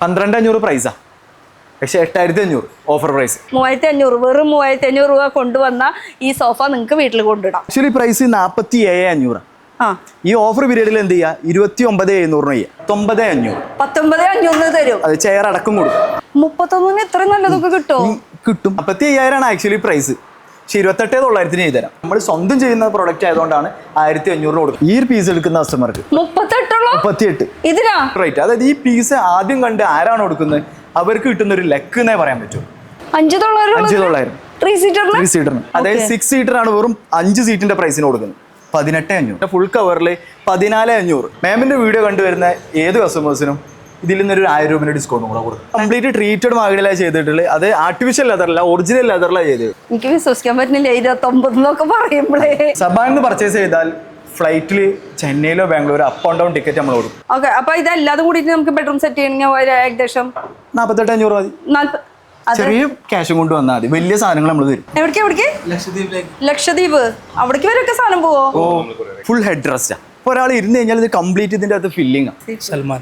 12,500 പ്രൈസാ. പക്ഷെ 8,500 offer price. 3,500 വെറും 3,500 രൂപ കൊണ്ടുവന്ന ഈ സോഫ നിങ്ങൾക്ക് വീട്ടിൽ കൊണ്ടിടാം. Actually price 47,500. ഈ ഓഫർ പീരീഡിൽ എന്ത് ചെയ്യുക? 29,700 ചെയ്യാം. 19,500 തരും. അത് ചെയർ അടക്കം കൊടുക്കും. 31 ഇത്രയും നല്ലതൊക്കെ കിട്ടും. 45,000 ആക്ച്വലി പ്രൈസ്. പക്ഷെ 28,900 ചെയ്ത് തരാം. നമ്മൾ സ്വന്തം ചെയ്യുന്ന പ്രോഡക്റ്റ് ആയതുകൊണ്ടാണ് 1,500 കൊടുക്കും. ഈ ഒരു പീസ് എടുക്കുന്ന കസ്റ്റമർക്ക് 38 ഇതിനാ റേറ്റ്. അതായത് ഈ പീസ് ആദ്യം കണ്ട് ആരാണ് കൊടുക്കുന്നത് അവർക്ക് കിട്ടുന്ന ഒരു ലക്ക് എന്നേ പറയാൻ പറ്റും. 5,900 3 സീറ്ററിന്. അതായത് 6 സീറ്റർ ആണ് വെറും 5 സീറ്റിന്റെ പ്രൈസിന് കൊടുക്കുന്നത്. 18,500. ഫുൾ കവറിൽ 14,500. മാമിന്റെ വീഡിയോ കണ്ടുവരുന്ന ഏത് കസ്റ്റമേഴ്സിനും ഇതിൽ നിന്നൊരു 1,000 രൂപ ഡിസ്കൗണ്ട് കൂടെ കൊടുക്കും. കംപ്ലീറ്റ് ട്രീറ്റഡ് മാഗണിലാണ് ചെയ്തിട്ടുള്ളത്. അത് ആർട്ടിഫിഷ്യൽ ലെതറല്ല, ഒറിജിനൽ ലെതറിലാണ് ചെയ്തത്. എനിക്ക് വിശ്വസിക്കാൻ പറ്റുന്നില്ല 29 പറയുമ്പോഴേ. സബാനിന്ന് പർച്ചേസ് ചെയ്താൽ ഫ്ലൈറ്റിൽ ചെന്നൈയിലോ ബാംഗ്ലൂരോ അപ്പ് ആൻഡ് ഡൗൺ ടിക്കറ്റ് നമ്മൾ കൊടുക്കും. ഓക്കെ, അപ്പൊ ഇതെല്ലാതും കൂടിയിട്ട് നമുക്ക് ബെഡ്റൂം സെറ്റ് ചെയ്യണമെങ്കിൽ ഏകദേശം 48,500 മതി. ചെറിയ ക്യാഷും കൊണ്ട് വന്നാൽ മതി. വലിയ സാധനങ്ങൾ നമ്മൾ തരും. എവിടേക്ക്? ലക്ഷദ്വീപ്. അവിടേക്ക് വരെയൊക്കെ സാധനം പോവോ? ഫുൾ ഹെഡ് റെസ്റ്റാ. ഇപ്പൊ ഒരാൾ ഇരുന്ന് കഴിഞ്ഞാൽ ഇത് കംപ്ലീറ്റ് ഇതിന്റെ അകത്ത് ഫില്ലിംഗ് ആണ്. സൽമാൻ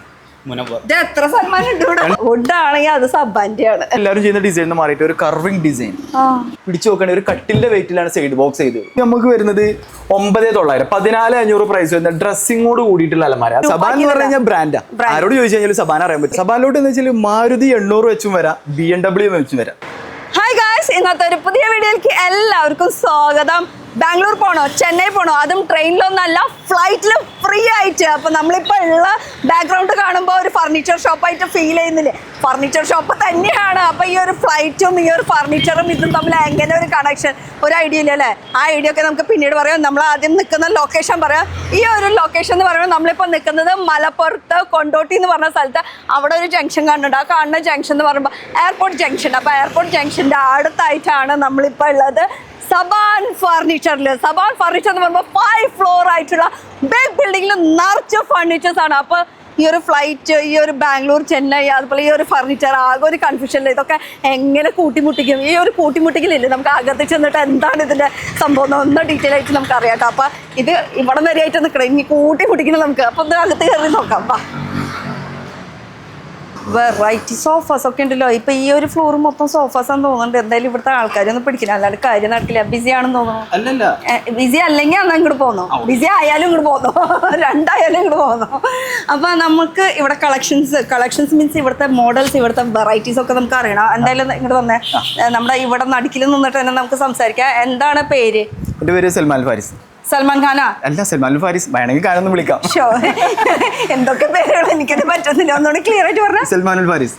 എത്ര സൽമാൻ ഉണ്ട് ഇവിടെ? വുഡാണെങ്കിൽ അത് സബാന്റെ ആണ്. എല്ലാവരും ചെയ്യുന്ന ഡിസൈൻ മാറിയിട്ട് ഒരു കർവിംഗ് ഡിസൈൻ പിടിച്ചു നോക്കണേ. ഒരു കട്ടിലിന്റെ വെയിറ്റിലാണ് സൈഡ് ബോക്സ് ചെയ്തത്. നമുക്ക് വരുന്നത് 9,900. 14,500 പ്രൈസ് വരുന്ന ഡ്രസ്സിങ്ങോട് കൂടിയിട്ടുള്ള അലമാര. സബാൻ എന്ന് പറഞ്ഞു കഴിഞ്ഞാൽ ബ്രാൻഡാ. ആരോട് ചോദിച്ചു കഴിഞ്ഞാൽ സബാൻ അറിയാൻ പറ്റും. സബാനിലോട്ട് എന്ന് വെച്ചാൽ മാരുതി 800 വെച്ചും വരാം, BMW വെച്ചും വരാം. ഹായ് ഗായ്സ്, ഇന്നത്തെ ഒരു പുതിയ വീഡിയോയിലേക്ക് എല്ലാവർക്കും സ്വാഗതം. ബാംഗ്ലൂർ പോണോ, ചെന്നൈ പോണോ, അതും ട്രെയിനിലൊന്നല്ല ഫ്ലൈറ്റിൽ ഫ്രീ ആയിട്ട്. അപ്പോൾ നമ്മളിപ്പോൾ ഉള്ള ബാക്ക്ഗ്രൗണ്ട് കാണുമ്പോൾ ഒരു ഫർണിച്ചർ ഷോപ്പായിട്ട് ഫീൽ ചെയ്യുന്നില്ലേ? ഫർണിച്ചർ ഷോപ്പ് തന്നെയാണ്. അപ്പോൾ ഈ ഒരു ഫ്ലൈറ്റും ഈ ഒരു ഫർണിച്ചറും ഇതും തമ്മിൽ എങ്ങനെ ഒരു കണക്ഷൻ, ഒരു ഐഡിയ ഇല്ല അല്ലേ? ആ ഐഡിയ ഒക്കെ നമുക്ക് പിന്നീട് പറയാം. നമ്മൾ ആദ്യം നിൽക്കുന്ന ലൊക്കേഷൻ പറയാം. ഈ ഒരു ലൊക്കേഷൻ എന്ന് പറയുമ്പോൾ നമ്മളിപ്പോൾ നിൽക്കുന്നത് മലപ്പുറത്ത് കൊണ്ടോട്ടി എന്ന് പറഞ്ഞ സ്ഥലത്ത്. അവിടെ ഒരു ജംഗ്ഷൻ കാണുന്നുണ്ട്. ആ കാണുന്ന ജംഗ്ഷൻ എന്ന് പറയുമ്പോൾ എയർപോർട്ട് ജംഗ്ഷൻ. അപ്പോൾ എയർപോർട്ട് ജംഗ്ഷൻ്റെ അടുത്തായിട്ടാണ് നമ്മളിപ്പോൾ ഉള്ളത്. സബാൻ ഫർണിച്ചറിൽ. സബാൻ ഫർണിച്ചർ എന്ന് പറയുമ്പോൾ 5 ഫ്ലോർ ആയിട്ടുള്ള ബിഗ് ബിൽഡിങ്ങിൽ നിറച്ച് ഫർണിച്ചേഴ്സ് ആണ്. അപ്പോൾ ഈ ഒരു ഫ്ലൈറ്റ്, ഈ ഒരു ബാംഗ്ലൂർ, ചെന്നൈ, അതുപോലെ ഈ ഒരു ഫർണിച്ചർ ആകെ ഒരു കൺഫ്യൂഷനിൽ ഇതൊക്കെ എങ്ങനെ കൂട്ടിമുട്ടിക്കും. ഈ ഒരു കൂട്ടിമുട്ടിക്കലില്ലേ, നമുക്ക് അകത്ത് ചെന്നിട്ട് എന്താണ് ഇതിൻ്റെ സംഭവം ഒന്ന് ഡീറ്റെയിൽ ആയിട്ട് നമുക്ക് അറിയാം കേട്ടോ. അപ്പോൾ ഇത് ഇവിടെ വരെ ആയിട്ട് നിൽക്കണം, ഇനി കൂട്ടിമുട്ടിക്കണം നമുക്ക്. അപ്പോൾ ഇത് അകത്ത് കയറി നോക്കാം. വാ. വെറൈറ്റി സോഫാസ് ഒക്കെ ഉണ്ടല്ലോ. ഇപ്പൊ ഈ ഒരു ഫ്ലോർ മൊത്തം സോഫാസ് ആണെന്ന് തോന്നുന്നുണ്ട്. എന്തായാലും ഇവിടുത്തെ ആൾക്കാരൊന്നും പിടിക്കില്ല, അല്ലാണ്ട് കാര്യം നടക്കില്ല. ബിസി ആണെന്ന് തോന്നുന്നു. ബിസി അല്ലെങ്കിൽ അന്ന് ഇങ്ങോട്ട് പോന്നു, ബിസി ആയാലും ഇങ്ങോട്ട് പോന്നു, രണ്ടായാലും ഇങ്ങോട്ട് പോന്നു. അപ്പൊ നമുക്ക് ഇവിടെ കളക്ഷൻസ് മീൻസ് ഇവിടുത്തെ മോഡൽസ്, ഇവിടുത്തെ വെറൈറ്റീസ് ഒക്കെ നമുക്ക് അറിയണം. എന്തായാലും ഇങ്ങോട്ട് വന്നേ. നമ്മുടെ ഇവിടെ നടുക്കിൽ നിന്നിട്ട് തന്നെ നമുക്ക് സംസാരിക്കാം. എന്താണ് പേര്? എന്റെ പേര് സൽമാൻ ഫാരിസ്. സൽമാൻ ഖാനാ? അല്ല, സൽമാൻ ഫാരിസ്. വേണമെങ്കിൽ കാനൊന്നും വിളിക്കാം. എന്തൊക്കെ പേരുകൾ എനിക്കത് പറ്റുന്നില്ല, ഒന്നുകൂടി ക്ലിയർ ആയിട്ട് പറഞ്ഞ. സൽമാൻ ഫാരിസ്.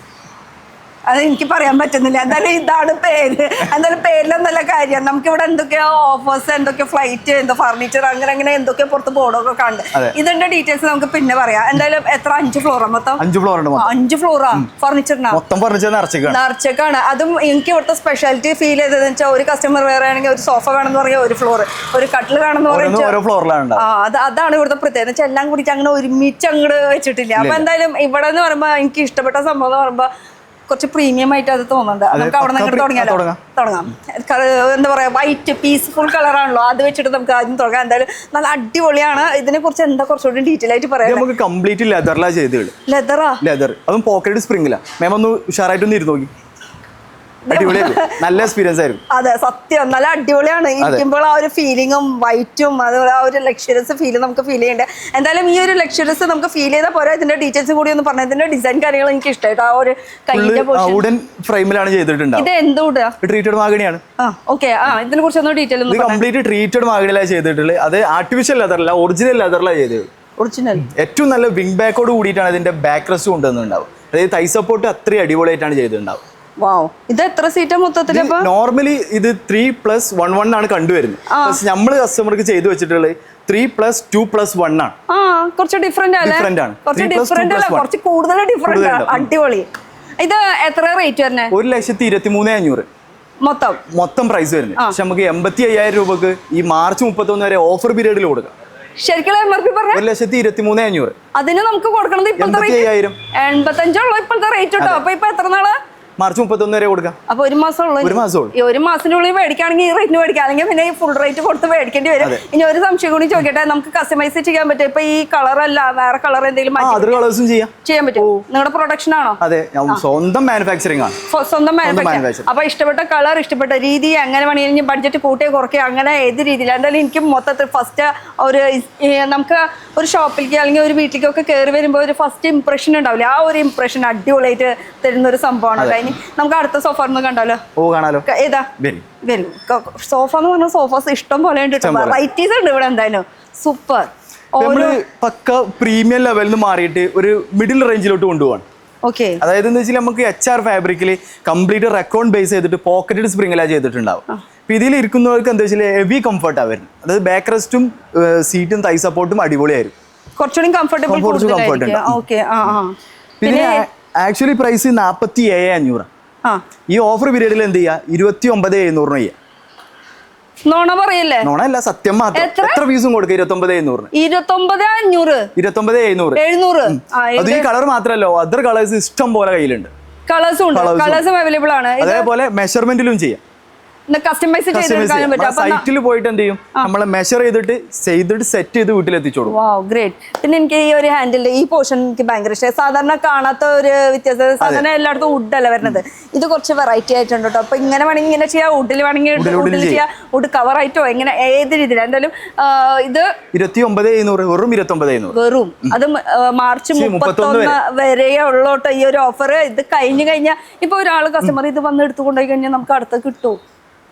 അത് എനിക്ക് പറയാൻ പറ്റുന്നില്ല. എന്തായാലും ഇതാണ് പേര്. എന്തായാലും പേരിലൊന്നല്ല കാര്യം. നമുക്കിവിടെ എന്തൊക്കെയോ ഓഫേഴ്സ്, എന്തൊക്കെയോ ഫ്ലൈറ്റ്, എന്തോ ഫർണിച്ചർ, അങ്ങനെ എന്തൊക്കെയോ പുറത്ത് ബോർഡൊക്കെ കണ്ട്. ഇതിന്റെ ഡീറ്റെയിൽസ് നമുക്ക് പിന്നെ പറയാം. എന്തായാലും എത്ര? 5 ഫ്ലോറാ മൊത്തം? 5 ഫ്ലോർ ഉണ്ട്. 5 ഫ്ലോറാ ഫർണിച്ചറിനാ? മൊത്തം ഫർണിച്ചർ നിറച്ചേക്കാണ്. അതും എനിക്ക് ഇവിടുത്തെ സ്പെഷ്യാലിറ്റി ഫീൽ ചെയ്തതെന്ന് വെച്ചാൽ, ഒരു കസ്റ്റമർ വേറെ ആണെങ്കിൽ ഒരു സോഫ വേണമെന്ന് പറയാം, ഒരു ഫ്ലോർ, ഒരു കട്ടിൽ വേണമെന്ന് പറയുന്നത്. അതാണ് ഇവിടുത്തെ പ്രത്യേകത വെച്ചാൽ എല്ലാം കൂടിയിട്ട് അങ്ങനെ ഒരുമിച്ച് അങ്ങോട്ട് വെച്ചിട്ടില്ല. അപ്പൊ എന്തായാലും ഇവിടെ എന്ന് പറയുമ്പോൾ എനിക്ക് ഇഷ്ടപ്പെട്ട സംഭവം എന്ന് പറയുമ്പോൾ കുറച്ച് പ്രീമിയം ആയിട്ട് അത് തോന്നുന്നുണ്ട്. നമുക്ക് അവിടെ നിന്ന് തുടങ്ങാം. എന്താ പറയാ, വൈറ്റ് പീസ്ഫുൾ കളറാണല്ലോ, അത് വെച്ചിട്ട് നമുക്ക് ആദ്യം തുടങ്ങാം. എന്തായാലും നല്ല അടിപൊളിയാണ്. ഇതിനെ കുറിച്ച് എന്താ കുറച്ചുകൂടി ഡീറ്റെയിൽ ആയിട്ട് പറയാം. നമുക്ക് കംപ്ലീറ്റ് ലെതറിലാ ചെയ്തത്. ലെതർ അതും പോക്കറ്റ് സ്പ്രിംഗിലാ. മാം ഒന്ന് ഉഷാറായിട്ടൊന്ന് ഇരുന്ന് നോക്കി. നല്ല എക്സ്പീരിയൻസ് ആയിരുന്നു. അതെ, സത്യം നല്ല അടിപൊളിയാണ്. ഇരിക്കുമ്പോൾ ആ ഒരു ഫീലിങ്ങും വൈറ്റും അതുപോലെ ആ ഒരു ലക്ഷറിയസ് ഫീൽ നമുക്ക് ഫീൽ ചെയ്യേണ്ടത്. എന്തായാലും ഈ ഒരു ലക്ഷറിയസ് നമുക്ക് ഫീൽ ചെയ്താൽ പോരാ. ഇതിന്റെ ഡീറ്റെയിൽസ് കൂടി ഒന്ന് പറഞ്ഞാൽ. ഇതിന്റെ ഡിസൈൻ കാര്യങ്ങൾ എനിക്ക് ഇഷ്ടമായിട്ട്. ആ ഒരു കൈന്റെ വുഡൻ ഫ്രെയിമിലാണ് ചെയ്തിട്ടുണ്ട്. ഇത് എന്തുകൂടാ? ട്രീറ്റഡ് മാഗണിയാണ്. ഓക്കെ, ഇതിനെ കുറിച്ച് ഒന്ന് ഡീറ്റെയിൽ ഒന്ന്. കംപ്ലീറ്റ് ട്രീറ്റഡ് മാഗണിലാണ് ചെയ്തിട്ടുള്ളത്. അത് ആർട്ടിഫിഷ്യൽ ലെതറല്ല, ഒറിജിനൽ ലെതറിലാണ് ചെയ്തത്. ഒറിജിനൽ. ഏറ്റവും നല്ല വിങ് ബാക്കോട് കൂടിയിട്ടാണ് ഇതിന്റെ ബാക്ക് റെസ്റ്റ് കൊണ്ടുവന്നുണ്ടാവും. അതായത് തൈ സപ്പോർട്ട് അത്രയും അടിപൊളിയായിട്ടാണ് ചെയ്തിട്ടുണ്ടാവും. ഇത് എത്ര സീറ്റാ മൊത്തത്തില്? നോർമലി ഇത് 3+1 ആണ് കണ്ടുവരുന്നത്. നമ്മള് കസ്റ്റമർക്ക് ചെയ്തു വെച്ചിട്ടുള്ളത് 3+2+1 ആണ്. കുറച്ച് ഡിഫറെന്റ് ആണ്. കുറച്ച് കൂടുതൽ ഡിഫറെന്റ്. അടിപൊളി. ഇത് എത്ര റേറ്റ് വരുന്നത്? 1,23,500 മൊത്തം പ്രൈസ് വരുന്നത്. പക്ഷെ നമുക്ക് 85,000 രൂപക്ക് ഈ മാർച്ച് 31 വരെ ഓഫർ പീരീഡിൽ കൊടുക്കാം. ശരിക്കും 1,23,500. അതിന് നമുക്ക് കൊടുക്കണത് 85,000 ഇപ്പോഴത്തെ റേറ്റ് കേട്ടോ. അപ്പൊ ഇപ്പൊ എത്ര നാള്? മാർച്ച് 31 വരെ കൊടുക്കാം. അപ്പൊ ഒരു മാസം ഉള്ളൂ. ഒരു മാസമുള്ളൂ. ഈ ഒരു മാസത്തിനുള്ളിൽ മേടിക്കുകയാണെങ്കിൽ ഈ റേറ്റിന് മേടിക്കാം, അല്ലെങ്കിൽ പിന്നെ ഈ ഫുൾ റേറ്റ് കൊടുത്ത് മേടിക്കേണ്ടി വരും. ഇനി ഒരു സംശയം കൂടി ചോദിക്കട്ടെ, നമുക്ക് കസ്റ്റമൈസ് ചെയ്യാൻ പറ്റും? ഇപ്പൊ ഈ കളർ അല്ല വേറെ കളർ എന്തെങ്കിലും ചെയ്യാൻ പറ്റും? നിങ്ങളുടെ പ്രൊഡക്ഷൻ ആണോ? അതെ, സ്വന്തം മാനുഫാക്ചറിംഗ് ആണ്. സ്വന്തം മാനുഫാക്ചർ. അപ്പൊ ഇഷ്ടപ്പെട്ട കളർ, ഇഷ്ടപ്പെട്ട രീതി, എങ്ങനെ വേണമെങ്കിൽ ബഡ്ജറ്റ് കൂട്ടിയോ കുറയ്ക്കുക, അങ്ങനെ ഏത് രീതിയിൽ എന്തായാലും എനിക്ക് മൊത്തത്തിൽ ഫസ്റ്റ് ഒരു നമുക്ക് ഒരു ഷോപ്പിലേക്ക് അല്ലെങ്കിൽ ഒരു വീട്ടിലേക്കൊക്കെ കയറി വരുമ്പോൾ ഒരു ഫസ്റ്റ് ഇംപ്രഷൻ ഉണ്ടാവില്ല, ആ ഒരു ഇംപ്രഷൻ അടിപൊളിയായിട്ട് തരുന്ന ഒരു സംഭവമാണ്. കഴിഞ്ഞ് നമുക്ക് അടുത്ത സോഫ കണ്ടാലോ? കാണാലോ. ഏതാ? സോഫ എന്ന് പറഞ്ഞാൽ സോഫാസ് ഇഷ്ടം പോലെ ഉണ്ട്, വെറൈറ്റീസ് ഉണ്ട് ഇവിടെ. എന്തായാലും സൂപ്പർ. പക്ക പ്രീമിയം ലെവലിൽ നിന്ന് മാറിയിട്ട് ഒരു മിഡിൽ റേഞ്ചിലോട്ട് കൊണ്ടുപോകാൻ. അതായത് എന്താ വെച്ചാൽ നമുക്ക് HR ഫാബ്രിക്കിൽ കംപ്ലീറ്റ് റെക്കോൺ ബേസ് ചെയ്തിട്ട് പോക്കറ്റഡ് സ്പ്രിംഗിലാ ചെയ്തിട്ടുണ്ടാവും. അപ്പൊ ഇതിൽ ഇരിക്കുന്നവർക്ക് എന്താ വെച്ചാൽ ഹെവി കംഫർട്ടാണ് വരുന്നത്. അതായത് ബാക്ക് റെസ്റ്റും സീറ്റും തൈ സപ്പോർട്ടും അടിപൊളിയായിരിക്കും, കുറച്ചുകൂടി കംഫർട്ട്. പിന്നെ ആക്ച്വലി പ്രൈസ് 47,500. ഈ ഓഫർ പീരീഡിൽ എന്ത് ചെയ്യാ 29,700 ചെയ്യാം. നോണ പറയല്ലേ? നോണല്ല, സത്യം മാത്രം. എത്ര പീസും കൊടുക്കുക? 29,700. 29,700. അത് ഈ കളർ മാത്രമല്ലോ, അതർ കളേഴ്സ് ഇഷ്ടം പോലെ കയ്യിലുണ്ട്. കളേഴ്സും അവൈലബിൾ ആണ്. അതേപോലെ മെഷർമെന്റിലും ചെയ്യാം. സൈറ്റിൽ പോയിട്ട് എന്ത് ചെയ്യും, നമ്മളെ മെഷർ ചെയ്തിട്ട് സെറ്റ് ചെയ്ത് വീട്ടിലെത്തിച്ചോളൂ. പിന്നെ എനിക്ക് ഈ ഒരു ഹാൻഡിൽ ഈ പോർഷൻ എനിക്ക് ഭയങ്കര ഇഷ്ടമായി. സാധാരണ കാണാത്ത ഒരു വ്യത്യാസം. സാധാരണ എല്ലായിടത്തും വുഡ് അല്ല വരുന്നത്, ഇത് കുറച്ച് വെറൈറ്റി ആയിട്ടുണ്ട് കേട്ടോ. അപ്പൊ ഇങ്ങനെ വേണമെങ്കിൽ ഇങ്ങനെ ചെയ്യാം, വുഡിൽ വേണമെങ്കിൽ വുഡിൽ ചെയ്യാം, വുഡ് കവർ ആയിട്ടോ എങ്ങനെ ഏത് രീതിയിൽ. എന്തായാലും ഇത് 29,700, വെറും 29,700. വെറും അത് മാർച്ച് 31 വരെ ഉള്ളോട്ടോ ഈ ഒരു ഓഫർ. ഇത് കഴിഞ്ഞു കഴിഞ്ഞാൽ ഇപ്പൊ ഒരാൾ കസ്റ്റമർ ഇത് വന്ന് എടുത്തുകൊണ്ടുപോയി കഴിഞ്ഞാൽ നമുക്ക് അടുത്ത് കിട്ടും.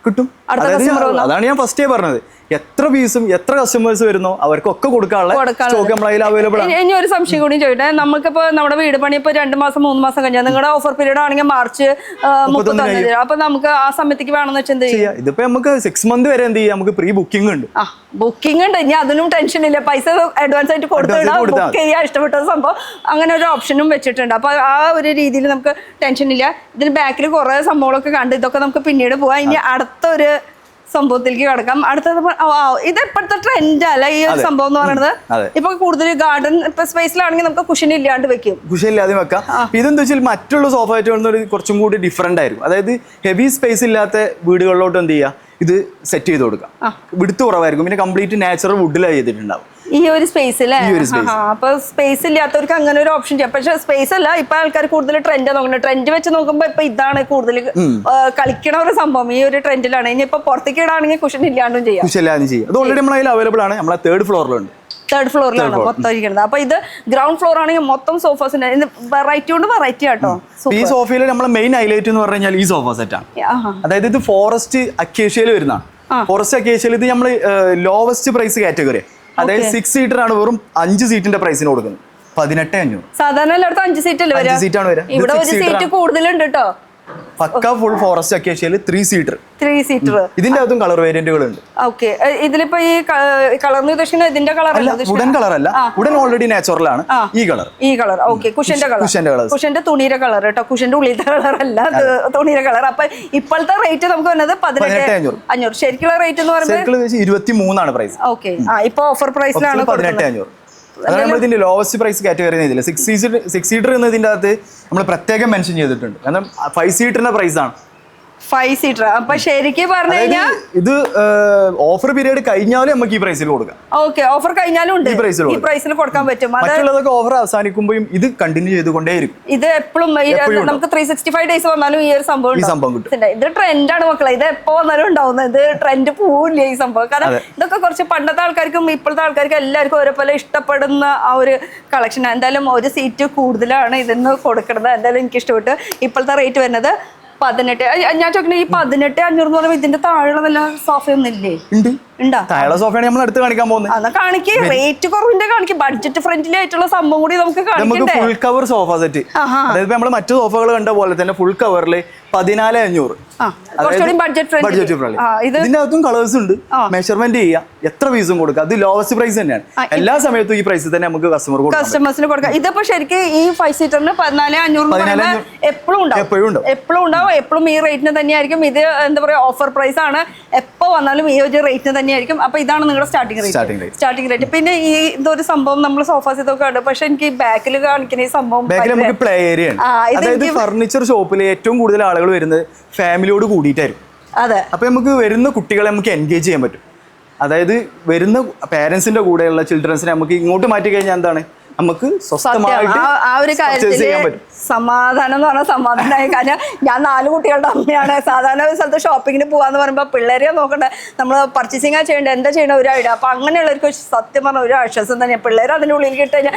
അതാണ് ഞാൻ ഫസ്റ്റേ പറഞ്ഞത്, എത്ര പീസും എത്ര കസ്റ്റമേഴ്സ് വരുന്നോ അവർക്കൊക്കെ കൊടുക്കാനുള്ള സ്റ്റോക്ക് നമ്മുടെ കയ്യിൽ അവൈലബിൾ ആണ്. ഇനി ഒരു സംശയം കൂടി ചോദിട്ടെ, നമുക്കിപ്പോ നമ്മുടെ വീട് പണി ഇപ്പൊ 2 മാസം 3 മാസം കഴിഞ്ഞാൽ നിങ്ങളുടെ ഓഫർ പീരീഡ് ആണെങ്കിൽ മാർച്ച് 31 അപ്പൊ നമുക്ക് ആ സമയത്തേക്ക് വേണമെന്ന് വെച്ചാൽ എന്ത് ചെയ്യാം? ഇതിപ്പോ നമുക്ക് 6 മന്ത് വരെ എന്ത് ചെയ്യാം, നമുക്ക് പ്രീ ബുക്കിംഗ് ഉണ്ട്. ബുക്കിംഗ് ഉണ്ട്, ഇനി അതിനും ടെൻഷൻ ഇല്ല. പൈസ അഡ്വാൻസ് ആയിട്ട് കൊടുത്തിടാം, ബുക്ക് ചെയ്യാൻ ഇഷ്ടപ്പെട്ട സംഭവം, അങ്ങനെ ഒരു ഓപ്ഷനും വെച്ചിട്ടുണ്ട്. അപ്പൊ ആ ഒരു രീതിയിൽ നമുക്ക് ടെൻഷൻ ഇല്ല. ഇതിന് ബാക്കിൽ കുറെ സംഭവങ്ങളൊക്കെ കണ്ട് ഇതൊക്കെ നമുക്ക് പിന്നീട് പോവാം. ഇനി അടുത്തൊരു സംഭവത്തിലേക്ക് കിടക്കാം. അടുത്തത് ഇത് ഇപ്പോഴത്തെ ട്രെൻഡ് അല്ല ഈ ഒരു സംഭവം എന്ന് പറയുന്നത്. ഇപ്പൊ കൂടുതൽ ഗാർഡൻ സ്പേസിലാണെങ്കിൽ നമുക്ക് കുഷൻ ഇല്ലാണ്ട് വെക്കും, കുഷൻ ഇല്ലാതെ വെക്കാം. ഇതെന്താ വെച്ചാൽ മറ്റുള്ള സോഫ ആയിട്ട് കുറച്ചും കൂടി ഡിഫറെന്റ് ആയിരിക്കും. അതായത് ഹെവി സ്പേസ് ഇല്ലാത്ത വീടുകളിലോട്ട് എന്ത് ചെയ്യുക, ഇത് സെറ്റ് ചെയ്ത് കൊടുക്കാം. വിടുത്ത് കുറവായിരിക്കും, പിന്നെ കംപ്ലീറ്റ് നാച്ചുറൽ വുഡിലാണ് ചെയ്തിട്ടുണ്ടാവും ഈ ഒരു സ്പേസിൽ. അപ്പൊ സ്പേസ് ഇല്ലാത്തവർക്ക് അങ്ങനെ ഒരു ഓപ്ഷൻ ചെയ്യാം. പക്ഷെ സ്പേസ് അല്ല, ഇപ്പൊ ആൾക്കാർ കൂടുതൽ ട്രെൻഡ് നോക്കുന്നത്. ട്രെൻഡ് വെച്ച് നോക്കുമ്പോ ഇപ്പൊ ഇതാണ് കൂടുതൽ കളിക്കണ ഒരു സംഭവം, ഈ ഒരു ട്രെൻഡിലാണ്. ഇനി ഇപ്പൊ പുറത്തേക്ക് ഇടാണെങ്കിൽ കുഷൻ ഇല്ലാണ്ടും ചെയ്യാം. അത് ഓൾറെഡി നമ്മളതിൽ അവൈലബിൾ ആണ്, നമ്മളെ 3rd ഫ്ലോറിലുണ്ട്. 3rd ഫ്ലോറിലാണ് മൊത്തം ഇരിക്കുന്നത്. അപ്പൊ ഇത് ഗ്രൗണ്ട് ഫ്ലോർ ആണെങ്കിൽ മൊത്തം സോഫാസിന്റെ വെറൈറ്റി കൊണ്ട് വെറൈറ്റി ആട്ടോ. ഈ സോഫയിൽ നമ്മളെ മെയിൻ ഹൈലൈറ്റ് എന്ന് പറഞ്ഞാൽ ഈ സോഫ സെറ്റ് ആണ്. അതായത് ഇത് ഫോറസ്റ്റ് അക്കേഷ്യയിൽ വരുന്ന ഫോറസ്റ്റ് അക്കേഷ്യയിൽ ഇത് നമ്മൾ ലോവസ്റ്റ് പ്രൈസ് കാറ്റഗറി. അതായത് 6 സീറ്റർ ആണ്, വെറും 5 സീറ്റിന്റെ പ്രൈസിന് കൊടുക്കുന്നത് 18,500. സാധാരണ എല്ലായിടത്തും 5 സീറ്റല്ലേ വരിക, ഇവിടെ ഒരു സീറ്റ് കൂടുതലുണ്ട് കേട്ടോ. പക്ക ഫുൾ ഫോറസ്റ്റ് അക്കേഷ്യയിൽ 3 സീറ്റർ. ഇതിന്റെ അകത്തും കളർ വേരിയന്റുകൾ ഉണ്ട്. ഓക്കെ, ഇതിലിപ്പോ ഈ കളർ ഉദ്ദേശിക്കുന്നത് ഇതിന്റെ കളർ വുഡൻ കളർ അല്ല, വുഡൻ ഓൾറെഡി നാച്ചുറൽ ആണ്. ഈ കളർ ഓക്കെ, കുഷന്റെ കളർ, കുഷന്റെ തുണിയുടെ കളർ കേട്ടോ, കുഷന്റെ ഉള്ളിലത്തെ കളർ അല്ല, തുണിയുടെ കളർ. അപ്പൊ ഇപ്പോഴത്തെ റേറ്റ് നമുക്ക് വരുന്നത് 18,500. ശരിക്കുള്ള റേറ്റ് എന്ന് പറയുന്നത് 23 ആണ് പ്രൈസ്. ഓക്കെ, ഇപ്പൊ ഓഫർ പ്രൈസിലാണ് 18,500. അതാണ് നമ്മൾ ഇതിന്റെ ലോവസ്റ്റ് പ്രൈസ് കാറ്റഗറി ഇതില്ല. 6 സീറ്റർ എന്നതിന്റെ അകത്ത് നമ്മൾ പ്രത്യേകം മെൻഷൻ ചെയ്തിട്ടുണ്ട്. കാരണം 5 സീറ്ററിന്റെ പ്രൈസ് ആണ്. 5 സീറ്റർ. അപ്പൊ ശരിക്കും പറഞ്ഞു കഴിഞ്ഞാൽ ഇത് ഓഫർ പീരീഡ് കഴിഞ്ഞാലും നമുക്ക് ഈ പ്രൈസിൽ കൊടുക്കാം. ഓക്കെ, ഓഫർ കഴിഞ്ഞാലും ഉണ്ട്, ഈ പ്രൈസിൽ കൊടുക്കാൻ പറ്റും. മറ്റുള്ളതൊക്കെ ഓഫർ അവസാനിക്കുമ്പോഴും ഇത് കണ്ടിന്യൂ ചെയ്തുകൊണ്ടേയിരിക്കും. ഇത് എപ്പോഴും നമുക്ക് 365 ഡേയ്സ് വന്നാലും ഈ ഒരു സംഭവം കിട്ടും. ഇത് ട്രെൻഡാണ് മക്കളെ, ഇത് എപ്പോ വന്നാലും ഉണ്ടാവുന്നത്. ഇത് ട്രെൻഡ് പോവില്ല ഈ സംഭവം. കാരണം ഇതൊക്കെ കുറച്ച് പണ്ടത്തെ ആൾക്കാർക്കും ഇപ്പോഴത്തെ ആൾക്കാർക്കും എല്ലാവർക്കും ഓരോപോലെ ഇഷ്ടപ്പെടുന്ന ആ ഒരു കളക്ഷൻ. എന്തായാലും ഒരു സീറ്റ് കൂടുതലാണ് ഇതിന് കൊടുക്കുന്നത്. എന്തായാലും എനിക്ക് ഇഷ്ടപ്പെട്ടു. ഇപ്പോഴത്തെ റേറ്റ് വരുന്നത് 18. ഞാൻ ചോദിക്കുന്നത് ഈ 18,500 എന്ന് പറയുമ്പോൾ ഇതിന്റെ താഴെ വല്ല സോഫയൊന്നും ഇല്ലേ? സോഫയാണ് നമ്മൾ അടുത്ത് കാണിക്കാൻ പോകുന്നത്. അതാ കാണിക്ക്, റേറ്റ് കുറവിന്റെ കാണിക്ക്, ബഡ്ജറ്റ് ഫ്രണ്ട്ലി ആയിട്ടുള്ള സംഭവം കൂടി നമുക്ക് കാണിക്കണ്ടേ. ഫുൾ കവർ സോഫ സെറ്റ്, അതായത് നമ്മൾ മറ്റു സോഫകൾ കണ്ട പോലെ തന്നെ ഫുൾ കവറിൽ 14,500. ഇതിന്റെ അകത്തും കളേഴ്സ് ഉണ്ട്, മെഷർമെന്റ് ചെയ്യാം, എത്ര പീസും കൊടുക്കാം. അത് ലോവസ്റ്റ് പ്രൈസ് തന്നെയാണ്. എല്ലാ സമയത്തും ഈ പ്രൈസ് തന്നെ നമുക്ക് കസ്റ്റമേഴ്സിന് കൊടുക്കാം. ഇതിപ്പോ ശരിക്കും ഈ 5 സീറ്ററിന് 14,500 എപ്പോഴും ഉണ്ടാവും. എപ്പോഴും ഈ റേറ്റിന് തന്നെയായിരിക്കും. ഇത് എന്താ പറയാ, ഓഫർ പ്രൈസ് ആണ്. എപ്പോ വന്നാലും ഈ ഒരു റേറ്റിന് തന്നെ തന്നെയായിരിക്കും. അപ്പൊ ഇതാണ് നിങ്ങളുടെ സ്റ്റാർട്ടിംഗ് റേറ്റ്. Starting rate. പിന്നെ ഈ ഇതൊരു സംഭവം നമ്മൾ സോഫാസ് ഇതൊക്കെ ഉണ്ട്, പക്ഷെ എനിക്ക് ബാക്കിൽ കാണിക്കുന്ന ഈ സംഭവം നമുക്ക് പ്ലേ ഏരിയ ആണ്. അതായത് ഫർണിച്ചർ ഷോപ്പിൽ ഏറ്റവും കൂടുതൽ ആളുകൾ വരുന്നത് ഫാമിലിയോട് കൂടിയിട്ടായിരിക്കും. അതെ. അപ്പൊ നമുക്ക് വരുന്ന കുട്ടികളെ നമുക്ക് എൻഗേജ് ചെയ്യാൻ പറ്റും. അതായത് വരുന്ന പേരൻസിന്റെ കൂടെയുള്ള ചിൽഡ്രൻസിനെ നമുക്ക് ഇങ്ങോട്ട് മാറ്റി കഴിഞ്ഞാൽ എന്താണ് നമുക്ക് സ്വസ്ഥമായിട്ട് ആ ഒരു കാര്യത്തില് സമാധാനം എന്ന് പറഞ്ഞാൽ സമാധാനമായി. കാരണം ഞാൻ 4 കുട്ടികളുടെ അമ്മയാണ്. സാധാരണ ഒരു സ്ഥലത്ത് ഷോപ്പിങ്ങിന് പോകാന്ന് പറയുമ്പോൾ പിള്ളേരെ നോക്കണ്ടേ, നമ്മൾ പർച്ചേസിംഗ് ചെയ്യേണ്ടത്, എന്താ ചെയ്യണ ഒരു ഐഡിയ. അപ്പൊ അങ്ങനെയുള്ളവർക്ക് സത്യം പറഞ്ഞ ഒരു ആശ്വാസം തന്നെയാണ്. പിള്ളേർ അതിന്റെ ഉള്ളിൽ കിട്ടുകഴിഞ്ഞാൽ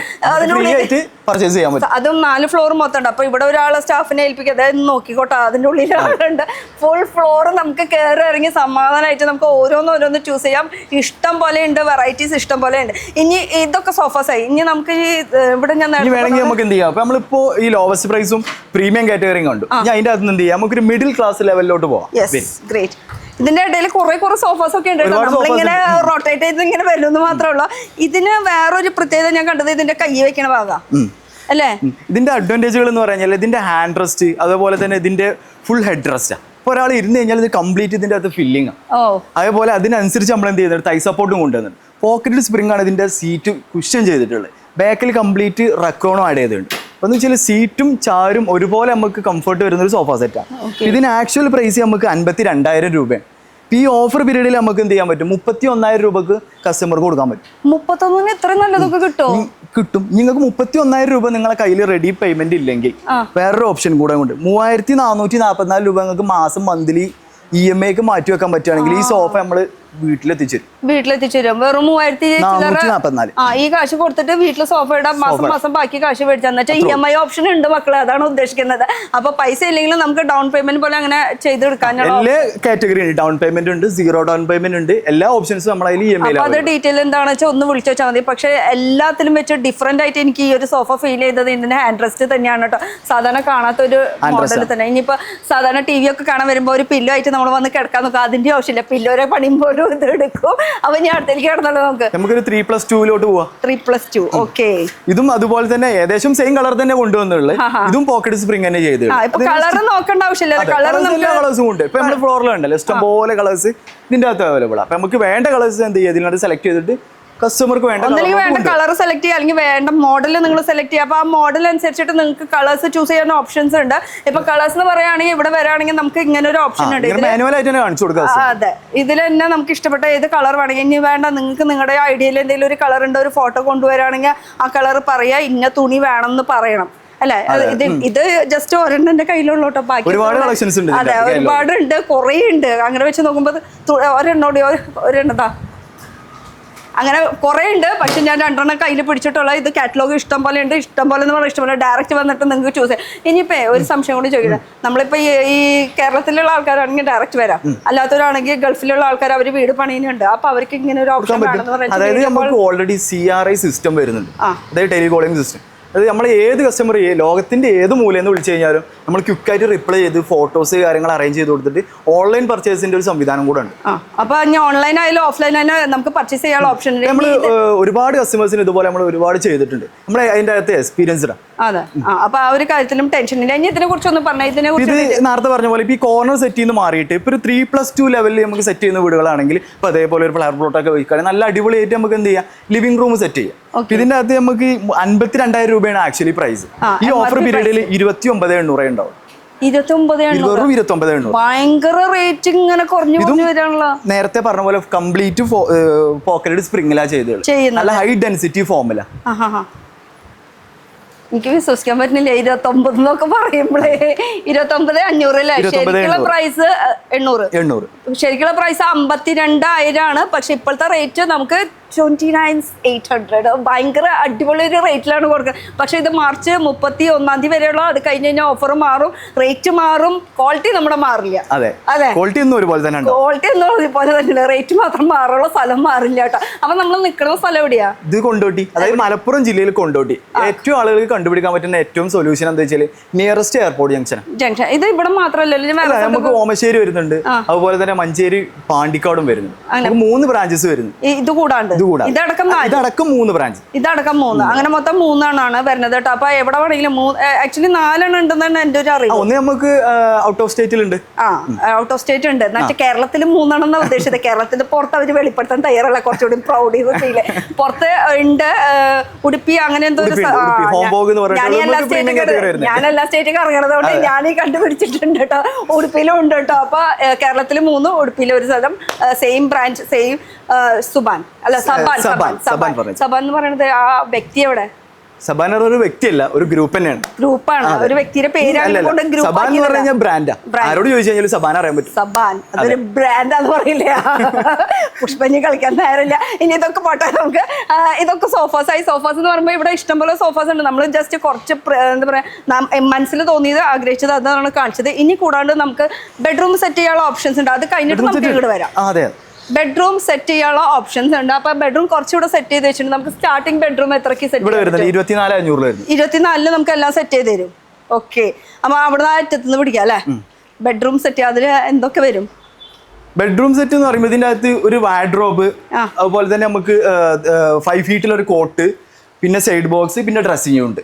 പർച്ചേസ് ചെയ്യാൻ പറ്റും. അതും 4 ഫ്ലോർ മൊത്തം ഉണ്ട്. അപ്പൊ ഇവിടെ ഒരാളെ സ്റ്റാഫിനെ ഏൽപ്പിക്കുക, അതായത് നോക്കിക്കോട്ടെ, അതിന്റെ ഉള്ളിൽ ആളുണ്ട്. ഫുൾ ഫ്ലോർ നമുക്ക് കയറി ഇറങ്ങി സമാധാനമായിട്ട് നമുക്ക് ഓരോന്നോരോന്ന് ചൂസ് ചെയ്യാം. ഇഷ്ടം പോലെ ഉണ്ട്, വെറൈറ്റീസ് ഇഷ്ടം പോലെ ഉണ്ട്. ഇനി ഇതൊക്കെ സോഫാസായി. ഇനി നമുക്ക് ഈ ഇവിടെ ഞാൻ വേണമെങ്കിൽ നമുക്ക് എന്ത് ചെയ്യാം, അപ്പൊ നമ്മളിപ്പോ ഈ ലോവസ്റ്റ് പ്രൈസും പ്രീമിയം കാറ്റഗറിയും കണ്ടു. ഞാൻ അതിന്റെ അകത്ത് എന്ത് ചെയ്യാം, നമുക്കൊരു മിഡിൽ ക്ലാസ് ലെവലിലോട്ട് പോവാം. ഗ്രേറ്റ്. ഇതിന്റെ ഇടയിൽ കുറെ സോഫാസ് ഒക്കെ ഉണ്ട്. നമ്മളിങ്ങനെ റൊട്ടേറ്റ് ചെയ്ത് ഇങ്ങനെ വരുമെന്ന് മാത്രമല്ല, ഇതിന് വേറൊരു പ്രത്യേകത ഞാൻ കണ്ടത് ഇതിന്റെ കൈ വെക്കണ ഭാഗം അല്ലേ. ഇതിന്റെ അഡ്വാൻറ്റേജുകൾ എന്ന് പറഞ്ഞാൽ ഇതിന്റെ ഹാൻഡ് റെസ്റ്റ്, അതുപോലെ തന്നെ ഇതിന്റെ ഫുൾ ഹെഡ് റെസ്റ്റ്. അപ്പോൾ ഒരാൾ ഇരുന്ന് കഴിഞ്ഞാൽ ഇത് കംപ്ലീറ്റ് ഇതിന്റെ അകത്ത് ഫില്ലിംഗ്. അതേപോലെ അതിനനുസരിച്ച് നമ്മൾ എന്ത് ചെയ്യുന്നത്, തൈ സപ്പോർട്ടും കൊണ്ടുവന്നുണ്ട്. പോക്കറ്റ് സ്പ്രിംഗ് ആണ് ഇതിന്റെ സീറ്റ് കുഷൻ ചെയ്തിട്ടുള്ളത്. ബാക്കിൽ കംപ്ലീറ്റ് റെക്കോണും ആഡ് ചെയ്തിട്ടുണ്ട്. എന്ന് വെച്ചാൽ സീറ്റും ചാരും ഒരുപോലെ നമുക്ക് കംഫർട്ട് വരുന്ന ഒരു സോഫ സെറ്റാണ്. ഇതിന് ആക്ച്വൽ പ്രൈസ് നമുക്ക് 52,000 രൂപയാണ്. ഈ ഓഫർ പീരീഡിൽ നമുക്ക് എന്ത് ചെയ്യാൻ പറ്റും, 31,000 രൂപക്ക് കസ്റ്റമർക്ക് കൊടുക്കാൻ പറ്റും. 31 ഇത്ര നല്ലതൊക്കെ കിട്ടും. നിങ്ങൾക്ക് 31,000 രൂപ നിങ്ങളെ കയ്യിൽ റെഡി പേയ്മെന്റ് ഇല്ലെങ്കിൽ വേറൊരു ഓപ്ഷൻ കൂടെ ഉണ്ട്. 3,444 രൂപ നിങ്ങൾക്ക് മാസം മന്ത്ലി EMI മാറ്റി വെക്കാൻ പറ്റുകയാണെങ്കിൽ ഈ സോഫ നമ്മള് വീട്ടിലെത്തിച്ചു തരും. വെറും 3,444. ഈ കാശ് കൊടുത്തിട്ട് വീട്ടിൽ സോഫ ഇടാം, മാസം ബാക്കി കാശ് മേടിച്ചാൽ EMI ഓപ്ഷൻ ഉണ്ട് മക്കളെ, അതാണ് ഉദ്ദേശിക്കുന്നത്. അപ്പൊ പൈസ ഇല്ലെങ്കിലും നമുക്ക് ഡൗൺ പേയ്മെന്റ് പോലെ അങ്ങനെ ചെയ്തെടുക്കാനുള്ള എല്ലാ കാറ്റഗറി ഉണ്ട്. ഡൗൺ പേയ്മെന്റ് ഉണ്ട്, സീറോ ഡൗൺ പേയ്മെന്റ് ഉണ്ട്, എല്ലാ ഓപ്ഷൻസും നമ്മളെ EMI. അത് ഡീറ്റെയിൽ എന്താണെന്ന് വെച്ചാൽ ഒന്ന് വിളിച്ചു വെച്ചാൽ മതി. പക്ഷെ എല്ലാത്തിലും വെച്ച് ഡിഫറെന്റ് ആയിട്ട് എനിക്ക് ഈ ഒരു സോഫ ഫീൽ ചെയ്തത് ഇതിന്റെ ഹാൻഡ് റെസ്റ്റ് തന്നെയാണ് കേട്ടോ. സാധാരണ കാണാത്ത ഒരു മോഡൽ തന്നെ. ഇനിയിപ്പോ സാധാരണ TV ഒക്കെ കാണാൻ വരുമ്പോൾ ഒരു പില്ലോ ആയിട്ട് നമ്മൾ വന്ന് കിടക്കാൻ നോക്കാം, അതിന്റെ ആവശ്യമില്ല. പില്ലോരെ പണിയുമ്പോൾ ഇത് എടുക്കും. അപ്പൊ ഞാൻ അടുത്തേക്ക് കിടന്നല്ലോ, നമുക്കൊരു 3+2 പോവാം. 3+2. ഓക്കെ. ഇതും അതുപോലെ തന്നെ ഏകദേശം സെയിം കളർ തന്നെ കൊണ്ടുവന്നുള്ളത്. ഇതും പോക്കറ്റ് സ്പ്രിംഗ് തന്നെ ചെയ്ത്. കളർ നോക്കേണ്ട ആവശ്യമില്ല. എല്ലാ കളേഴ്സും ഉണ്ട്. ഇപ്പൊ നമ്മുടെ ഫ്ലോറിൽ ഉണ്ടല്ലോ ഇഷ്ടംപോലെ കളേഴ്സ് ഇതിന്റെ അകത്ത് അവൈലബിൾ. അപ്പൊ നമുക്ക് വേണ്ട കളേഴ്സ് എന്ത് ചെയ്യുക, ഇതിനകത്ത് സെലക്ട് ചെയ്തിട്ട് കസ്റ്റമർക്ക് വേണ്ട കളർ സെലക്ട് ചെയ്യുക, അല്ലെങ്കിൽ വേണ്ട മോഡൽ നിങ്ങൾ സെലക്ട് ചെയ്യുക. അപ്പൊ ആ മോഡൽ അനുസരിച്ചിട്ട് നിങ്ങൾക്ക് കളേഴ്സ് ചൂസ് ചെയ്യാൻ ഓപ്ഷൻസ് ഉണ്ട്. ഇപ്പൊ കളേഴ്സ് എന്ന് പറയുകയാണെങ്കിൽ ഇവിടെ വരാണെങ്കിൽ നമുക്ക് ഇങ്ങനെ ഒരു ഓപ്ഷൻ ഉണ്ട്. അതെ, ഇതിൽ തന്നെ നമുക്ക് ഇഷ്ടപ്പെട്ട ഏത് കളർ വേണമെങ്കിൽ. ഇനി വേണ്ട നിങ്ങൾക്ക് നിങ്ങളുടെ ഐഡിയയിൽ എന്തെങ്കിലും ഒരു കളർ ഉണ്ട്, ഒരു ഫോട്ടോ കൊണ്ടുവരാണെങ്കിൽ ആ കളർ പറയാ, ഇന്ന തുണി വേണമെന്ന് പറയണം അല്ലെ. ഇത് ജസ്റ്റ് ഒരെണ്ണന്റെ കയ്യിലുള്ളോട്ടോ, ബാക്കി അതെ ഒരുപാടുണ്ട്, കുറേ ഉണ്ട്. അങ്ങനെ വെച്ച് നോക്കുമ്പോൾ ഒരെണ്ണതാ അങ്ങനെ കുറേ ഉണ്ട്. പക്ഷെ ഞാൻ 2 കയ്യിൽ പിടിച്ചിട്ടുള്ള ഇത് കാറ്റലോഗ് ഇഷ്ടം പോലെ ഉണ്ട്. ഇഷ്ടം പോലെ എന്ന് പറഞ്ഞാൽ ഇഷ്ടം പോലെ ഡയറക്റ്റ് വന്നിട്ട് നിങ്ങൾക്ക് ചൂസ് ചെയ്യാം. ഇനിയിപ്പോ ഒരു സംശയം കൂടി ചോദിക്കുന്നത്, നമ്മളിപ്പോ ഈ കേരളത്തിലുള്ള ആൾക്കാരാണെങ്കിൽ ഡയറക്റ്റ് വരാം, അല്ലാത്തവരാണെങ്കിൽ ഗൾഫിലുള്ള ആൾക്കാർ അവർ വീട് പണിയുന്നുണ്ട്. അപ്പൊ അവർക്ക് ഇങ്ങനെ ഒരു ഓപ്ഷൻ വേണമെന്ന് പറയുന്നത് ഓൾറെഡി CRI സിസ്റ്റം വരുന്നുണ്ട്, അതായത് ടെലികോളിംഗ് സിസ്റ്റം. അത് നമ്മൾ ഏത് കസ്റ്റമർ ലോകത്തിന്റെ ഏത് മൂലയിൽ നിന്ന് വിളിച്ചു കഴിഞ്ഞാലും നമ്മൾ ക്വിക്കായിട്ട് റിപ്ലൈ ചെയ്ത് ഫോട്ടോസ് കാര്യങ്ങൾ അറേഞ്ച് ചെയ്ത് കൊടുത്തിട്ട് ഓൺലൈൻ പർച്ചേസിന്റെ ഒരു സംവിധാനം കൂടെ ഉണ്ട്. അപ്പൊ ഓൺലൈൻ ആയാലും ഓഫ്ലൈൻ ആയാലും നമുക്ക് പർച്ചേസ് ചെയ്യാനുള്ള ഓപ്ഷൻ ഉണ്ട്. നമ്മൾ ഒരുപാട് കസ്റ്റമേഴ്സിന് ഇതുപോലെ നമ്മൾ ഒരുപാട് ചെയ്തിട്ടുണ്ട്. നമ്മൾ അതിന്റെ അകത്ത് എക്സ്പീരിയൻസ്ഡ് ആണ്. അതെ, അപ്പൊ ആ ഒരു കാര്യത്തിലും ടെൻഷൻ ഇല്ല. ഇനി ഇതിനെ കുറിച്ചൊന്ന് പറഞ്ഞാൽ, ഇത് നേരത്തെ പറഞ്ഞ പോലെ ഇപ്പൊ ഈ കോർണർ സെറ്റ് ചെയ്യുന്ന മാറിയിട്ട് ഇപ്പൊ ഒരു 3+2 ലെവലിൽ നമുക്ക് സെറ്റ് ചെയ്യുന്ന വീടുകളാണെങ്കിൽ ഇപ്പൊ അതേപോലെ ഒരു ഫ്ലവർ പ്ലോട്ട് ഒക്കെ വയ്ക്കുകയാണെങ്കിൽ നല്ല അടിപൊളിയായിട്ട് നമുക്ക് എന്ത് ചെയ്യാം, ലിവിംഗ് റൂം സെറ്റ് ചെയ്യാം. ഇതിന്റെ അകത്ത് നമുക്ക് 52,000 രൂപയാണ് ആക്ച്വലി പ്രൈസ്. ഈ ഓഫർ പീരീഡിൽ 29,800 ഉണ്ടാവും. 29,800 ഭയങ്കര റേറ്റ് ഇങ്ങനെ കുറഞ്ഞു വരാനുള്ള. നേരത്തെ പറഞ്ഞ പോലെ കംപ്ലീറ്റ് പോക്കറ്റ് സ്പ്രിംഗിലാ ചെയ്തത്, നല്ല ഹൈ ഡെൻസിറ്റി ഫോമില. എനിക്ക് വിശ്വസിക്കാൻ പറ്റുന്നില്ല. 29 എന്നൊക്കെ പറയുമ്പോഴേ 29,500 ശരിക്കുള്ള പ്രൈസ് 800. ശരിക്കുള്ള പ്രൈസ് 52,000 ആണ്. പക്ഷെ ഇപ്പോഴത്തെ റേറ്റ് നമുക്ക് 29,800. ഭയങ്കര അടിപൊളി ഒരു റേറ്റിലാണ് കൊടുക്കുന്നത്. പക്ഷെ ഇത് മാർച്ച് 31 വരെയുള്ള, അത് കഴിഞ്ഞ് കഴിഞ്ഞാൽ ഓഫർ മാറും, റേറ്റ് മാറും, ക്വാളിറ്റി നമ്മുടെ മാറില്ല. അതെ, ക്വാളിറ്റി ഒന്നും ഒരുപോലെ തന്നെ, റേറ്റ് മാത്രം മാറുള്ള, സ്ഥലം മാറില്ല കേട്ടോ. അപ്പൊ നമ്മൾ നിൽക്കുന്ന സ്ഥലം എവിടെയാ? ഇത് കൊണ്ടോട്ടി, അതായത് മലപ്പുറം ജില്ലയിൽ കൊണ്ടോട്ടി. ഏറ്റവും ആളുകൾക്ക് കണ്ടുപിടിക്കാൻ പറ്റുന്ന ഏറ്റവും സൊല്യൂഷൻ എന്താ വെച്ചാൽ നിയറസ്റ്റ് എയർപോർട്ട് ജംഗ്ഷൻ. ഇത് ഇവിടെ മാത്രമല്ലല്ലോ, നമുക്ക് ഓമശ്ശേരി വരുന്നുണ്ട്, അതുപോലെ തന്നെ മഞ്ചേരി, പാണ്ടിക്കാടും വരുന്നുണ്ട്. 3 ബ്രാഞ്ചസ് വരുന്നു. ഇത് കൂടാണ്ട് ഇതടക്കം ഇതടക്കം 3 ബ്രാഞ്ച്. ഇതടക്കം 3, അങ്ങനെ മൊത്തം 3 വരുന്നത് കേട്ടോ. അപ്പൊ എവിടെ വേണമെങ്കിലും ആക്ച്വലി 4 ഉണ്ടെന്നാണ് എന്റെ ഒരു അറിവ്. ഒന്ന് നമുക്ക് ഔട്ട് ഓഫ് സ്റ്റേറ്റിലുണ്ട്. ഔട്ട് ഓഫ് സ്റ്റേറ്റ് ഉണ്ട്. മറ്റേ കേരളത്തിൽ 3 ഉദ്ദേശിച്ചത്. കേരളത്തിന്റെ പുറത്ത് അവർ വെളിപ്പെടുത്താൻ തയ്യാറല്ല, കുറച്ചുകൂടി പ്രൗഡ് ചെയ്തിട്ടില്ലേ. പുറത്ത് ഉണ്ട് ഉടുപ്പി, അങ്ങനെ എന്തോ ഒരു ഞാൻ എല്ലാ സ്റ്റേറ്റും ഇറങ്ങണത് കൊണ്ട് ഞാൻ കണ്ടുപിടിച്ചിട്ടുണ്ട് കേട്ടോ. ഉടുപ്പിയിലും ഉണ്ട് കേട്ടോ. അപ്പൊ കേരളത്തിൽ 3, ഉടുപ്പിയിലെ ഒരു സ്ഥലം, സെയിം ബ്രാഞ്ച്, സെയിം സുബാൻ അല്ല സബാൻ എന്ന് പറയുന്നത് ആ വ്യക്തി എവിടെ? സബാൻ ഒരു വ്യക്തിയല്ല, ഒരു ഗ്രൂപ്പ് തന്നെയാണ്. ഗ്രൂപ്പാണ്, ഒരു വ്യക്തിയുടെ പേരാണ്. ആരോട് ചോദിച്ചു കഴിഞ്ഞാൽ സബാൻ അറിയാൻ പറ്റും. സബാൻ അതൊരു ബ്രാൻഡാന്ന് പറയില്ല. പുഷ്പഞ്ഞി കളിക്കാൻ നേരമില്ല. ഇനി ഇതൊക്കെ പോട്ടെ, നമുക്ക് ഇതൊക്കെ സോഫാസ് ആയി. സോഫാസ് എന്ന് പറയുമ്പോൾ ഇവിടെ ഇഷ്ടംപോലെ സോഫാസ് ഉണ്ട്. നമ്മൾ ജസ്റ്റ് കുറച്ച് എന്താ പറയാ മനസ്സിൽ തോന്നിയത്, ആഗ്രഹിച്ചത് അതാണ് കാണിച്ചത്. ഇനി കൂടാണ്ട് നമുക്ക് ബെഡ്റൂം സെറ്റ് ചെയ്യാനുള്ള ഓപ്ഷൻസ് ഉണ്ട്. അത് കഴിഞ്ഞിട്ട് നമുക്ക് ഇങ്ങോട്ട് വരാം. ബെഡ്റൂം സെറ്റ് ചെയ്യാനുള്ള ഓപ്ഷൻസ് ഉണ്ട്. അപ്പൊ ബെഡ്റൂം കുറച്ചുകൂടെ സെറ്റ് ചെയ്ത് വെച്ചിട്ടുണ്ട്. നമുക്ക് സ്റ്റാർട്ടിംഗ് ബെഡ്റൂം എത്രക്ക് സെറ്റ് 24,500 നമുക്ക് എല്ലാം സെറ്റ് ചെയ്ത് തരും. ഓക്കെ, അപ്പൊ അവിടെ അറ്റത്തുനിന്ന് പിടിക്കാം അല്ലെ. ബെഡ്റൂം സെറ്റ് അതിന് എന്തൊക്കെ വരും? ബെഡ്റൂം സെറ്റ് എന്ന് പറയുമ്പോൾ ഇതിന്റെ അകത്ത് ഒരു വാർഡ്രോബ്, അതുപോലെ തന്നെ നമുക്ക് 5 ഫീറ്റിൽ ഒരു കോട്ട്, പിന്നെ സൈഡ് ബോക്സ്, പിന്നെ ഡ്രസ്സിംഗ് ഉണ്ട്.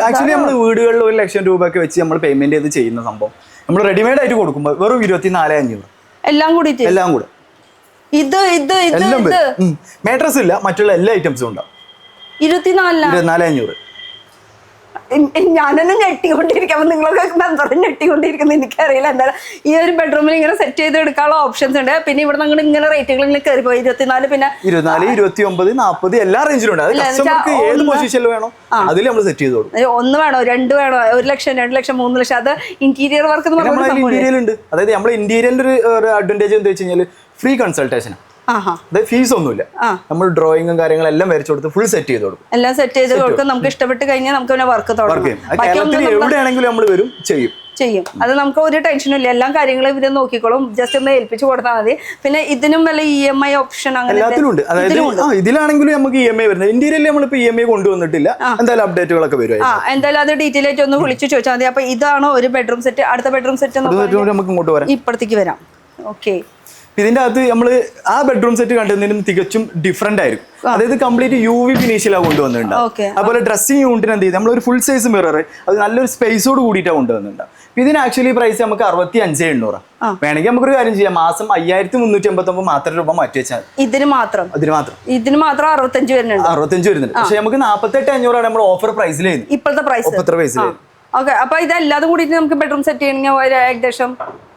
ആക്ച്വലി നമ്മൾ വീടുകളിൽ 1 ലക്ഷം രൂപ വെച്ച് നമ്മൾ പേയ്മെന്റ് ചെയ്ത് ചെയ്യുന്ന സംഭവം നമ്മൾ റെഡിമെയ്ഡ് ആയിട്ട് കൊടുക്കുമ്പോൾ വെറും 24,500. എല്ലാം കൂടി മാട്രസ് ഇല്ല, മറ്റുള്ള എല്ലാ ഐറ്റംസും ഉണ്ടാവും. 24,500. ഞാനെന്നെ ഞെട്ടിക്കൊണ്ടിരിക്കുമ്പോൾ നിങ്ങളൊക്കെ എന്താ ഞെട്ടിക്കൊണ്ടിരിക്കുന്നത് എനിക്കറിയില്ല. എന്തായാലും ഈ ഒരു ബെഡ്റൂമിൽ ഇങ്ങനെ സെറ്റ് ചെയ്ത് എടുക്കാനുള്ള ഓപ്ഷൻസ് ഉണ്ട്. പിന്നെ ഇവിടെ നിങ്ങൾ ഇങ്ങനെ റേറ്റുകൾ ഇങ്ങനെ കയറി പോയി 24, പിന്നെ 24, 29, 40 എല്ലാ റേഞ്ചിലും ഉണ്ട്. ഏത് പൊസിഷനിൽ വേണോ അതിൽ നമ്മൾ സെറ്റ് ചെയ്ത് കൊടുക്കും. 1 വേണോ 2 വേണോ 1 ലക്ഷം 2 ലക്ഷം 3 ലക്ഷം, അത് ഇന്റീരിയർ വർക്ക് ഇന്റീരിയർ ഉണ്ട്. അതായത് നമ്മൾ ഇന്റീരിയറിന്റെ ഒരു അഡ്വാൻറ്റേജ് എന്താ വെച്ച് കഴിഞ്ഞാൽ ഫ്രീ കൺസൾട്ടേഷൻ. ഫീസ് ഒന്നുമില്ല. നമ്മൾ ഡ്രോയിങ്ങും കാര്യങ്ങളെല്ലാം വരച്ചു കൊടുത്ത് ഫുൾ സെറ്റ് ചെയ്ത് കൊടുക്കും. എല്ലാം സെറ്റ് ചെയ്ത് കൊടുക്കും. നമുക്ക് ഇഷ്ടപ്പെട്ട് കഴിഞ്ഞാൽ നമുക്ക് പിന്നെ വർക്ക് തുടങ്ങാം. എവിടെയാണെങ്കിലും നമ്മൾ വരും ചെയ്യും. അത് നമുക്ക് ഒരു ടെൻഷനും ഇല്ല. എല്ലാ കാര്യങ്ങളും ഇവര് നോക്കിക്കോളും. ജസ്റ്റ് ഒന്ന് ഏൽപ്പിച്ചു കൊടുത്താൽ മതി. പിന്നെ ഇതിനും വല്ല EMI ഓപ്ഷൻ അങ്ങനെ എല്ലാത്തിലുണ്ട്. അതായത് ഇതിലാണെങ്കിലും നമുക്ക് EMI വരുന്നത്. ഇന്ത്യയിൽ നമ്മളിപ്പോ EMI കൊണ്ടുവന്നിട്ടില്ല. എന്തായാലും അപ്ഡേറ്റുകളൊക്കെ വരും. എന്തായാലും അത് ഡീറ്റെയിൽ ആയിട്ട് ഒന്ന് വിളിച്ചു ചോദിച്ചാൽ മതി. അപ്പൊ ഇതാണോ ഒരു ബെഡ്റൂം സെറ്റ്? അടുത്ത ബെഡ്റൂം സെറ്റ് നമുക്ക് ഇങ്ങോട്ട് വരാം, ഇപ്പഴത്തേക്ക് വരാം. ഓക്കെ, ഇതിന്റെ അകത്ത് നമ്മൾ ആ ബെഡ്റൂം സെറ്റ് കണ്ടതിനും തികച്ചും ഡിഫറെന്റ് ആയിരിക്കും. അതായത് കംപ്ലീറ്റ് UV ഫിനിഷിലാണ് കൊണ്ടുവന്നിട്ടുണ്ടാവും. അതുപോലെ ഡ്രസ്സിംഗ് യൂണിറ്റിന് എന്ത് ചെയ്ത് നമ്മളൊരു ഫുൾ സൈസ് മിറർ, അത് നല്ലൊരു സ്പേസോട് കൂടിയിട്ടാണ് കൊണ്ടുവന്നിട്ടുണ്ടാവും. ഇതിന് ആക്ച്വലി പ്രൈസ് നമുക്ക് 65,800. വേണമെങ്കിൽ നമുക്കൊരു കാര്യം ചെയ്യാം, മാസം 5,389 മാത്രം രൂപ മാറ്റി വെച്ചാൽ ഇതിന് മാത്രം 65 വരുന്നുണ്ട്. പക്ഷെ നമുക്ക് 48,500 നമ്മൾ ഓഫർ പ്രൈസിൽ ഇപ്പോഴത്തെ പ്രൈസ്. ഓക്കെ, അപ്പൊ ഇതല്ലാതെ കൂടിയിട്ട് നമുക്ക് ബെഡ്റൂം സെറ്റ് ചെയ്യണമെങ്കിൽ ഏകദേശം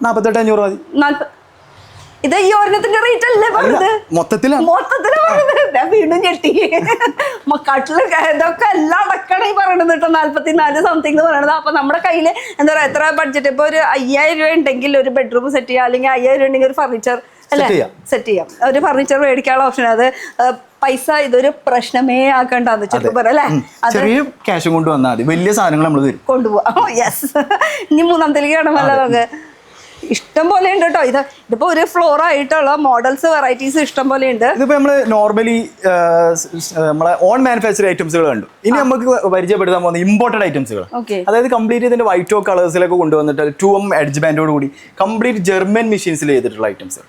48,500 മതി. ഇത് ഈ ഒരെണ്ണത്തിന്റെ റേറ്റ് അല്ലേ പറഞ്ഞത്? മൊത്തത്തിലാണ് വീണ്ടും ഞെട്ടി. കട്ടില് ഇതൊക്കെ എല്ലാം അടക്കണം ഈ പറയണത് കേട്ടോ. 44 സംതിങ് പറയണത്. അപ്പൊ നമ്മുടെ കയ്യിൽ എന്താ പറയാ, എത്ര ബഡ്ജറ്റ് ഇപ്പൊ ഒരു 5,000 രൂപ ഉണ്ടെങ്കിൽ ഒരു ബെഡ്റൂം സെറ്റ് ചെയ്യാം, അല്ലെങ്കിൽ 5,000 രൂപ ഉണ്ടെങ്കിൽ ഒരു ഫർണിച്ചർ അല്ലെ സെറ്റ് ചെയ്യാം. ഒരു ഫർണിച്ചർ മേടിക്കാനുള്ള ഓപ്ഷൻ. അത് പൈസ ഇതൊരു പ്രശ്നമേ ആക്കണ്ടെന്ന് ചുരുക്കം പറയാം അല്ലെ. ചെറിയ ക്യാഷ് കൊണ്ടുവന്നാൽ മതി, വലിയ സാധനങ്ങൾ നമ്മൾ കൊണ്ടുപോവാം. യെസ്, ഇനി മൂന്നാമത്തേക്ക് കാണാമല്ലോ. നമുക്ക് ഇഷ്ടം പോലെ ഉണ്ട് കേട്ടോ. ഇതിപ്പോ ഒരു ഫ്ലോർ ആയിട്ടുള്ള മോഡൽസ് വെറൈറ്റീസ് ഇഷ്ടം പോലെ ഉണ്ട്. ഇതിപ്പോ നമ്മള് നോർമലി നമ്മളെ ഓൺ മാനുഫാക്ചർ ഐറ്റംസുകൾ കണ്ടു. ഇനി നമുക്ക് പരിചയപ്പെടുത്താൻ പോകുന്ന ഇമ്പോർട്ടഡ് ഐറ്റംസുകൾ. അതായത് കംപ്ലീറ്റ് ഇതിന്റെ വൈറ്റ് ഓക്ക് കളേഴ്സിലൊക്കെ കൊണ്ടുവന്നിട്ട് 2M എഡ്ജ് ബാൻഡോട് കൂടി കംപ്ലീറ്റ് ജർമ്മൻ മെഷീൻസിൽ ചെയ്തിട്ടുള്ള ഐറ്റംസ്.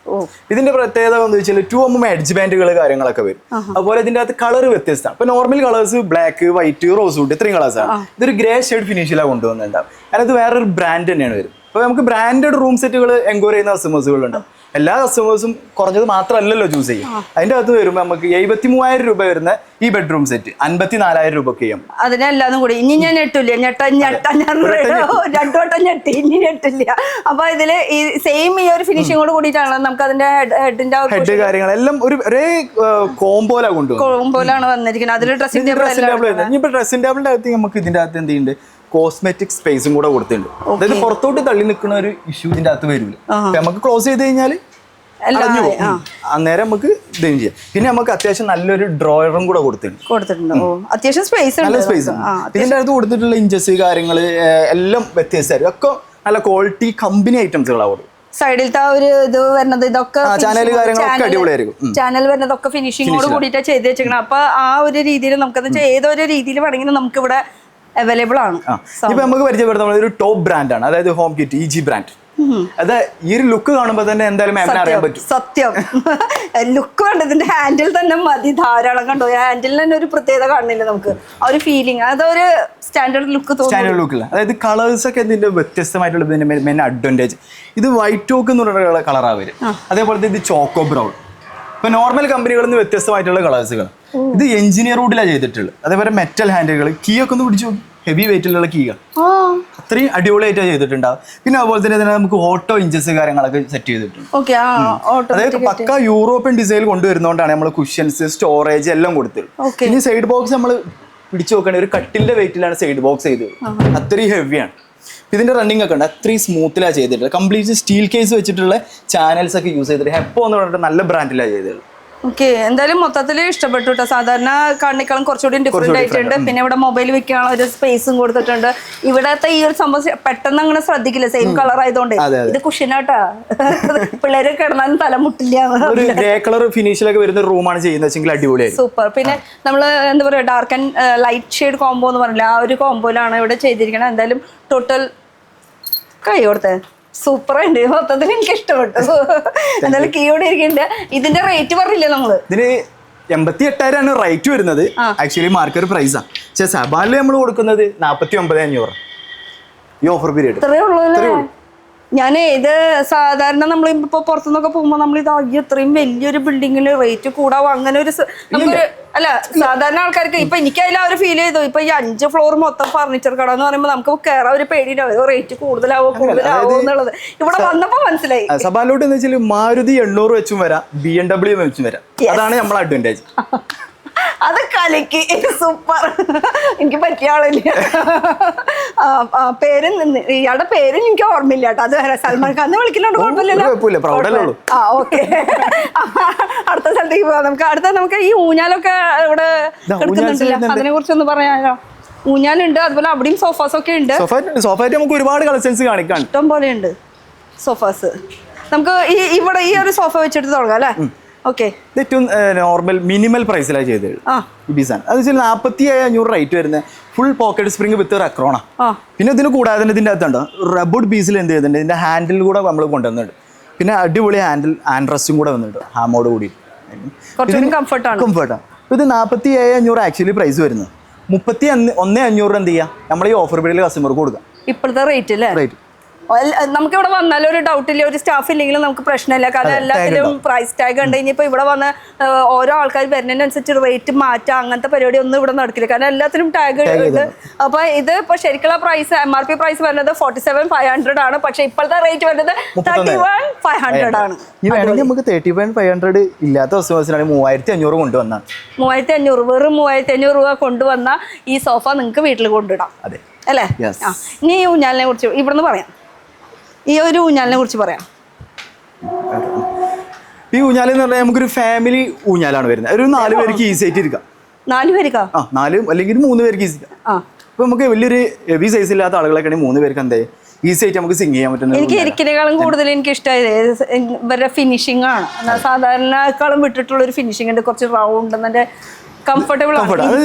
ഇതിന്റെ പ്രത്യേകത എന്ന് വെച്ചാൽ 2M എഡ്ജ് ബാൻഡുകൾ കാര്യങ്ങളൊക്കെ വരും. അതുപോലെ ഇതിന്റെ അകത്ത് കളർ വ്യത്യസ്തമാണ്. ഇപ്പൊ normal colours black, white, rose would ഇത്രയും കളേഴ്സാണ്. ഇതൊരു ഗ്രേ ഷെയ്ഡ് ഫിനിഷിലാണ് കൊണ്ടുവന്നിട്ടുണ്ടാവും. അതിനകത്ത് വേറൊരു ബ്രാൻഡ് തന്നെയാണ് വരും. അപ്പോൾ നമുക്ക് ബ്രാൻഡഡ് റൂം സെറ്റുകൾ എൻക്വയറി ചെയ്യുന്ന കസ്റ്റമേഴ്സുകളുണ്ട്. എല്ലാ കസ്റ്റമേഴ്സും കുറഞ്ഞത് മാത്രമല്ലല്ലോ ചൂസ് ചെയ്യും. അതിന്റെ അകത്ത് വരുമ്പോൾ നമുക്ക് 73,000 രൂപ വരുന്ന ഈ ബെഡ്റൂം സെറ്റ് 54,000 രൂപയ്ക്ക് ചെയ്യാം. അതിനെല്ലാതും കൂടി ഇനി ഞാൻ ഞെട്ടില്ല, രണ്ടു വട്ടം ഞെട്ടി, ഇനി ഞെട്ടില്ല. അപ്പൊ ഇതില് ഈ സെയിം ഈ ഒരു ഫിനിഷിങ്ങോട് കൂടിയിട്ടാണ് നമുക്ക് അതിന്റെ ഹെഡ് കാര്യങ്ങളെല്ലാം ഒരേ കോംബോലാണ് കോംബോയിലാണ് വന്നിരിക്കുന്നത്. അതിൽ ഡ്രസ്സിംഗ് ടേബിൾ ഡ്രസ്സിംഗ് ടേബിളിന്റെ അകത്ത് നമുക്ക് ഇതിന്റെ അകത്ത് എന്ത് ചെയ്യുന്നുണ്ട്, കോസ്മെറ്റിക് സ്പേസും കൂടെ കൊടുത്തിട്ടുണ്ട്. അതായത് പുറത്തോട്ട് തള്ളി നിൽക്കുന്ന ഒരു ഇഷ്യൂ ഇതിന്റെ അകത്ത് വരില്ല. നമുക്ക് ക്ലോസ് ചെയ്ത് കഴിഞ്ഞാൽ അന്നേരം നമുക്ക് ഇതും ചെയ്യാം. പിന്നെ നമുക്ക് അത്യാവശ്യം നല്ലൊരു ഡ്രോയറും കൂടെ കൊടുത്തിട്ടുണ്ട്. അത്യാവശ്യം സ്പേസ്, നല്ല സ്പേസ്. ഇതിന്റെ അകത്ത് കൊടുത്തിട്ടുള്ള ഇഞ്ചസ് കാര്യങ്ങൾ എല്ലാം വ്യത്യസ്തമായിരിക്കും. ഒക്കെ നല്ല ക്വാളിറ്റി കമ്പനി ഐറ്റംസുകളാവും. സൈഡിലത്തെ ഒരു ഇത് വരുന്നത് ഇതൊക്കെ ചാനൽ കാര്യങ്ങളൊക്കെ അടിപൊളിയായിരിക്കും. ചാനൽ വരുന്നതൊക്കെ ഫിനിഷിങ്ങോട് കൂടിയിട്ടാണ് ചെയ്ത് വെച്ചിരിക്കണം. അപ്പൊ ആ ഒരു രീതിയിൽ നമുക്കത് ഏതൊരു രീതിയിൽ വേണമെങ്കിലും നമുക്ക് ഇവിടെ അവൈലബിൾ ആണ്. ഇപ്പൊ നമുക്ക് പരിചയപ്പെടുത്താൻ ഒരു ടോപ്പ് ബ്രാൻഡാണ്, അതായത് ഹോം കിറ്റ് EG ബ്രാൻഡ്. അത് ഈ ഒരു ലുക്ക് കാണുമ്പോൾ തന്നെ എന്തായാലും മാമിനെ അറിയാൻ പറ്റും. സത്യം ലുക്ക് വേണ്ട, ഇതിന്റെ ഹാൻഡിൽ തന്നെ മതി ധാരാളം. കണ്ടോ ഹാൻഡിൽ തന്നെ ഒരു പ്രത്യേകത കാണുന്നില്ല നമുക്ക്, ആ ഒരു ഫീലിംഗ്, അതൊരു സ്റ്റാൻഡേർഡ് ലുക്ക് തോന്നുന്നു. സ്റ്റാൻഡേർഡ് ലുക്കില്ല, അതായത് കളേഴ്സ് ഒക്കെ ഇതിന്റെ വ്യത്യസ്തമായിട്ടുള്ള ഇതിന്റെ മെയിൻ അഡ്വാൻറ്റേജ്. ഇത് വൈറ്റ് ടോക്ക് എന്ന് പറഞ്ഞ കളറാണ് വരും. അതേപോലെ ഇത് ചോക്കോ ബ്രൗൺ. ഇപ്പൊ നോർമൽ കമ്പനികളിൽ നിന്ന് വ്യത്യസ്തമായിട്ടുള്ള കളേഴ്സുകൾ. ഇത് എഞ്ചിനീയർ വുഡിലാണ് ചെയ്തിട്ടുള്ളത്. അതേപോലെ മെറ്റൽ ഹാൻഡിലുകൾ, കീ ഒക്കെ ഒന്ന് പിടിച്ചു, ഹെവി വെയിറ്റിലുള്ള കീകൾ അത്രയും അടിപൊളിയായിട്ടാണ് ചെയ്തിട്ടുണ്ടാവും. പിന്നെ അതുപോലെ തന്നെ നമുക്ക് ഓട്ടോ ഇഞ്ചസ് കാര്യങ്ങളൊക്കെ സെറ്റ് ചെയ്തിട്ടുണ്ട്. അതായത് പക്ക യൂറോപ്യൻ ഡിസൈൻ കൊണ്ടുവരുന്നോണ്ടാണ് നമ്മൾ കുഷ്യൻസ്, സ്റ്റോറേജ് എല്ലാം കൊടുത്തത്. ഇനി സൈഡ് ബോക്സ് നമ്മൾ പിടിച്ചു നോക്കണേ, ഒരു കട്ടിലിന്റെ വെയിറ്റിലാണ് സൈഡ് ബോക്സ് ചെയ്തത്. അത്രയും ഹെവിയാണ്. ഇതിന്റെ റണ്ണിങ് ഒക്കെ ഉണ്ട്, അത്രയും സ്മൂത്തിലാണ് ചെയ്തിട്ടുള്ളത്. കംപ്ലീറ്റ് സ്റ്റീൽ കേസ് വെച്ചിട്ടുള്ള ചാനൽസ് ഒക്കെ യൂസ് ചെയ്തിട്ട് ഹെപ്പോ എന്ന് പറഞ്ഞിട്ട് നല്ല ബ്രാൻഡിലാണ് ചെയ്തത്. ഓക്കെ, എന്തായാലും മൊത്തത്തിൽ ഇഷ്ടപ്പെട്ടു കേട്ടോ. സാധാരണ കണ്ണിക്കളം കുറച്ചുകൂടി ഡിഫറെന്റ് ആയിട്ടുണ്ട്. പിന്നെ ഇവിടെ മൊബൈൽ വെക്കാനുള്ള ഒരു സ്പേസും കൊടുത്തിട്ടുണ്ട്. ഇവിടത്തെ ഈ ഒരു സംഭവം പെട്ടെന്ന് അങ്ങനെ ശ്രദ്ധിക്കില്ല, സെയിം കളർ ആയതുകൊണ്ട്. ഇത് കുഷ്യനാട്ടാ, പിള്ളേര് കിടന്നാലും തല മുട്ടില്ല. ഒരു ഗ്രേ കളർ ഫിനിഷിലൊക്കെ വരുന്ന റൂമാണ് ചെയ്യുന്നത്, അടിപൊളിയായി സൂപ്പർ. പിന്നെ നമ്മള് എന്താ പറയാ, dark and light shade combo എന്ന് പറഞ്ഞില്ല, ആ ഒരു കോംബോയിലാണ് ഇവിടെ ചെയ്തിരിക്കുന്നത്. എന്തായാലും ടോട്ടൽ കൈ കൊടുത്തേ സൂപ്പറായിട്ട്, മൊത്തത്തിൽ എനിക്ക് ഇഷ്ടപ്പെട്ടു. എന്തായാലും കീയോടെ ഇരിക്കുന്നുണ്ട്. ഇതിന്റെ റേറ്റ് പറഞ്ഞില്ലേ നമ്മള്? ഇതിന് 88,000 റേറ്റ് വരുന്നത്. ആക്ച്വലി മാർക്കറ്റ് പ്രൈസാണ്. പക്ഷെ സബാനിൽ നമ്മൾ കൊടുക്കുന്നത് 49,500 ഈ ഓഫർ പീരീഡ്. ഇത്രയേ ഉള്ളൂ. ഞാനേ ഇത് സാധാരണ നമ്മളിപ്പോ പുറത്തുനിന്നൊക്കെ പോകുമ്പോ നമ്മൾ ഇത് ഇത്രയും വലിയൊരു ബിൽഡിങ്ങിന് റേറ്റ് കൂടാവും അങ്ങനെ ഒരു നമുക്കൊരു അല്ല, സാധാരണ ആൾക്കാർക്ക് ഇപ്പൊ എനിക്ക് അതിൽ ആ ഒരു ഫീൽ ചെയ്തു. ഇപ്പൊ ഈ 5 ഫ്ലോർ മൊത്തം ഫർണിച്ചർ കട എന്ന് പറയുമ്പോൾ നമുക്ക് കയറാൻ ഒരു പേടിയില്ല, റേറ്റ് കൂടുതലാവോ എന്നുള്ളത്. ഇവിടെ വന്നപ്പോ മനസ്സിലായി. സബാലോട്ട് എന്ന് വെച്ചാൽ മാരുതി 800 വെച്ചും വരാം, BMW വെച്ചും വരാം. അതാണ് നമ്മളെ അഡ്വാൻറ്റേജ്. അത് കലക്കി, സൂപ്പർ. എനിക്ക് പറ്റിയ ആളില്ല. പേര് ഇയാളുടെ പേര് എനിക്ക് ഓർമ്മയില്ല കേട്ടോ. അത് വേറെ സൽമാൻ ഖാൻ വിളിക്കുന്നുണ്ട്, കുഴപ്പമില്ലല്ലോ. ആ ഓക്കെ, അടുത്ത സ്ഥലത്തേക്ക് പോവാം. നമുക്ക് ഈ ഊഞ്ഞാലൊക്കെ ഇവിടെ കിടക്കുന്നുണ്ടല്ലോ, അതിനെ കുറിച്ചൊന്ന് പറയാനോ? ഊഞ്ഞാലുണ്ട്, അതുപോലെ അവിടെയും സോഫാസ് ഒക്കെ ഉണ്ട്. സോഫായിട്ട് നമുക്ക് ഒരുപാട് കളക്ഷൻസ് കാണിക്കാം, ഇഷ്ടം പോലെ ഉണ്ട് സോഫാസ്. നമുക്ക് ഇവിടെ ഈ ഒരു സോഫ വെച്ചിട്ട് തുടങ്ങാം അല്ലേ? ഏറ്റവും നോർമൽ മിനിമൽ പ്രൈസിലാണ് ചെയ്തത് ഈ ഡിസൈൻ. അത് വെച്ചാൽ 47,500 റേറ്റ് വരുന്നത്. ഫുൾ പോക്കറ്റ് സ്പ്രിംഗ് വിത്ത് റെക്രോണ. പിന്നെ ഇതിന് കൂടാതെ തന്നെ ഇതിൻ്റെ അകത്തുണ്ട് റബ്ബോഡ് പീസിൽ എന്ത് ചെയ്തിട്ടുണ്ട്, ഇതിന്റെ ഹാൻഡിൽ കൂടെ നമ്മൾ കൊണ്ടുവന്നിട്ടുണ്ട്. പിന്നെ അടിപൊളി ഹാൻഡ് റെസ്റ്റും കൂടെ വന്നിട്ടുണ്ട്, ഹാമോട് കൂടി. കംഫർട്ടാണ്. ഇത് 47,500 ആക്ച്വലി പ്രൈസ് വരുന്നത്. 31,500 എന്ത് ചെയ്യാം, നമ്മൾ ഈ ഓഫർ പീരീഡിൽ കസ്റ്റമർക്ക് കൊടുക്കാം. ഇപ്പോഴത്തെ റേറ്റ് അല്ലേ? നമുക്കിവിടെ വന്നാലും ഒരു ഡൗട്ടില്ല, ഒരു സ്റ്റാഫ് ഇല്ലെങ്കിലും നമുക്ക് പ്രശ്നമില്ല. കാരണം എല്ലാത്തിലും പ്രൈസ് ടാഗ് ഉണ്ട്. ഇനിയിപ്പോ ഇവിടെ വന്ന് ഓരോ ആൾക്കാർ വരുന്നതിനനുസരിച്ച് റേറ്റ് മാറ്റാം, അങ്ങനത്തെ പരിപാടി ഒന്നും ഇവിടെ നടക്കില്ല. കാരണം എല്ലാത്തിനും ടാഗ് ഉണ്ട്. അപ്പൊ ഇത് ഇപ്പൊ ശരിക്കുള്ള പ്രൈസ് MRP പ്രൈസ് വരുന്നത് 47,500 ആണ്. പക്ഷെ ഇപ്പോഴത്തെ റേറ്റ് വരുന്നത് 31,500 ആണ്. നമുക്ക് 31,500 ഇല്ലാത്ത കസ്റ്റമേഴ്സിനാണ് 3,500 കൊണ്ടുവന്നാണ്. 3,500 വെറും 3,500 രൂപ കൊണ്ടുവന്ന ഈ സോഫ നിങ്ങൾക്ക് വീട്ടിൽ കൊണ്ടിടാം അല്ലേ? ഇനി ഈ ഊഞ്ഞാലിനെ കുറിച്ച് ഇവിടുന്ന് പറയാം. ഈ ഒരു ഊഞ്ഞാലിനെ കുറിച്ച് പറയാം. ഈ ഊഞ്ഞാൽ എന്ന് പറഞ്ഞാൽ നമുക്കൊരു ഫാമിലി ഊഞ്ഞാലാണ് വരുന്നത്. ഒരു 4 പേർക്ക് ഈസി ആയിട്ട് ഇരിക്കാം. 4 പേർക്കാ? 4 അല്ലെങ്കിൽ 3 പേർക്ക് ഈസി. ഇപ്പൊ നമുക്ക് വലിയൊരു ഹെവി സൈസ് ഇല്ലാത്ത ആളുകളൊക്കെ 3 പേർക്ക് എന്താ ഈസി ആയിട്ട് നമുക്ക് സിംഗ് ചെയ്യാൻ പറ്റുന്നത്. എനിക്ക് ഇരിക്കുന്നതിനേക്കാളും കൂടുതൽ എനിക്ക് ഇഷ്ടമായത് ഇവരുടെ ഫിനിഷിംഗ് ആണ്. സാധാരണക്കാളും വിട്ടിട്ടുള്ള ഒരു ഫിനിഷിംഗ് ഉണ്ട്, കുറച്ച് റൗണ്ട് എന്നിട്ട് കംഫർട്ടബിൾ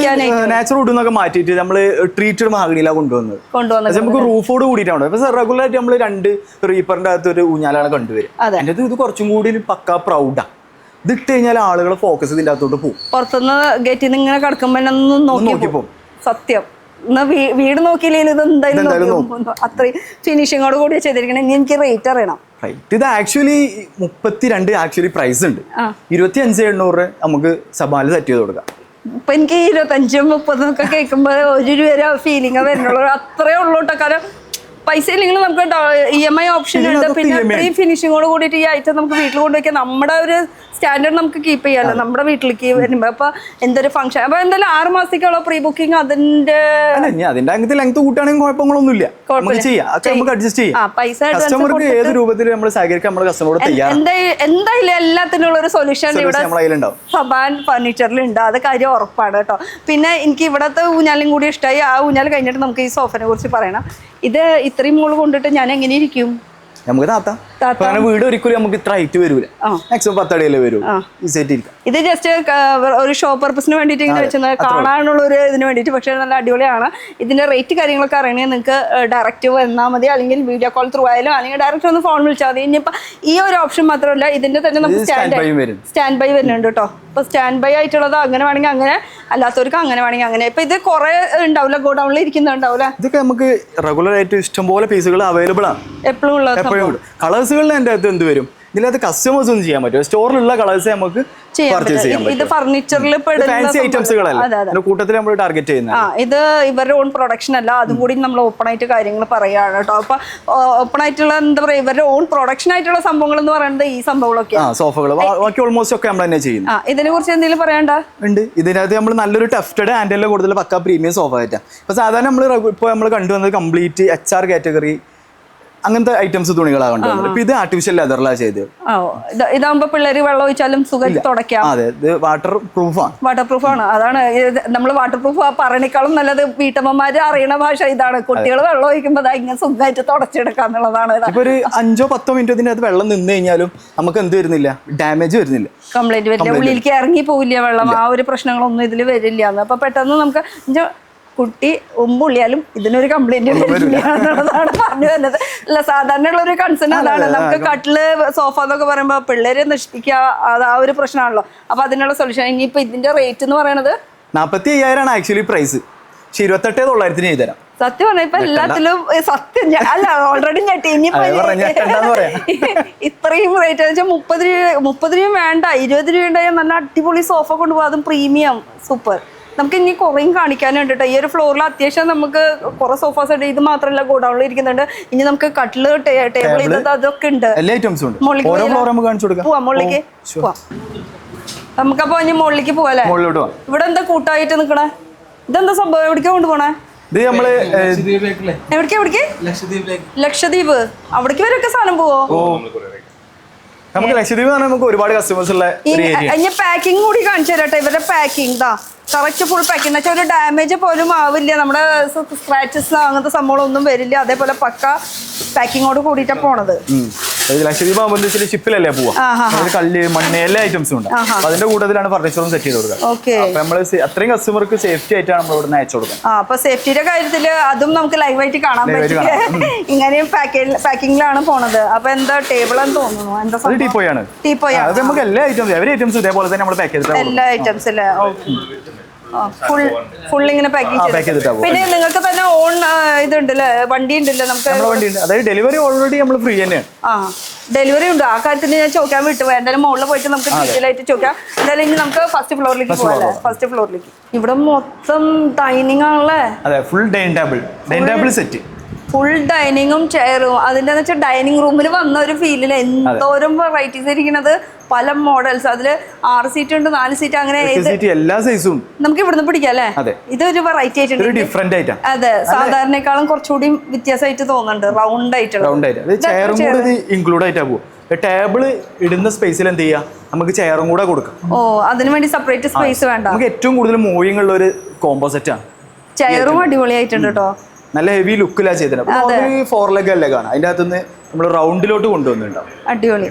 നാച്ചുറൽ വുഡ് എന്നൊക്കെ മാറ്റിയിട്ട് നമ്മള് ട്രീറ്റഡ് മഹാഗണിയിലാണ് കൊണ്ടുവന്നത്. നമുക്ക് റൂഫോട് കൂടിയിട്ടാണ്. ഇപ്പൊ റെഗുലർ ആയിട്ട് നമ്മള് 2 റീപ്പറിന്റെ അകത്ത് ഒരു ഊഞ്ഞാലാണ് കണ്ടുവരും. എന്റെ ഇത് കുറച്ചും കൂടി പക്ക പ്രൗഡാ. ഇത് ഇട്ട് കഴിഞ്ഞാൽ ആളുകളെ ഫോക്കസ് ഇതിന്റെ അകത്തോട്ട് പോകും. പുറത്തുനിന്ന് ഗേറ്റിൽ നിന്ന് ഇങ്ങനെ കിടക്കുമ്പോ നോക്കി പോകും. സത്യം, വീട് നോക്കിയില്ലെങ്കിൽ ഇത് എന്തായാലും അത്രയും ഫിനിഷിങ്ങോട് കൂടി ചെയ്തിരിക്കണം. എനിക്ക് റേറ്റ് അറിയണം. ഇത് ആക്ച്വലി 32 ആക്ച്വലി പ്രൈസ് ഉണ്ട്. 25,800 നമുക്ക് സബാനിൽ സെറ്റ് ചെയ്ത് കൊടുക്കാം. ഇപ്പൊ എനിക്ക് 25-30 ഒക്കെ കേൾക്കുമ്പോ 1 രൂപ ഫീലിംഗ് വരുന്നുള്ളൂ. അത്രേ ഉള്ളൂ കേട്ടോ. കാരണം പൈസ ഇല്ലെങ്കിലും നമുക്ക് EMI ഓപ്ഷൻ ഉണ്ട്. പിന്നെ അത്രയും ഫിനിഷിങ്ങോട് കൂടിയിട്ട് ഈ ഐറ്റം നമുക്ക് വീട്ടിൽ കൊണ്ടുവയ്ക്കാം. നമ്മുടെ ഒരു സ്റ്റാൻഡേർഡ് നമുക്ക് കീപ്പ് ചെയ്യാമല്ലോ നമ്മുടെ വീട്ടിലേക്ക് വരുമ്പോ. അപ്പൊ എന്തൊരു ഫംഗ്ഷൻ, അപ്പൊ എന്തായാലും 6 മാസത്തേക്കുള്ള പ്രീ ബുക്കിംഗ് അതിന്റെ ലെങ്ത് കൂട്ടാണെങ്കിൽ കുഴപ്പങ്ങളൊന്നുമില്ല, കസ്റ്റമർക്ക് ഏത് രൂപത്തിൽ നമ്മൾ സഹകരിക്കാൻ നമ്മൾ കസ്റ്റമറോട് എന്തായാലും എല്ലാത്തിനുള്ള ഒരു സൊല്യൂഷൻ ഇവിടെ സബാൻ ഫർണിച്ചറിൽ ഉണ്ട്. അത് കാര്യം ഉറപ്പാണ് കേട്ടോ. പിന്നെ എനിക്ക് ഇവിടത്തെ ഊഞ്ഞാലും കൂടി ഇഷ്ടമായി. ആ ഊഞ്ഞാൽ കഴിഞ്ഞിട്ട് നമുക്ക് ഈ സോഫനെ കുറിച്ച് പറയണം. ഇത് ഇത്രയും മോള് കൊണ്ടിട്ട് ഞാൻ എങ്ങനെ ഇരിക്കും? നമുക്ക് താത്താം. കാരണം വീട് ഒരിക്കലും നമുക്ക് ഇത്ര ഹൈറ്റ് വരൂല, മാക്സിമം 10 അടിയല്ലേ വരൂ, ഈസിയായിട്ട് ഇരിക്കാം. ഇത് ജസ്റ്റ് ഒരു ഷോ പർപ്പസിന് വേണ്ടിയിട്ട് ഇങ്ങനെ വെച്ചാൽ കാണാനുള്ള ഒരു ഇതിന് വേണ്ടിയിട്ട്, പക്ഷേ നല്ല അടിപൊളിയാണ്. ഇതിന്റെ റേറ്റ് കാര്യങ്ങളൊക്കെ അറിയണമെങ്കിൽ നിങ്ങൾക്ക് ഡയറക്റ്റ് വന്നാൽ മതി, അല്ലെങ്കിൽ വീഡിയോ കോൾ ത്രൂ ആയാലും, അല്ലെങ്കിൽ ഡയറക്റ്റ് ഒന്ന് ഫോൺ വിളിച്ചാൽ മതി. ഇനിയിപ്പോൾ ഈ ഒരു ഓപ്ഷൻ മാത്രമല്ല, ഇതിന്റെ തന്നെ നമുക്ക് സ്റ്റാൻഡ് ബൈ വരുന്നുണ്ട് കേട്ടോ. ഇപ്പൊ സ്റ്റാൻഡ് ബൈ ആയിട്ടുള്ളത് അങ്ങനെ വേണമെങ്കിൽ അങ്ങനെ, അല്ലാത്തവർക്ക് അങ്ങനെ വേണമെങ്കിൽ അങ്ങനെ. ഇപ്പൊ ഇത് കുറെ ഉണ്ടാവില്ല, ഗോഡൌണിൽ ഇരിക്കുന്നുണ്ടാവില്ല. ഇതൊക്കെ നമുക്ക് റെഗുലർ ആയിട്ട് ഇഷ്ടംപോലെ പീസുകൾ അവൈലബിൾ ആണ്, എപ്പോഴും ഉള്ളത്. കളേഴ്സുകളിൽ എൻ്റെ അകത്ത് എന്ത് വരും, ഇതിനകത്ത് കസ്റ്റമേഴ്സ് ഒന്നും ചെയ്യാൻ പറ്റും, സ്റ്റോറിലുള്ള കളേഴ്സ് നമുക്ക് പർച്ചേസ് ചെയ്യാൻ പറ്റും. ഇത് ഫർണിച്ചറിൽ ഫാൻസി ഐറ്റംസുകളല്ല കൂട്ടത്തിൽ നമ്മൾ ടാർഗറ്റ് ചെയ്യുന്നത്. ഇത് ഇവരുടെ ഓൺ പ്രൊഡക്ഷൻ അല്ല, അതും കൂടി നമ്മൾ ഓപ്പൺ ആയിട്ട് കാര്യങ്ങൾ പറയുകയാണ് കേട്ടോ. അപ്പൊ ഓപ്പൺ ആയിട്ടുള്ള എന്താ പറയുക, ഇവരുടെ ഓൺ പ്രൊഡക്ഷൻ ആയിട്ടുള്ള സംഭവങ്ങൾ എന്ന് പറയുന്നത് ഈ സംഭവങ്ങളൊക്കെ, സോഫകൾ ബാക്കി ഓൾമോസ്റ്റ് ഒക്കെ നമ്മൾ തന്നെ ചെയ്യുന്നു. ഇതിനെ കുറിച്ച് എന്തെങ്കിലും പറയാണ്ട ഉണ്ട്. ഇതിനകത്ത് നമ്മൾ നല്ലൊരു ടഫ്റ്റഡ് ഹാൻഡിലെ കൂടുതൽ പക്ക പ്രീമിയം സോഫ ആയിട്ടാണ്. ഇപ്പൊ സാധാരണ നമ്മൾ കണ്ടുവന്നത് കംപ്ലീറ്റ് HR കാറ്റഗറി അങ്ങനത്തെ ഐറ്റംസ് തുണികളാണ് കണ്ടുവന്നത്. ഇപ്പൊ ഇത് ആർട്ടിഫിഷ്യൽ ലെതറിലാണ് ചെയ്തത്. ഇതാകുമ്പോ പിള്ളേര് വെള്ളം ഒഴിച്ചാലും സുഖമായിട്ട് തുടയ്ക്കാം. അതെ, ഇത് വാട്ടർ പ്രൂഫാണ്. വാട്ടർ പ്രൂഫാണ്. അതാണ് നമ്മൾ വാട്ടർ പ്രൂഫ് പറയണേക്കാളും നല്ലത് വീട്ടമ്മമാര് അറിയണ ഭാഷ ഇതാണ്. കുട്ടികൾ വെള്ളം ഒഴിക്കുമ്പോൾ ഇങ്ങനെ സുഖമായിട്ട് തുടച്ചെടുക്കുക എന്നുള്ളതാണ്. ഇപ്പൊ ഒരു 5-10 മിനിറ്റ് ഇതിനകത്ത് വെള്ളം നിന്ന് കഴിഞ്ഞാലും നമുക്ക് എന്ത് വരുന്നില്ല, ഡാമേജ് വരുന്നില്ല, കംപ്ലൈന്റ് വരില്ല, ഉള്ളിലേക്ക് ഇറങ്ങി പോവില്ല വെള്ളം, ആ ഒരു പ്രശ്നങ്ങളൊന്നും ഇതിൽ വരില്ല. അപ്പൊ പെട്ടെന്ന് നമുക്ക് കുട്ടി ഉമ്പുള്ളിയാലും ഇതിനൊരു കംപ്ലൈന്റ് വരില്ല എന്നുള്ളതാണ് പറഞ്ഞു വരുന്നത്. അല്ല, സാധാരണ ഉള്ള ഒരു കൺസേൺ അതാണ്. നമുക്ക് കട്ടില് സോഫ എന്നൊക്കെ പറയുമ്പോൾ പിള്ളേരെ നശിപ്പിക്കുക, അത് ആ ഒരു പ്രശ്നമാണല്ലോ. അപ്പൊ അതിനുള്ള സൊല്യൂഷൻ. ഇനിയിപ്പോ ഇതിന്റെ റേറ്റ് എന്ന് പറയുന്നത് 45,000 ആക്ച്വലി പ്രൈസ്. 28,900 ചെയ്തു തരാം. സത്യം പറഞ്ഞ ഇപ്പൊ എല്ലാത്തിലും സത്യം അല്ല, ഓൾറെഡി ഞെട്ടി. ഇനിയിപ്പോ ഇത്രയും റേറ്റ് വെച്ചാൽ 30 രൂപ വേണ്ട, 20 രൂപ ഉണ്ടായാൽ നല്ല അടിപൊളി സോഫ കൊണ്ടുപോകും, അതും പ്രീമിയം സൂപ്പർ. നമുക്ക് ഇനി കുറേയും കാണിക്കാനുണ്ട് കേട്ടോ. ഈ ഒരു ഫ്ലോറിൽ അത്യാവശ്യം നമുക്ക് കുറെ സോഫാസ് ഉണ്ട്. ഇത് മാത്രമല്ല, ഗോഡൌണിൽ ഇരിക്കുന്നുണ്ട്. ഇനി നമുക്ക് കട്ടില്, ടേബിൾ, ഇത് അതൊക്കെ ഉണ്ട്. പോവാം, മുകളിലേക്ക് പോവാം. നമുക്കപ്പോ ഇനി മുകളിലേക്ക് പോവാല്ലേ? ഇവിടെ എന്താ കൂട്ടായിട്ട് നിക്കണേ? ഇതെന്താ സംഭവം? എവിടേക്കാ കൊണ്ടുപോണേ? എവിടേക്ക്? ലക്ഷദ്വീപ്. അവിടേക്ക് വരെയൊക്കെ സാധനം പോവോ? നമുക്ക് ലക്ഷദ്വീപ് നമുക്ക് ഒരുപാട് കസ്റ്റമേഴ്സ് ഉള്ള ഇനി പാക്കിംഗ് കൂടി കാണിച്ചു തരാട്ടെ. ഇവരുടെ പാക്കിംഗ് കറക്റ്റ് ഫുൾ പാക്കിംഗ് എന്ന് വെച്ചാൽ ഒരു ഡാമേജ് പോലും ആവില്ല, നമ്മുടെ സ്ക്രാച്ചസ് അങ്ങനത്തെ സംഭവങ്ങളൊന്നും വരില്ല. അതേപോലെ പക്ക പാക്കിങ്ങോട് കൂടിയിട്ടാണ് പോണത്. ലക്ഷദ്വീപ് ആകുമ്പോൾ ഷിപ്പിലല്ലേ പോവാ, കല്ല്, മണ്ണ്, എല്ലാ ഐറ്റംസും ഉണ്ട്. അതിന്റെ കൂട്ടത്തിലാണ് ഫർണിച്ചറും സെറ്റ് ചെയ്ത് കൊടുക്കുക. നമ്മള് അത്രയും കസ്റ്റമർക്ക് സേഫ്റ്റി ആയിട്ടാണ് നമ്മൾ ഇവിടെ അയച്ചു കൊടുക്കുന്നത്. അപ്പൊ സേഫ്റ്റിയുടെ കാര്യത്തില് അതും നമുക്ക് ലൈവായിട്ട് കാണാൻ പറ്റും. ഇങ്ങനെയും പാക്കിങ്ങിലാണ് പോണത്. അപ്പൊ എന്താ ടേബിൾ എന്ന് തോന്നുന്നു, എന്താ ടീപ്പോയാണ്. നമുക്ക് എല്ലാ ഐറ്റംസും എവരി ഐറ്റംസ് ഇതേപോലെ തന്നെ നമ്മൾ പാക്ക് ചെയ്തിട്ട് എല്ലാ ഐറ്റംസ് അല്ലേ? ഫുൾ ഇങ്ങനെ പാക്കിംഗ് ചെയ്തിട്ട്. പിന്നെ നിങ്ങൾക്ക് തന്നെ ഓൺ ഇതുണ്ടല്ലേ, വണ്ടി ഉണ്ടല്ലോ നമുക്ക്? അതായത് ഡെലിവറി ഓൾറെഡി നമ്മൾ ഫ്രീ തന്നെയാണ്. ഡെലിവറി ഉണ്ട്. ആ കാര്യത്തിന് ഞാൻ ചോദിക്കാൻ വിട്ടുപോയി. എന്തായാലും മുകളിൽ പോയിട്ട് നമുക്ക് ഡീറ്റെയിൽ ആയിട്ട് ചോദിക്കാം. എന്തായാലും ഇനി നമുക്ക് ഫസ്റ്റ് ഫ്ലോറിലേക്ക് പോകാം. ഫസ്റ്റ് ഫ്ലോറിലേക്ക് ഇവിടെ മൊത്തം ഡൈനിങ് ആണല്ലേ? അതെ, full dining table set, full ഡൈനിങ്ങും ചെയറും. അതിന്റെ വെച്ചാൽ ഡൈനിങ് റൂമിൽ വന്ന ഒരു ഫീലില് എന്തോരം വെറൈറ്റീസ് ഇരിക്കുന്നത്, പല മോഡൽസ്. അതില് 6 സീറ്റ് ഉണ്ട്, 4 സീറ്റ്, അങ്ങനെ എല്ലാ സൈസും നമുക്ക് ഇവിടുന്ന് പിടിക്കാം അല്ലേ? ഇതൊരു വെറൈറ്റി ആയിട്ടുണ്ട്. അതെ, സാധാരണക്കാളും കുറച്ചുകൂടി വ്യത്യാസമായിട്ട് തോന്നുന്നുണ്ട്. റൗണ്ട് ആയിട്ടുള്ള ഇൻക്ലൂഡ് ആയിട്ടാ പോകും. ടേബിൾ ഇടുന്ന സ്പേസിൽ എന്ത് ചെയ്യാം, നമുക്ക് ചെയറും കൂടെ കൊടുക്കാം. ഓ, അതിനു വേണ്ടി സെപ്പറേറ്റ് സ്പേസ് വേണ്ട. നമുക്ക് ഏറ്റവും കൂടുതൽ മൂവിങ് ഉള്ള ഒരു കോമ്പോസെറ്റ് ആണ്. ചെയറും അടിപൊളിയായിട്ടുണ്ട് കേട്ടോ. നല്ല ഹെവി ലുക്കിലാ ചെയ്തിട്ടുണ്ട്. 4 ലെഗ് അല്ലേ കാണാം, അതിന്റെ അകത്തുനിന്ന് നമ്മൾ റൗണ്ടിലോട്ട് കൊണ്ടുവന്നിട്ടുണ്ടാവും. അടിപൊളി.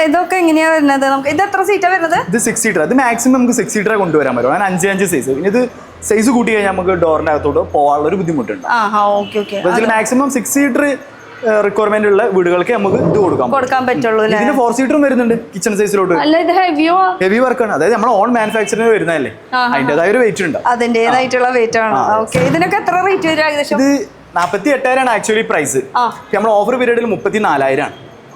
ഇതൊക്കെ എങ്ങനെയാ വരുന്നത്? നമുക്ക് ഇത് എത്ര സീറ്റാ വരുന്നത്? ഇത് 6 സീറ്റർ. അത് മാക്സിമം നമുക്ക് 6 സീറ്ററെ കൊണ്ടുവരാൻ പറ്റും. അങ്ങനെ 5 സൈസ്. ഇനി ഇത് സൈസ് കൂട്ടി കഴിഞ്ഞാൽ നമുക്ക് ഡോറിന്റെ അകത്തോട്ട് പോകാനുള്ള ഒരു ബുദ്ധിമുട്ടുണ്ട്. മാക്സിമം 6 സീറ്റർ റിക്വയർമെന്റ് ഉള്ള വീടുകൾക്ക് നമുക്ക് ഇത് കൊടുക്കാൻ പറ്റുള്ളൂ. ഇതിന് 4 സീറ്ററും വരുന്നുണ്ട് കിച്ചൺ സൈസിലോട്ട്. ഹെവി വർക്കാണ്. അതായത് നമ്മൾ ഓൺ മാനുഫാക്ചറിംഗ് വരുന്നതല്ലേ, അതിന്റേതായ ഒരു വെയിറ്റ് ഉണ്ട്. അതിന്റേതായിട്ടുള്ള വെയിറ്റ് ആണ്. ഇതിനൊക്കെ എത്ര റേറ്റ് വരും ഏകദേശം? ഇത് 48,000 ആക്ച്വലി പ്രൈസ്. നമ്മൾ ഓഫർ പീരീഡിൽ 34,000 ആണ്.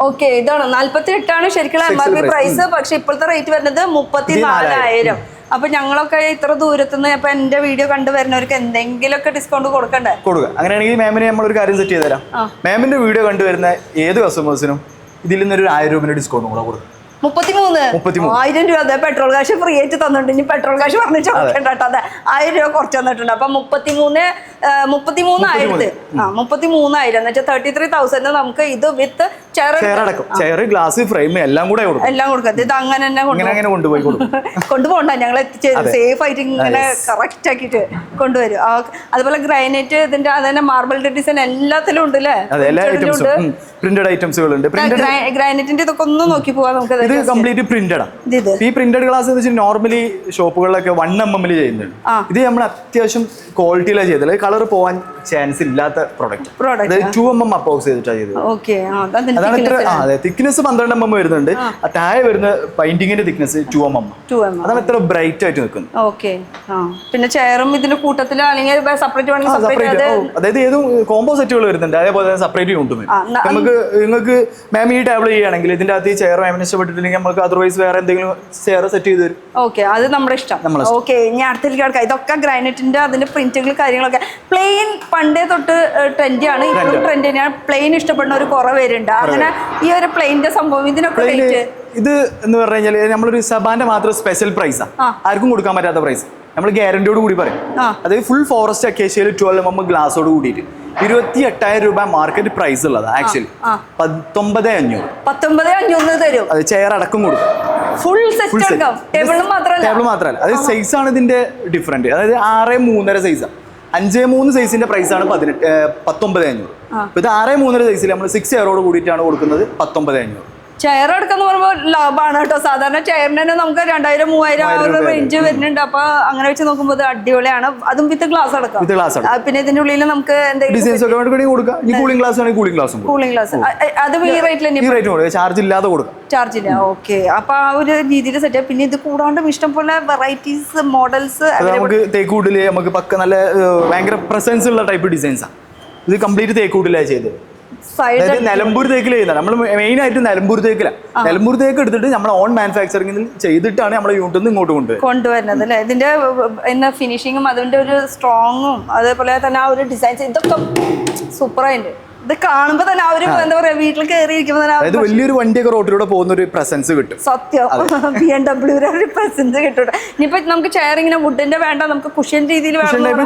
ഓക്കെ, ഇതാണ് 48 ആണ് ശരിക്കുള്ള MRP പ്രൈസ്. പക്ഷെ ഇപ്പോഴത്തെ റേറ്റ് വരുന്നത് 34,000. അപ്പൊ ഞങ്ങളൊക്കെ ഇത്ര ദൂരത്തുനിന്ന് അപ്പൊ എന്റെ വീഡിയോ കണ്ടു വരുന്നവർക്ക് എന്തെങ്കിലുമൊക്കെ ഡിസ്കൗണ്ട് കൊടുക്കണ്ടേ? കൊടുക്കുക. അങ്ങനെയാണെങ്കിൽ മാമിന് നമ്മളൊരു കാര്യം സെറ്റ് ചെയ്ത് തരാം. മാമിന്റെ വീഡിയോ കണ്ടുവരുന്ന ഏത് കസ്റ്റമേഴ്സിനും ഇതിൽ നിന്നൊരു 1000 രൂപ ഡിസ്കൗണ്ട് കൂടെ കൊടുക്കും. 33 1000 രൂപ. അതെ, പെട്രോൾ കാശ് ഫ്രീ ആയിട്ട് തന്നിട്ടുണ്ട്. ഇനി പെട്രോൾ കാശ് പറഞ്ഞു ചോദിക്കേണ്ട കേട്ടോ. അതെ, 1000 രൂപ കുറച്ച് തന്നിട്ടുണ്ട്. അപ്പൊ 33,000 33,000 എന്ന് വെച്ചാൽ 33,000 നമുക്ക് ഇത് വിത്ത് ചെയർ ഗ്ലാസ് ഫ്രെയിം എല്ലാം കൂടെ എല്ലാം കൊടുക്കാം. ഇത് അങ്ങനെ തന്നെ കൊണ്ടുപോയി കൊണ്ടുപോകണ്ട, ഞങ്ങൾ സേഫ് ആയിട്ട് ഇങ്ങനെ കറക്റ്റ് ആക്കിയിട്ട് കൊണ്ടുവരും. അതുപോലെ ഗ്രാനൈറ്റ്, ഇതിന്റെ അതന്നെ മാർബിൾ ഡിസൈൻ എല്ലാത്തിലും ഉണ്ട് അല്ലേ? പ്രിന്റഡ് ഐറ്റംസുകൾ ഉണ്ട്. ഗ്രാനൈറ്റിന്റെ ഇതൊക്കെ ഒന്ന് നോക്കി പോവാം നമുക്ക്. ഇത് കംപ്ലീറ്റ് പ്രിന്റഡ് ആണ്. ഈ പ്രിന്റഡ് ഗ്ലാസ് എന്ന് വെച്ചാൽ നോർമലി ഷോപ്പുകളിലൊക്കെ 1 mm ചെയ്യുന്നുണ്ട്. ഇത് നമ്മൾ അത്യാവശ്യം ക്വാളിറ്റിയിലാണ് ചെയ്തത്. കളർ പോവാൻ ചാൻസ് ഇല്ലാത്ത പ്രൊഡക്റ്റ്. 2 mm അപ്പോക്സ് ചെയ്തിട്ടാണ് ചെയ്തത്. അതാണ് ഇത്ര. അതെ, തിക്നെസ് 12 mm വരുന്നുണ്ട്. താഴെ വരുന്ന പൈന്റിങ്ങിന്റെ തിക്നെസ് 2 mm. അതാണ് ഇത്ര ബ്രൈറ്റ് ആയിട്ട് നിൽക്കുന്നത്. പിന്നെ ചെയറും ഇതിന്റെ കൂട്ടത്തിൽ അല്ലെങ്കിൽ സെപ്പറേറ്റ് വേണമെങ്കിൽ, അതായത് ഏതും കോംബോ സെറ്റുകൾ വരുന്നുണ്ട്. അതേപോലെ തന്നെ സെപ്പറേറ്റ് യൂണിറ്റും വരും. നിങ്ങൾക്ക് മാം ഈ ടേബിൾ ചെയ്യുകയാണെങ്കിൽ ഇതിന്റെ അകത്ത് ഈ ചെയർ മാമിന് ഇഷ്ടപ്പെട്ടിട്ടില്ലെങ്കിൽ നമുക്ക് അതർവൈസ് വേറെ എന്തെങ്കിലും ചെയർ സെറ്റ് ചെയ്ത് തരും. അത് നമ്മുടെ ഇഷ്ടം. ഇനി അടുത്തേക്ക് കിടക്കാം. ഇതൊക്കെ ഗ്രാനൈറ്റിന്റെ അതിന്റെ പ്രിന്റുകൾ കാര്യങ്ങളൊക്കെ പ്ലെയിൻ പണ്ടേ തൊട്ട് ട്രെൻഡ് ആണ്. ഇപ്പോഴും ട്രെൻഡ് തന്നെയാണ്. പ്ലെയിൻ ഇഷ്ടപ്പെടുന്ന ഒരു കുറെ പേരുണ്ട്. അങ്ങനെ ഈ ഒരു പ്ലെയിന്റെ സംഭവം ഇതിനൊക്കെ ഇത് എന്ന് പറഞ്ഞു കഴിഞ്ഞാൽ നമ്മളൊരു സബാന്റെ മാത്രം സ്പെഷ്യൽ പ്രൈസാ, ആർക്കും കൊടുക്കാൻ പറ്റാത്ത പ്രൈസ്. നമ്മൾ ഗ്യാരണ്ടിയോട് കൂടി പറയും. അതായത് ഫുൾ ഫോറസ്റ്റ് അക്കേഷ്യയിൽ 12 mm ഗ്ലാസോട് കൂടിയിട്ട് 28,000 രൂപ മാർക്കറ്റ് പ്രൈസ് ഉള്ളത്. ആക്ച്വലി 19,500 തരും. അത് ചെയർ അടക്കം കൊടുക്കും. ഫുൾ സെറ്റ് ടേബിൾ മാത്രമല്ല, അത് സൈസ് ആണ് ഇതിന്റെ ഡിഫറെന്റ്. അതായത് 6.3 സൈസാണ്. 5.3 സൈസിന്റെ പ്രൈസ് ആണ് 19,500. ഇത് 6.3 സൈസിൽ നമ്മൾ 6 ചെയറോട് കൂടിയിട്ടാണ് കൊടുക്കുന്നത് 19,500. ചെയർ എടുക്കാന്ന് പറയുമ്പോൾ ലാഭമാണ് കേട്ടോ. സാധാരണ ചെയറിന് തന്നെ നമുക്ക് 2,000-3,000 റേഞ്ച് വരുന്നുണ്ട്. അപ്പൊ അങ്ങനെ വെച്ച് നോക്കുമ്പോൾ ഇത് അടിപൊളിയാണ്. അതും വിത്ത് ഗ്ലാസ് അടക്കാം. പിന്നെ ഇതിന്റെ ഉള്ളിൽ നമുക്ക് കൂളിംഗ് ഗ്ലാസ് അത് ഈ റേറ്റിൽ ചാർജ് ഇല്ലാതെ കൊടുക്കാം. ചാർജ് ഇല്ല. ഓക്കെ, അപ്പൊ ആ ഒരു രീതിയിൽ സെറ്റ്. പിന്നെ ഇത് കൂടാണ്ട് ഇഷ്ടം പോലെ വെറൈറ്റീസ് മോഡൽസ്. നമുക്ക് തേക്കൂട്ടില് നമുക്ക് പക്ക നല്ല ഭയങ്കര പ്രസൻസ് ഉള്ള ടൈപ്പ് ഡിസൈൻസാണ്. ഇത് കംപ്ലീറ്റ് തേക്കൂട്ടിലാണ് ചെയ്തത്. നിലമ്പൂർ തേക്കിൽ ചെയ്യുന്നത്. നമ്മൾ മെയിൻ ആയിട്ട് നിലമ്പൂർ തേക്കിലാണ്. നിലമ്പൂർ തേക്ക് എടുത്തിട്ട് നമ്മൾ ഓൺ മാനുഫാക്ചറിംഗ് ചെയ്തിട്ടാണ് നമ്മളെ യൂണിറ്റിൽ നിന്ന് ഇങ്ങോട്ട് കൊണ്ടുവരുന്നത് അല്ലേ? ഇതിന്റെ ഫിനിഷിങ്ങും അതിന്റെ ഒരു സ്ട്രോങ്ങും അതേപോലെ തന്നെ ആ ഒരു ഡിസൈൻസ് ഇതൊക്കെ സൂപ്പറായിട്ട്. ഇത് കാണുമ്പോ തന്നെ ആ ഒരു എന്താ പറയാ, വീട്ടിൽ കയറിയിരിക്കുമ്പോ തന്നെ വലിയൊരു വണ്ടിയൊക്കെ റോഡിലൂടെ പോകുന്ന ഒരു പ്രസൻസ് കിട്ടും. സത്യം, BMW ഒരു പ്രസൻസ് കിട്ടും. ഇനിയിപ്പോ നമുക്ക് ചെയർ ഇങ്ങനെ വുഡിന്റെ വേണ്ട, നമുക്ക് കുഷൻ രീതിയിൽ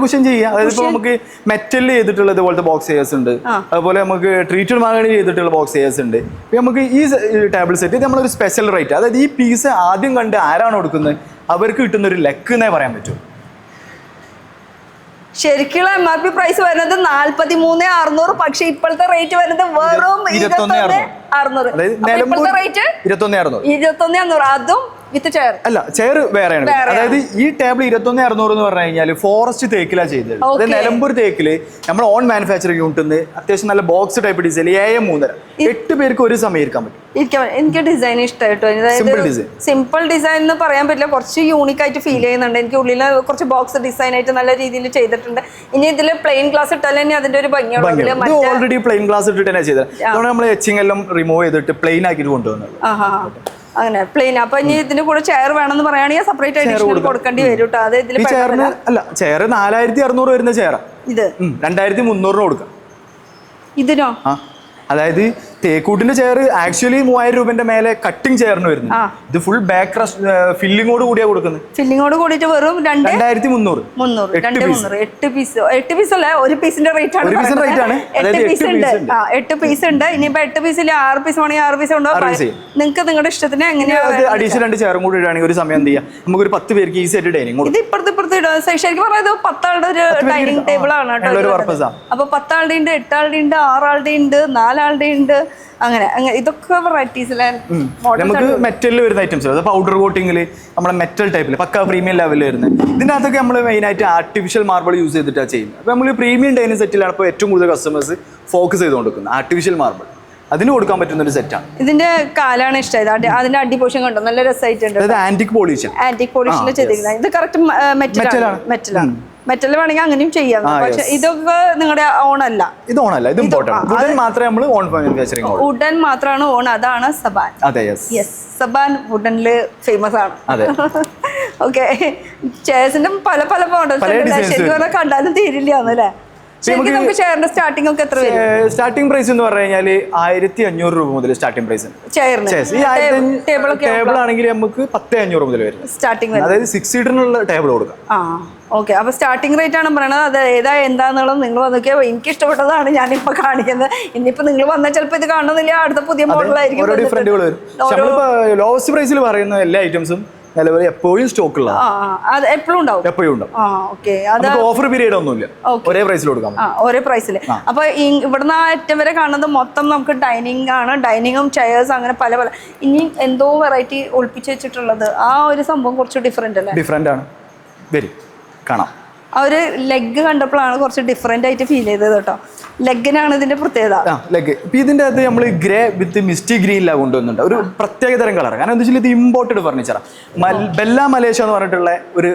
കുഷൻ ചെയ്യാം. അതായത് ഇപ്പൊ നമുക്ക് മെറ്റൽ ചെയ്തിട്ടുള്ള ഇതുപോലത്തെ ബോക്സ് ചെയേഴ്സ് ഉണ്ട്. അതുപോലെ നമുക്ക് ട്രീറ്റഡ് മാഗണി ചെയ്തിട്ടുള്ള ബോക്സ് ചെയേഴ്സ് ഉണ്ട്. നമുക്ക് ഈ ടേബിൾ സെറ്റ് ഇത് നമ്മളൊരു സ്പെഷ്യൽ റേറ്റ്. അതായത് ഈ പീസ് ആദ്യം കണ്ട് ആരാണ് കൊടുക്കുന്നത് അവർക്ക് കിട്ടുന്ന ഒരു ലക്ക് എന്നേ പറയാൻ പറ്റും. ശരിക്കുള്ള MRP പ്രൈസ് വരുന്നത് 43,600. പക്ഷെ ഇപ്പോഴത്തെ റേറ്റ് വരുന്നത് വെറും 21,600. 21,600 അതും വിത്ത് ചെയർ അല്ല, ചെയർ വേറെയാണ്. അതായത് ഈ ടേബിൾ 21,600 എന്ന് പറഞ്ഞു കഴിഞ്ഞാൽ ഫോറസ്റ്റ് തേക്കിലാണ് ചെയ്തത്. അതായത് നിലമ്പൂർ തേക്കില് നമ്മൾ ഓൺ മാനുഫാക്ചറിംഗ് യൂണിറ്റിൽ നിന്ന് അത്യാവശ്യം നല്ല ബോക്സ് ടൈപ്പ് ഡിസൈൻ 7.3 8 പേർക്ക് ഒരു സമയം ഇരിക്കാൻ പറ്റും. എനിക്ക് ഡിസൈൻ ഇഷ്ടമായിട്ടോ. സിമ്പിൾ ഡിസൈൻ എന്ന് പറയാൻ പറ്റില്ല, കുറച്ച് യൂണിക് ആയിട്ട് ഫീൽ ചെയ്യുന്നുണ്ട്. എനിക്ക് ഉള്ളിൽ കുറച്ച് ബോക്സ് ഡിസൈൻ ആയിട്ട് നല്ല രീതിയിൽ ചെയ്തിട്ടുണ്ട്. ഇനി ഇതിൽ പ്ലെയിൻ ഗ്ലാസ് ഇട്ടാൽ തന്നെ അതിന്റെ ഒരു ഭംഗിയാണ്. ഓൾറെഡി പ്ലെയിൻ ഗ്ലാസ് ഇട്ടിട്ട് തന്നെ ചെയ്തത്. അതുകൊണ്ട് നമ്മൾ എച്ചിങ് എല്ലാം റിമൂവ് ചെയ്തിട്ട് പ്ലെയിൻ ആക്കിയിട്ട് കൊണ്ടുവന്നത്. അങ്ങനെ പ്ലെയിൻ. അപ്പൊ ഇനി ഇതിന്റെ കൂടെ ചെയർ വേണമെന്ന് പറയുകയാണെങ്കിൽ സെപ്പറേറ്റ് ആയിട്ട് കൊടുക്കേണ്ടി വരും കേട്ടോ. അത് ഇതിൽ അല്ല, ചെയർ 4,600 വരുന്ന ചെയർ ഇത് 2,300 കൊടുക്കാം. ഇതിനോ? അതായത് തേക്കൂട്ടിന്റെ ചെയർ ആക്ച്വലി 3,000 രൂപന്റെ മേലെ കട്ടിംഗ് ചെയറിന് വരുന്നു. ഇത് ഫുൾ ബാക്ക് ഫില്ലിങ്ങോട് കൂടിയാ കൊടുക്കുന്നത്. ഫില്ലിങ്ങോട് കൂടിയിട്ട് വെറും 2,300. 8 പീസ് അല്ല, ഒരു പീസിന്റെ റേറ്റ് ആണ്. 8 പീസ് ഉണ്ട്. 8 പീസ് ഉണ്ട്. ഇനിയിപ്പോ 8 പീസിൽ 6 പീസ് വേണമെങ്കിൽ 6 പീസ് ഉണ്ടോ നിങ്ങൾക്ക് നിങ്ങളുടെ ഇഷ്ടത്തിന് എങ്ങനെയാ. അഡീഷണൽ 2 ചെയറും കൂടി ഇടുകയാണെങ്കിൽ ഒരു സമയം എന്ത് ചെയ്യാം, നമുക്ക് ഒരു 10 പേർക്ക് ഈസി ആയിട്ട് ഡൈനിങ്. ഇത് ഇപ്പുറത്ത് ശരിക്കും പറയുന്നത് 10 ആളുടെ ഒരു ഡൈനിങ് ടേബിൾ ആണ് കേട്ടോ. അപ്പൊ 10 ആളുടെ ഉണ്ട്, 8 ആളുടെ ഉണ്ട്, 6 ആളുടെ ഉണ്ട്, 4 ആളുടെ ഉണ്ട്. അങ്ങനെ ഇതൊക്കെ വെറൈറ്റീസ്. നമുക്ക് മെറ്റലിൽ വരുന്ന ഐറ്റംസ്, അത് പൗഡർ കോട്ടിങ്ങില് നമ്മളെ മെറ്റൽ ടൈപ്പിൽ പക്ക പ്രീമിയം ലെവലിൽ വരുന്നത്. ഇതിൻ്റെ അകത്തൊക്കെ നമ്മൾ മെയിൻ ആയിട്ട് ആർട്ടിഫിഷ്യൽ മാർബിൾ യൂസ് ചെയ്തിട്ടാണ് ചെയ്യുന്നത്. അപ്പോൾ നമ്മൾ പ്രീമിയം ഡൈനിങ് സെറ്റിലാണ് ഇപ്പോൾ ഏറ്റവും കൂടുതൽ കസ്റ്റമേഴ്സ് ഫോക്കസ് ചെയ്ത് കൊടുക്കുന്നത്. ആർട്ടിഫിഷ്യൽ മാർബിൾ അതിന് കൊടുക്കാൻ പറ്റുന്ന ഒരു സെറ്റാണ്. ഇതിന്റെ കാലാണ് ഇഷ്ടമായത്. അതിന്റെ അടിപോഷൻ കണ്ടോ, നല്ല രസമായിട്ടുണ്ട്. ആന്റിക് പോളിഷ് ചെയ്തിരിക്കുന്നത്. ഇത് കറക്റ്റ് മെറ്റലാണ്. മെറ്റൽ വേണമെങ്കിൽ അങ്ങനെയും ചെയ്യാം. പക്ഷെ ഇതൊക്കെ നിങ്ങളുടെ ഓൺ അല്ല. ഇത് ഓണല്ല, ഇത് വുഡൻ മാത്രമേ നമ്മൾ ഓൺ മാനുഫാക്ചറിംഗ്. വുഡൻ മാത്രമാണ് ഓൺ. അതാണ് സബാൻ. അതെ, സബാൻ വുഡനില് ഫേമസ് ആണ്. ഓക്കെ, ചെയർസിന്റെ പല മോഡൽസ് ശരിക്കും പറഞ്ഞാൽ കണ്ടാലും തീരില്ല അല്ലേ? ശരിക്കും നമുക്ക് ചെയറിന്റെ സ്റ്റാർട്ടിംഗ് ഒക്കെ എത്ര വരും? സ്റ്റാർട്ടിംഗ് പ്രൈസ് എന്ന് പറഞ്ഞു കഴിഞ്ഞാൽ 1500 രൂപ മുതൽ സ്റ്റാർട്ടിംഗ് പ്രൈസ്. ടേബിൾ ആണെങ്കിൽ നമുക്ക് 10500 മുതൽ വരും സ്റ്റാർട്ടിംഗ്, അതായത് 6 സീറ്ററിനുള്ള ടേബിൾ കൊടുക്കാം. ഓക്കെ. അപ്പൊ സ്റ്റാർട്ടിംഗ് റേറ്റ് ആണ് പറയുന്നത്. അത് ഏതാ എന്താന്നുള്ളത് നിങ്ങൾ വന്നൊക്കെ എനിക്ക് ഇഷ്ടപ്പെട്ടതാണ് ഞാനിപ്പോ കാണിക്കുന്നത്. ഇനിയിപ്പോ നിങ്ങൾ വന്നാൽ ചിലപ്പോൾ ഇത് കാണുന്നില്ല, അടുത്ത പുതിയ മോഡലായിരിക്കും. ലോവസ്റ്റ് പ്രൈസിൽ പറയുന്ന എല്ലാ ഐറ്റംസും നിലവിൽ എപ്പോഴും സ്റ്റോക്ക് ഉള്ള എപ്പോഴും ഉണ്ടാവും. എപ്പോഴും ഉണ്ടാവും. ഓഫർ പീരീഡ് ഒന്നുമില്ല, ഒരേ പ്രൈസിൽ കൊടുക്കാം. ഒരേ പ്രൈസിൽ. അപ്പൊ ഇവിടുന്ന് അറ്റം വരെ കാണുന്നത് മൊത്തം നമുക്ക് ഡൈനിങ് ആണ്. ഡൈനിങ്ങും ചെയർസ് അങ്ങനെ പല പല. ഇനി എന്തോ വെറൈറ്റി ഒളിപ്പിച്ച് വെച്ചിട്ടുള്ളത് ആ ഒരു സംഭവം കുറച്ച് ഡിഫറെന്റ് അല്ലേ? ഡിഫറെന്റ് ആണ്, വരും കാണാം. ആ ഒരു ലെഗ് കണ്ടപ്പോഴാണ് കുറച്ച് ഡിഫറെന്റ് ആയിട്ട് ഫീൽ ചെയ്തത് കേട്ടോ. ലെഗിനാണ് ഇതിന്റെ പ്രത്യേകത. ലെഗ് ഇപ്പൊ ഇതിന്റെ അകത്ത് നമ്മൾ ഗ്രേ വിത്ത് മിസ്റ്റി ഗ്രീനിലാണ് കൊണ്ടുവന്നിട്ടുണ്ട്. ഒരു പ്രത്യേകതരം കളർ. കാരണം എന്താ വെച്ചാൽ ഇത് ഇമ്പോർട്ടഡ് ഫർണിച്ചറാണ്. ബെല്ല മലേഷ്യ എന്ന് പറഞ്ഞിട്ടുള്ള ഒരു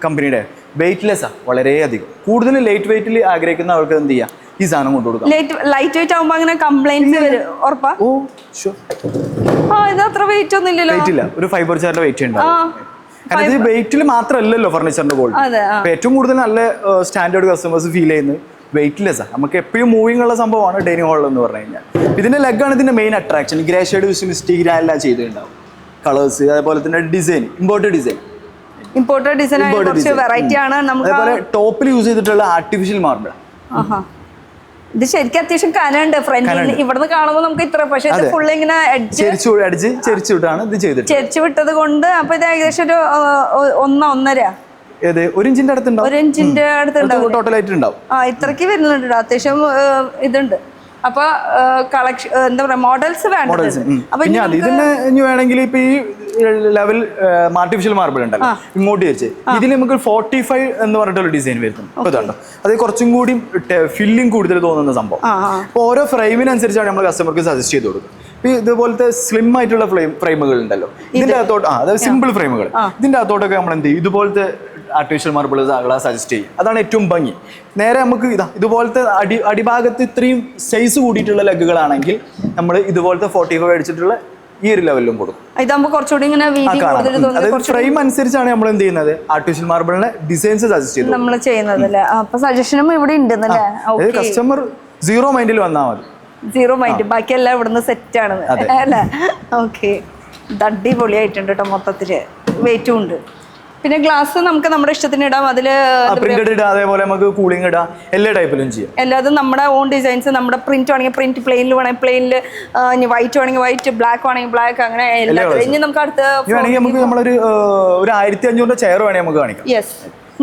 കമ്പനിയുടെ വെയിറ്റ്ലെസ് ആണ് വളരെയധികം. കൂടുതൽ ലൈറ്റ് വെയിറ്റിൽ ആഗ്രഹിക്കുന്ന ആൾക്ക് എന്ത് ചെയ്യാം, ഈ സാധനം കൊണ്ടു കൊടുക്കാം. ലൈറ്റ് വെയിറ്റ് ആകുമ്പോൾ അങ്ങനെ കംപ്ലൈന്റ് ഉറപ്പാ? Oh sure. ഇത് അത്ര വെയിറ്റ് ഒന്നും ഇല്ലല്ലോ. വെയിറ്റ് ഇല്ല, ഒരു ഫൈബർ ചാറിന്റെ വെയിറ്റ് ഉണ്ടാവും. കാരണം ഇത് വെയിറ്റിൽ മാത്രമല്ലല്ലോ ഫർണിച്ചറിന്റെ ക്വാളിറ്റി. ഏറ്റവും കൂടുതൽ നല്ല സ്റ്റാൻഡേർഡ് കസ്റ്റമേഴ്സ് ഫീൽ ചെയ്യുന്നത് വെയിറ്റ്ലെസ് ആണ്. നമുക്ക് എപ്പോഴും മൂവിങ് ഉള്ള സംഭവമാണ് ഡൈനിങ് ഹാൾ എന്ന് പറഞ്ഞു കഴിഞ്ഞാൽ. ഇതിന്റെ ലെഗാണ് ഇതിന്റെ മെയിൻ അട്രാക്ഷൻ. ഗ്രേ ഷെയ്ഡ് വിത്ത് മിസ്റ്റി ഗ്രീൻ എല്ലാം ചെയ്തിട്ടുണ്ടാവും. കളേഴ്സ്, അതേപോലെ തന്നെ ഡിസൈൻ, ഇമ്പോർട്ടഡ് ഡിസൈൻ വെറൈറ്റി ആണ്. അതേപോലെ ടോപ്പിൽ യൂസ് ചെയ്തിട്ടുള്ള ആർട്ടിഫിഷ്യൽ മാർബിൾ. ഇത് ശരിക്കും അത്യാവശ്യം കനുണ്ട് ഫ്രണ്ടിൽ. ഇവിടുന്ന് കാണുമ്പോൾ നമുക്ക് ഇത്ര, പക്ഷേ ഇത് ഫുൾ ഇങ്ങനെ ചെരിച്ചു വിട്ടത് കൊണ്ട് അപ്പൊ ഇത് ഏകദേശം ഒരു 1.5 1 ഇഞ്ചിന്റെ അടുത്തുണ്ടാവും. 1 ഇഞ്ചിന്റെ അടുത്തുണ്ടാവും ടോട്ടലായിട്ട് ഉണ്ടാവും. ഇത്രക്ക് വരുന്നുണ്ട് അത്യാവശ്യം ഇതുണ്ട്. അപ്പൊ കളക്ഷൻ എന്താ പറയാ, മോഡൽസ് വേണ്ട. ഇതിന് വേണമെങ്കിൽ ഇപ്പൊ ഈ ലെവൽ ആർട്ടിഫിഷ്യൽ മാർബിൾ ഉണ്ടല്ലോ, ഇങ്ങോട്ട് വെച്ച് ഇതിൽ നമുക്ക് 45 എന്ന് പറഞ്ഞിട്ടുള്ള ഡിസൈൻ വരുന്നുണ്ട്. അത് കുറച്ചും കൂടി ഫില്ലിംഗ് കൂടുതൽ തോന്നുന്ന സംഭവം. അപ്പൊ ഓരോ ഫ്രെയിമിനനുസരിച്ചാണ് നമ്മൾ കസ്റ്റമർക്ക് സജസ്റ്റ് ചെയ്ത് കൊടുക്കുക. ഇതുപോലത്തെ സ്ലിം ആയിട്ടുള്ള ഫ്രെയിമുകൾ ഉണ്ടല്ലോ, ഇതിന്റെ അകത്തോട്ട് അതായത് സിമ്പിൾ ഫ്രെയിമുകൾ, ഇതിന്റെ അകത്തോട്ടൊക്കെ നമ്മൾ എന്ത് ചെയ്യും, ഇതുപോലത്തെ ആർട്ടിഫിഷ്യൽ മാർബിൾ സജസ്റ്റ് ചെയ്യും. അതാണ് ഏറ്റവും ഭംഗി. നേരെ നമുക്ക് ഇതുപോലത്തെ അടിഭാഗത്ത് ഇത്രയും സൈസ് കൂടിയിട്ടുള്ള ലെഗുകളാണെങ്കിൽ നമ്മൾ ഇതുപോലത്തെ 45 അടിച്ചിട്ടുള്ള ഈ ഒരു ലെവലിലും കൊടുക്കും. ഫ്രെയിം അനുസരിച്ചാണ് നമ്മൾ എന്ത് ചെയ്യുന്നത്, ആർട്ടിഫിഷ്യൽ മാർബിളിന്റെ ഡിസൈൻസ് സജസ്റ്റ് ചെയ്ത് നമ്മൾ ചെയ്യുന്നത്. സജഷനും ഇവിടെ ഉണ്ടെന്നല്ലേ? കസ്റ്റമർ 0 മൈൻഡിൽ വന്നാൽ മതി. 0 മൈൻഡ്, ബാക്കിയെല്ലാം ഇവിടുന്ന് സെറ്റ് ആണ് അല്ലേ? ഓക്കെ. ഇത് അടിപൊളിയായിട്ടുണ്ട് കേട്ടോ. മൊത്തത്തില് വെയിറ്റും ഉണ്ട്. പിന്നെ ഗ്ലാസ് നമുക്ക് നമ്മുടെ ഇഷ്ടത്തിന് ഇടാം. അതില് അതേപോലെ നമുക്ക് കൂളിംഗ് ഇടാം, എല്ലാ ടൈപ്പിലും ചെയ്യാം. എല്ലാതും നമ്മുടെ ഓൺ ഡിസൈൻസ്, നമ്മുടെ പ്രിന്റ് വേണമെങ്കിൽ പ്രിന്റ്, പ്ലെയിനിൽ വേണമെങ്കിൽ പ്ലെയിനിൽ, ഇനി വൈറ്റ് വേണമെങ്കിൽ വൈറ്റ്, ബ്ലാക്ക് വേണമെങ്കിൽ ബ്ലാക്ക്, അങ്ങനെ ഇനി നമുക്ക് അടുത്ത് നമ്മളൊരു 1500 ചെയർ വേണമെങ്കിൽ നമുക്ക് കാണിക്കാം. യെസ്,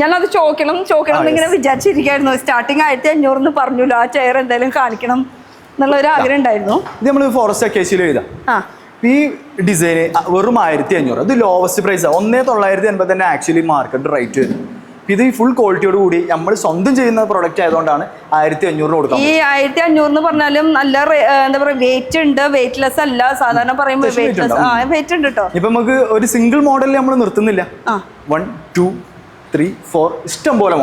ഞാനത് ചോദിക്കണം എന്നിങ്ങനെ വിചാരിച്ചിരിക്കായിരുന്നു. സ്റ്റാർട്ടിങ് 1500 എന്ന് പറഞ്ഞല്ലോ. ആ ചെയർ എന്തായാലും കാണിക്കണം എന്നുള്ള ഒരു ആഗ്രഹം ഉണ്ടായിരുന്നു. ഇത് നമ്മൾ ഫോറസ്റ്റ് അക്കേഷ്യയിൽ എഴുതാം. ഈ ഡിസൈന് വെറും 1500. ഇത് ലോവസ്റ്റ് പ്രൈസ്. 1980 തന്നെ ആക്ച്വലി മാർക്കറ്റ് റേറ്റ് വരും. ഇത് ഫുൾ ക്വാളിറ്റിയോട് കൂടി നമ്മൾ സ്വന്തം ചെയ്യുന്ന പ്രൊഡക്റ്റ് ആയതുകൊണ്ടാണ് 1500 കൊടുക്കാം. ഈ 1500 എന്ന് പറഞ്ഞാലും നല്ല എന്താ പറയുക, വെയിറ്റ് ഉണ്ട്, വെയിറ്റ്ലെസ് അല്ല. സാധാരണ പറയുമ്പോൾ വെയിറ്റ് ഉണ്ട് കേട്ടോ. ഇപ്പൊ നമുക്ക് ഒരു സിംഗിൾ മോഡലിൽ നമ്മൾ നിർത്തുന്നില്ല. 1, 2, 3, 4 ഇഷ്ടം പോലെ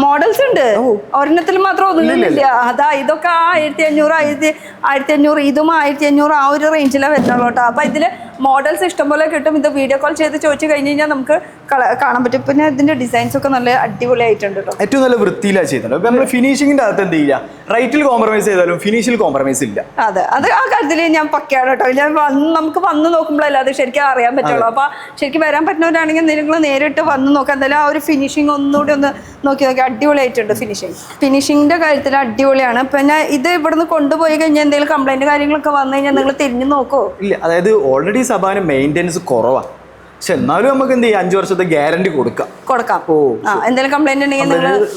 മോഡൽസ് ഉണ്ട്. ഒരെണ്ണത്തിൽ മാത്രം ഒതുങ്ങുന്നില്ല. അതാ ഇതൊക്കെ 1500 ഇതും 1500 ആ ഒരു റേഞ്ചിലാണ് വരുന്നുള്ളൂ കേട്ടോ. അപ്പൊ ഇതില് മോഡൽസ് ഇഷ്ടംപോലെ കിട്ടും. ഇത് വീഡിയോ കോൾ ചെയ്ത് ചോദിച്ചു കഴിഞ്ഞ് കഴിഞ്ഞാൽ നമുക്ക് കാണാൻ പറ്റും. പിന്നെ ഇതിന്റെ ഡിസൈൻസ് ഒക്കെ നല്ല അടിപൊളിയായിട്ടുണ്ട് കേട്ടോ. ഏറ്റവും നല്ല വൃത്തിയിലാണ് ചെയ്യുന്നത്. ഇപ്പൊ നമ്മൾ ഫിനിഷിംഗിന്റെ അകത്ത് എന്ത് ചെയ്യുക, റൈറ്റിൽ കോംപ്രമൈസ് ചെയ്താലും ഫിനിഷിൽ കോംപ്രമൈസ് ഇല്ല. അത് ആ കാര്യത്തിൽ ഞാൻ പക്കയാണ് കേട്ടോ. ഞാൻ നമുക്ക് വന്ന് നോക്കുമ്പോഴല്ല അത് ശരിക്കും അറിയാൻ പറ്റുള്ളൂ. അപ്പൊ ശരിക്കും വരാൻ പറ്റുന്നവരാണെങ്കിൽ നിങ്ങൾ നേരിട്ട് വന്ന് നോക്കാം. എന്തായാലും ആ ഒരു ഫിനിഷിംഗ് ഒന്നുകൂടി ഒന്ന് നോക്കി അടിപൊളിയായിട്ടുണ്ട്. ഫിനിഷിങ്ങിന്റെ കാര്യത്തിൽ അടിപൊളിയാണ്. പിന്നെ ഇത് ഇവിടുന്ന് കൊണ്ടുപോയി കഴിഞ്ഞാൽ എന്തെങ്കിലും കംപ്ലൈന്റ് കാര്യങ്ങളൊക്കെ വന്നു കഴിഞ്ഞാൽ നിങ്ങൾ തിരിഞ്ഞു നോക്കോ? ഇല്ല, അതായത് ഓൾറെഡി സബാന് മെയിൻ്റെനൻസ് കുറവാണ്. പക്ഷെ എന്നാലും നമുക്ക് എന്ത് ചെയ്യാം, 5 വർഷത്തെ ഗ്യാരണ്ടി കൊടുക്കാം. എന്തെങ്കിലും കംപ്ലൈന്റ് ഉണ്ടെങ്കിൽ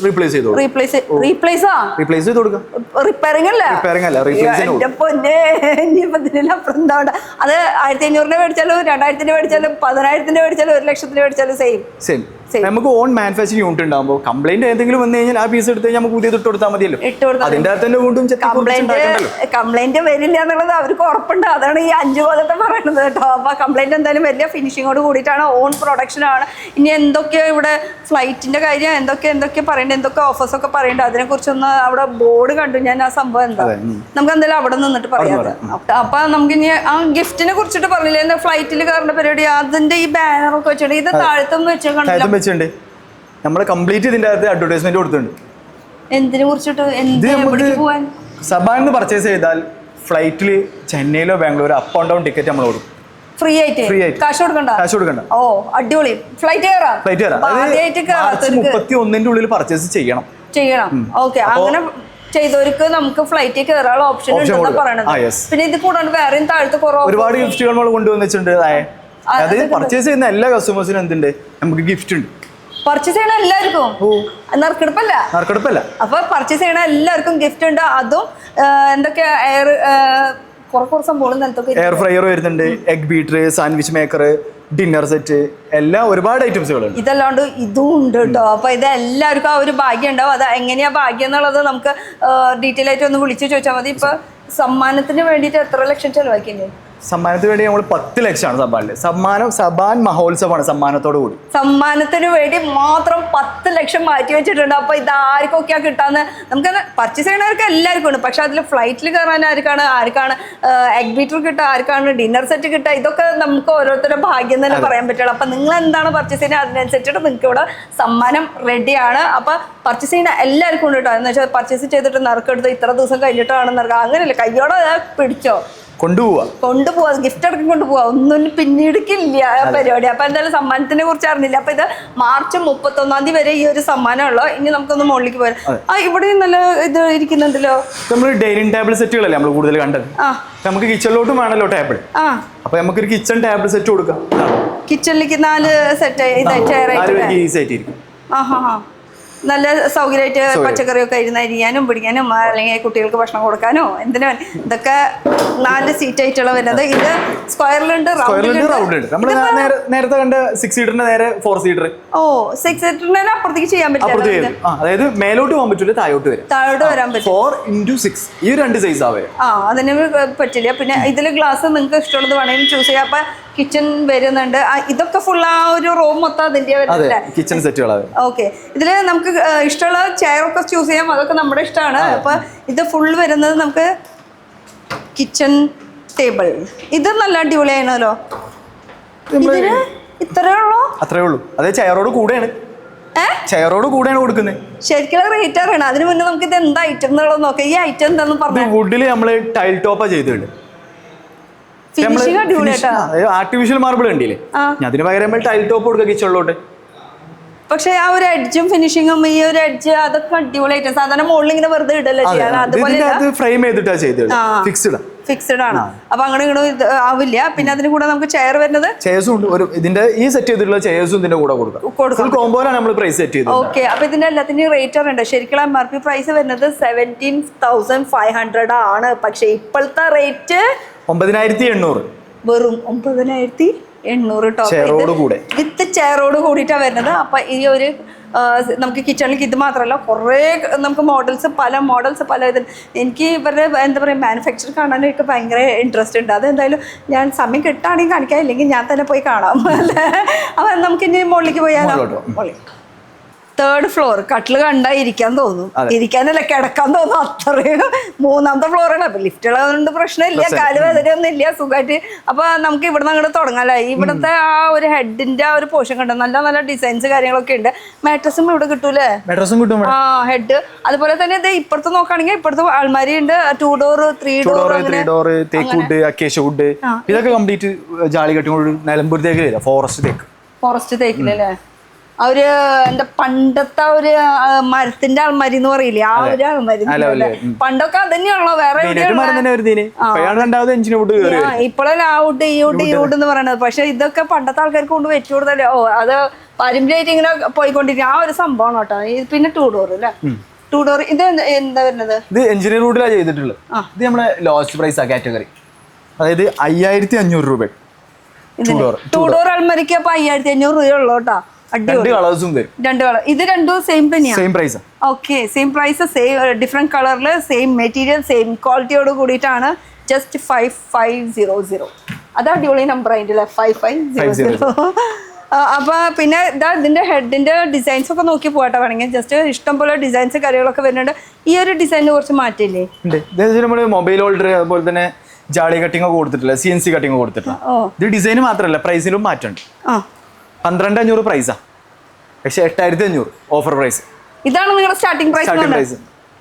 റീപ്ലേസ് ചെയ്ത് കൊടുക്കാം. റിപ്പയറിംഗ് അല്ല, അത് 1500 മേടിച്ചാലും 2000 മേടിച്ചാലും 10,000 മേടിച്ചാലും 1,00,000 മേടിച്ചാലും സെയിം. നമുക്ക് ഓൺ മാനുഫാക്ചറിംഗ് യൂണിറ്റ് ഉണ്ടാകുമ്പോൾ കംപ്ലൈന്റ് എന്തെങ്കിലും വന്നു കഴിഞ്ഞാൽ ആ പീസ് എടുത്ത് നമുക്ക് പുതിയത് ഇട്ട് കൊടുത്താൽ മതിയല്ലോ. അതിന്റെ അകത്ത് തന്നെ വീണ്ടും കംപ്ലൈന്റ് വരില്ല എന്നുള്ളത് അവർക്ക് ഉറപ്പുണ്ട്. അതാണ് ഈ 5 കൊല്ലത്തെ പറയുന്നത് കേട്ടോ. അപ്പൊ കംപ്ലൈന്റ് എന്തായാലും വലിയ ഫിനിഷിങ്ങോട് കൂടിയിട്ടാണ്, ഓൺ പ്രൊഡക്ഷൻ ആണ്. ഇനി എന്തൊക്കെയോ ഇവിടെ ഫ്ലൈറ്റിന്റെ കാര്യം എന്തൊക്കെ പറയണ്ടേ, എന്തൊക്കെ ഓഫേഴ്സ് ഒക്കെ പറയണ്ടേ, അതിനെ കുറിച്ചൊന്ന് അവിടെ ബോർഡ് കണ്ടു ഞാൻ. ആ സംഭവം എന്താ നമുക്ക് എന്തായാലും അവിടെ നിന്നിട്ട് പറയാം. അപ്പൊ നമുക്ക് ഇനി ആ ഗിഫ്റ്റിനെ കുറിച്ചിട്ട് പറഞ്ഞില്ലേ, എന്താ ഫ്ലൈറ്റിൽ കയറുന്ന പരിപാടി, അതിന്റെ ഈ ബാനറൊക്കെ വെച്ചിട്ടുണ്ട്. ഇത് താഴത്തും വെച്ചിട്ടുണ്ട്. നമ്മൾ കംപ്ലീറ്റ് ഇതിന്റെ അകത്ത് അഡ്വർടൈസ്മെന്റ് കൊടുത്തിട്ടുണ്ട്. എന്തിനെ കുറിച്ചിട്ട് ഇത് നമുക്ക് എവിടേക്ക് പോവാൻ? സബാൻ പർച്ചേസ് ചെയ്താൽ ഫ്ലൈറ്റിൽ ചെന്നൈയിലോ ബാംഗ്ലൂരോ അപ്പ് ആൻഡ് ഡൗൺ ടിക്കറ്റ് നമ്മൾ കൊടുക്കും. ഫ്രീ ആയിട്ട് കാശ് കൊടുക്കണ്ട. ഓ അടിപൊളി. ഫ്ലൈറ്റ് കയറാം. ആദ്യമായിട്ട് കയറാത്തവർക്ക് 31 ഉള്ളിൽ പർച്ചേസ് ചെയ്യണം. ഓക്കെ. അങ്ങനെ ചെയ്തവർക്ക് നമുക്ക് ഫ്ലൈറ്റിൽ കയറാനുള്ള ഓപ്ഷൻ ഉണ്ടെന്നാ പറയണത്. പിന്നെ ഇത് കൂടാണ്ട് വേറെയും താഴത്ത് ഒരുപാട് ഗിഫ്റ്റുകൾ നമ്മൾ കൊണ്ടുവന്നിട്ടുണ്ട്. അത് പർച്ചേസ് ചെയ്യുന്ന എല്ലാ കസ്റ്റമേഴ്സിനും എന്തുണ്ട്, നമുക്ക് ഗിഫ്റ്റ് ഉണ്ട്. പർച്ചേസ് ചെയ്യണ എല്ലാവർക്കും നറുക്കെടുപ്പല്ല. അപ്പൊ പർച്ചേസ് ചെയ്യണ എല്ലാവർക്കും ഗിഫ്റ്റ് ഉണ്ട്. അതും എന്തൊക്കെയാ കുറെ സംഭവം നിലത്തൊക്കെ എയർ ഫ്രയർ വരുന്നുണ്ട്, egg beater, sandwich maker, dinner set, എല്ലാം ഒരുപാട് ഐറ്റംസുകളുണ്ട്. ഇതല്ലാണ്ട് ഇതും ഉണ്ട് കേട്ടോ. അപ്പൊ ഇത് എല്ലാവർക്കും ആ ഒരു ഭാഗ്യം ഉണ്ടാവും. അത് എങ്ങനെയാ ഭാഗ്യം എന്നുള്ളത് നമുക്ക് ഡീറ്റെയിൽ ആയിട്ട് ഒന്ന് വിളിച്ചു ചോദിച്ചാൽ മതി. ഇപ്പൊ സമ്മാനത്തിന് വേണ്ടിയിട്ട് എത്ര ലക്ഷം ചെലവാക്കിയില്ലേ? സമ്മാനത്തിന് വേണ്ടി നമ്മൾ 10 ലക്ഷമാണ് സബാനില്. സബാൻ മഹോത്സവമാണ് സമ്മാനത്തോടു കൂടി. സമ്മാനത്തിന് വേണ്ടി മാത്രം 10 ലക്ഷം മാറ്റി വെച്ചിട്ടുണ്ട്. അപ്പൊ ഇത് ആർക്കൊക്കെയാ കിട്ടാന്ന് നമുക്ക് പർച്ചേസ് ചെയ്യണവർക്ക് എല്ലാവർക്കും ഉണ്ട്. പക്ഷെ അതിൽ ഫ്ലൈറ്റിൽ കയറാൻ ആർക്കാണ് എഗ് ബീറ്റർ കിട്ടുക, ആർക്കാണ് ഡിന്നർ സെറ്റ് കിട്ടുക, ഇതൊക്കെ നമുക്ക് ഓരോരുത്തരുടെ ഭാഗ്യം തന്നെ പറയാൻ പറ്റുള്ളൂ. അപ്പൊ നിങ്ങൾ എന്താണ് പർച്ചേസ് ചെയ്യുന്നത് അതിനനുസരിച്ചിട്ട് നിങ്ങൾക്ക് ഇവിടെ സമ്മാനം റെഡിയാണ്. അപ്പൊ പർച്ചേസ് ചെയ്യുന്ന എല്ലാവർക്കും ഉണ്ട് കേട്ടോ. എന്ന് വെച്ചാൽ പർച്ചേസ് ചെയ്തിട്ട് നറുക്കെടുത്ത് ഇത്ര ദിവസം കഴിഞ്ഞിട്ടാണ് നറുക്കുക, അങ്ങനെയല്ല. കയ്യോടെ പിടിച്ചോ കൊണ്ടുപോവാ, ഗിഫ്റ്റ് അടക്കം കൊണ്ടുപോവാ. ഒന്നും പിന്നീടിക്കില്ല പരിപാടി. അപ്പൊ എന്തായാലും സമ്മാനത്തിനെ കുറിച്ച് അറിഞ്ഞില്ല. അപ്പൊ ഇത് മാർച്ച് 31 വരെ ഈ ഒരു സമ്മാനമുള്ളൂ. ഇനി നമുക്കൊന്ന് മുകളിലേക്ക് പോരാം. ഇവിടെ നല്ല ഇത് ഇരിക്കുന്നുണ്ടല്ലോ. നമ്മൾ ഡൈനിങ് ടേബിൾ സെറ്റുകളല്ലേ നമ്മൾ കൂടുതൽ കണ്ടത്. നമുക്ക് കിച്ചണിലോട്ടും വേണമല്ലോ ടേബിൾ. അപ്പൊ നമുക്കൊരു കിച്ചൺ ടേബിൾ സെറ്റ് കൊടുക്കാം. കിച്ചണിലേക്ക് 4 സെറ്റ് ഈസിയായിട്ടിരിക്കും. നല്ല സൗകര്യമായിട്ട് പച്ചക്കറിയൊക്കെ ഇരുന്ന് അരിയാനും പിടിക്കാനും അല്ലെങ്കിൽ കുട്ടികൾക്ക് ഭക്ഷണം കൊടുക്കാനോ എന്തിനു ഇതൊക്കെ 4 സീറ്റ് ആയിട്ടുള്ള വരുന്നത്. ഇത് സ്ക്വയറിലുണ്ട്, റൗണ്ടിലുണ്ട്. നേരത്തെ കണ്ട 6 സീറ്ററിന്റെ നേരെ 4 സീറ്റർ. 6 സീറ്ററിന് അപ്പുറത്തേക്ക് ചെയ്യാൻ പറ്റില്ല. അതായത് മേലോട്ട് പോകാൻ പറ്റില്ല, താഴോട്ട് വരാൻ പറ്റും. 4x6 ഈ 2 സൈസ് ആവേ. അതിന് പറ്റില്ല. പിന്നെ ഇതില് ഗ്ലാസ് നിങ്ങൾക്ക് ഇഷ്ടമുള്ളത് വേണമെങ്കിൽ ചൂസ് ചെയ്യാം. അപ്പൊ കിച്ചൺ വരുന്നുണ്ട്. ഇതൊക്കെ ഫുൾ ആ ഒരു റൂം മൊത്തം അതിന്റെ കിച്ചൺ സെറ്റുകളാണ്. ഓക്കെ. ഇതില് നമുക്ക് ഇഷ്ടമുള്ള ചെയറൊക്കെ ചൂസ് ചെയ്യാം. അതൊക്കെ നമ്മുടെ ഇഷ്ടമാണ്. അപ്പൊ ഇത് ഫുൾ വരുന്നത് നമുക്ക് കിച്ചൺ ടേബിൾ. ഇത് നല്ല അടിപൊളിയാണല്ലോ. ഇതിന് അത്രേ ഉള്ളൂ. അതെ, ചെയറോട് കൂടെയാണ് കൊടുക്കുന്നത്. ശരിക്കും റേറ്റ് അറിയണം. അതിന് മുന്നേ നമുക്ക് ഇത് എന്താ ഐറ്റം എന്നുള്ളത് നോക്കാം. ഈ ഐറ്റം എന്താന്ന് പറഞ്ഞു. വുഡില് നമ്മള് ടൈൽ ടോപ്പാ ചെയ്തിട്ടുണ്ട്. ആർട്ടിഫിഷ്യൽ മാർബിൾ ഉണ്ടല്ലേ, അതിന് പകരം നമ്മൾ ടൈൽ ടോപ്പ് കൊടുക്കുക കിച്ചണിലോട്ട്. പക്ഷെ ആ ഒരു എഡ്ജും ഫിനിഷിങ്ങും ഈ ഒരു എഡ്ജ് അതൊക്കെ അടിപൊളിയായിട്ട് സാധാരണ മുകളിൽ ഇങ്ങനെ വെറുതെ ഇടല്ലോ ചെയ്യാൻ. അതുപോലെ ഫ്രെയിം ചെയ്തിട്ടാ ചെയ്തത്, ഫിക്സ്ഡ് ആണ്. അപ്പൊ അങ്ങനെ ഇങ്ങനെ ആവില്ല. പിന്നെ അതിന് കൂടെ നമുക്ക് ചെയർ വരുന്നത് ചെയർസും ഉണ്ട്. ഇതിന്റെ ഈ സെറ്റ് ചെയ്തിട്ടുള്ള ചെയർസും ഇതിന്റെ കൂടെ കൊടുക്കാം. കോമ്പോയിലാണ് നമ്മൾ പ്രൈസ് സെറ്റ് ചെയ്തത്. ഓക്കെ. അപ്പൊ ഇതിന്റെ എല്ലാത്തിനും റേറ്റ് അറിയണ്ട. ശരിക്കും MRP പ്രൈസ് വരുന്നത് 17,500 ആണ്. പക്ഷെ ഇപ്പോഴത്തെ റേറ്റ് 9,800. വെറും 9,800 വിത്ത് ചെയറോട് കൂടിയിട്ടാണ് വരുന്നത്. അപ്പൊ ഈ ഒരു നമുക്ക് കിച്ചണിലേക്ക് ഇത് മാത്രമല്ല കുറേ നമുക്ക് മോഡൽസ് പല ഇത്. എനിക്ക് ഇവരുടെ എന്താ പറയുക മാനുഫാക്ചർ കാണാനായിട്ട് ഭയങ്കര ഇൻട്രസ്റ്റ് ഉണ്ട്. അതെന്തായാലും ഞാൻ സമയം കിട്ടുകയാണെങ്കിൽ കാണിക്കാം, ഇല്ലെങ്കിൽ ഞാൻ തന്നെ പോയി കാണാം അല്ലേ. അപ്പം നമുക്ക് ഇനി മുകളിലേക്ക് പോയാലോ? 3rd floor. കട്ടില് കണ്ടാ ഇരിക്കാൻ തോന്നും, ഇരിക്കാനല്ല കിടക്കാൻ തോന്നും. അത്രയും 3ാമത്തെ ഫ്ലോറാണ്. അപ്പൊ ലിഫ്റ്റുള്ളതുകൊണ്ട് പ്രശ്നമില്ല, കാലുവേദനയൊന്നും ഇല്ല, സുഖമായിട്ട്. അപ്പൊ നമുക്ക് ഇവിടുന്ന് അങ്ങോട്ട് തുടങ്ങാല്ലേ. ഇവിടുത്തെ ആ ഒരു ഹെഡിന്റെ ആ ഒരു പോർഷൻ കണ്ടോ, നല്ല നല്ല ഡിസൈൻസ് കാര്യങ്ങളൊക്കെ ഉണ്ട്. മാട്രസും ഇവിടെ കിട്ടൂലേ? ഹെഡ്. അതുപോലെ തന്നെ ഇത് ഇപ്പുറത്ത് നോക്കുകയാണെങ്കിൽ ഇപ്പുറത്ത് അൾമാരി ഉണ്ട്. 2 ഡോർ 3 ഡോർ ഇതൊക്കെ കംപ്ലീറ്റ് ജാളി കെട്ടിക്കൊണ്ട് നിലമ്പൂർ തേക്കില്ല, ഫോറസ്റ്റ് തേക്കിലല്ലേ. ഒരു എന്താ പണ്ടത്തെ ഒരു മരത്തിന്റെ അൾമാരി എന്ന് പറയില്ലേ, ആ ഒരു അൾമാരി. പണ്ടൊക്കെ അതന്നെയാണല്ലോ, വേറെ ഇപ്പോഴല്ലേ ആ വുഡ് ഈ വുഡ് എന്ന് പറയണത്. പക്ഷെ ഇതൊക്കെ പണ്ടത്തെ ആൾക്കാർക്ക് കൊണ്ട് വെച്ചു കൊടുത്തല്ലേ. അത് പാരമ്പര്യമായിട്ട് ഇങ്ങനെ പോയിക്കൊണ്ടിരിക്കും. ആ ഒരു സംഭവമാണ് കേട്ടോ. പിന്നെ 2 ഡോർ അല്ലേ. 2 ഡോർ. ഇത് എന്താ വരുന്നത്? ഇത് എഞ്ചിനീയർ വുഡിലാണ് ചെയ്തിട്ടുള്ളത്. ഇത് നമ്മുടെ ലോവസ്റ്റ് പ്രൈസ് ആ കാറ്റഗറി. അതായത് 5,500 രൂപ. 2 ഡോർ അൾമാരിക്ക് അപ്പൊ 5,500 രൂപ ഉള്ളു കേട്ടോ. 2 കളേഴ്സും വരും. 2 കളർ. ഇത് രണ്ടും സെയിം തന്നെയാണ്. Same price. Okay. Same price, same different കളറിൽ, സെയിം മെറ്റീരിയൽ, സെയിം ക്വാളിറ്റിയോട് കൂടിയിട്ടാണ്. ജസ്റ്റ് 5500. അത് അടിപൊളി നമ്പർ ആയിട്ടില്ലേ, 5500. അപ്പൊ പിന്നെ ഇതാ ഇതിന്റെ ഹെഡിന്റെ ഡിസൈൻസ് ഒക്കെ നോക്കി പോട്ടെ വേണമെങ്കിൽ. ജസ്റ്റ് ഇഷ്ടം പോലെ ഡിസൈൻസ് കാര്യങ്ങളൊക്കെ വരുന്നുണ്ട്. ഈ ഒരു ഡിസൈനിന് കുറച്ച് മാറ്റില്ലേ? നമ്മള് മൊബൈൽ ഹോൾഡർ, അതുപോലെ തന്നെ ജാളി കട്ടിങ് കൊടുത്തിട്ടില്ല, CNC കട്ടിങ് കൊടുത്തിട്ടില്ല. ഇത് ഡിസൈന് മാത്രമല്ല, പ്രൈസിലും മാറ്റമുണ്ട്. 12,500 പ്രൈസാ, പക്ഷെ 8,500 ഓഫർ പ്രൈസ്. ഇതാണ് നിങ്ങളുടെ സ്റ്റാർട്ടിംഗ് പ്രൈസ്?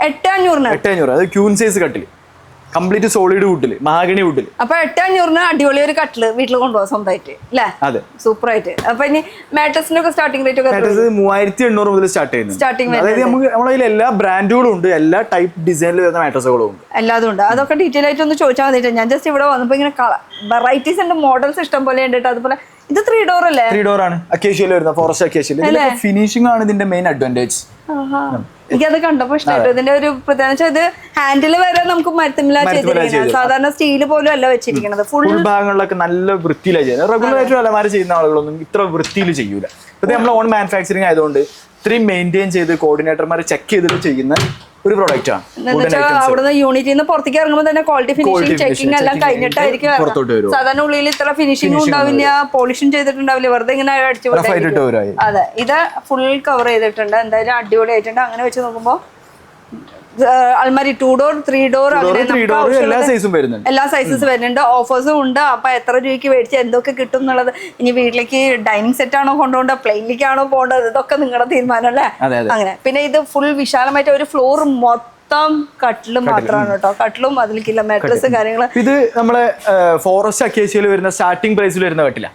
8,500. 8,500. അത് ക്യൂൻ സൈസ് കട്ടിൽ, കംപ്ലീറ്റ് സോളിഡ് വുഡില്, മഹാഗണി വുഡില്. അപ്പൊ 8,500 അടിപൊളി ഒരു കട്ടില് വീട്ടിൽ കൊണ്ടുപോകാം സ്വന്തമായിട്ട് അല്ലേ? അതെ, സൂപ്പർ ആയിട്ട്. അപ്പൊ ഇനി മാട്രസിന്റെ ഒക്കെ സ്റ്റാർട്ടിംഗ് റേറ്റ് ഒക്കെ 3,800 മുതൽ സ്റ്റാർട്ട് ചെയ്യുന്നത്. സ്റ്റാർട്ടിംഗ് അതായത് നമുക്ക് നമ്മളതിൽ എല്ലാ ബ്രാൻഡുകളും ഉണ്ട്, എല്ലാ ടൈപ്പ് ഡിസൈനിൽ വരുന്ന മാട്രസുകളും ഉണ്ട്. എല്ലാതും ഉണ്ട്. അതൊക്കെ ഡീറ്റെയിൽ ആയിട്ട് ഒന്ന് ചോദിച്ചാൽ മതിയിട്ട്. ഞാൻ ജസ്റ്റ് ഇവിടെ വന്നപ്പോ ഇങ്ങനെ വെറൈറ്റീസ് ഉണ്ട്, മോഡൽസ് ഇഷ്ടം പോലെ ഉണ്ട്. അതുപോലെ ഇത് 3 ഡോർ അല്ലേ? 3 ഡോർ ആണ്, അക്കേഷ്യയിൽ വരുന്ന, ഫോറസ്റ്റ് അക്കേഷ്യയിൽ. ഫിനിഷിംഗ് ആണ് ഇതിന്റെ മെയിൻ അഡ്വാൻറ്റേജ്. എനിക്കത് കണ്ടപ്പോ ഇഷ്ടമായിട്ട്. ഇതിന്റെ ഒരു പ്രത്യേകിച്ച് ഇത് ഹാൻഡിൽ വരെ നമുക്ക് മരത്തിമില്ല ചെയ്തിരിക്കുന്നത്. സാധാരണ സ്റ്റീല് പോലും അല്ല വെച്ചിരിക്കുന്നത്. ഫുൾ ഭാഗങ്ങളിലൊക്കെ നല്ല വൃത്തിയിലാണ് ചെയ്യുന്നത്. റെഗുലർ ആയിട്ട് അലമാര ചെയ്യുന്ന ആളുകളൊന്നും ഇത്ര വൃത്തിയിൽ ചെയ്യൂല. ഇത് നമ്മൾ ഓൺ മാനുഫാക്ചറിങ് ആയതുകൊണ്ട് ഇത്രയും മെയിൻറ്റെയിൻ ചെയ്ത് കോർഡിനേറ്റർമാരെ ചെക്ക് ചെയ്തിട്ട് ചെയ്യുന്ന ഒരു പ്രോഡക്റ്റ് ആണ്. അവിടുന്ന് യൂണിറ്റിൽ നിന്ന് പുറത്തേക്ക് ഇറങ്ങുമ്പോൾ തന്നെ ക്വാളിറ്റി ഫിനിഷിംഗ് ചെക്കിംഗ് എല്ലാം കഴിഞ്ഞിട്ടായിരിക്കും. സാധാരണ ഉള്ളിൽ ഇത്ര ഫിനിഷിംഗ് ഉണ്ടാവില്ല, പോളിഷും ചെയ്തിട്ടുണ്ടാവില്ല, വെറുതെ ഇങ്ങനെ അടിച്ചു. അതെ, ഇത് ഫുൾ കവർ ചെയ്തിട്ടുണ്ട്. എന്തായാലും അടിപൊളി ആയിട്ടുണ്ട്. അങ്ങനെ വെച്ച് നോക്കുമ്പോൾ അൽമാരി 2 ഡോർ 3 ഡോർ എല്ലാ സൈസും വരുന്നുണ്ട്. എല്ലാ സൈസസ് വരുന്നുണ്ട്. ഓഫേഴ്സും ഉണ്ട്. അപ്പൊ എത്ര രൂപയ്ക്ക് മേടിച്ച് എന്തൊക്കെ കിട്ടും എന്നുള്ളത്, ഇനി വീട്ടിലേക്ക് ഡൈനിങ് സെറ്റ് ആണോ കൊണ്ടുപോകേണ്ടത്, പ്ലെയിനിലേക്കാണോ പോകേണ്ടത്, ഇതൊക്കെ നിങ്ങളുടെ തീരുമാനം അല്ലേ? അങ്ങനെ. പിന്നെ ഇത് ഫുൾ വിശാലമായിട്ട് ഒരു ഫ്ലോർ മൊത്തം കട്ടിലും മാത്രമാണ് കേട്ടോ. കട്ടിലും അതിലേക്കില്ല മാട്രസ് കാര്യങ്ങള്. ഇത് നമ്മളെ ഫോറസ്റ്റ് അക്കേഷ്യയിൽ വരുന്ന സ്റ്റാർട്ടിംഗ് പ്രൈസിൽ വരുന്ന കട്ടില.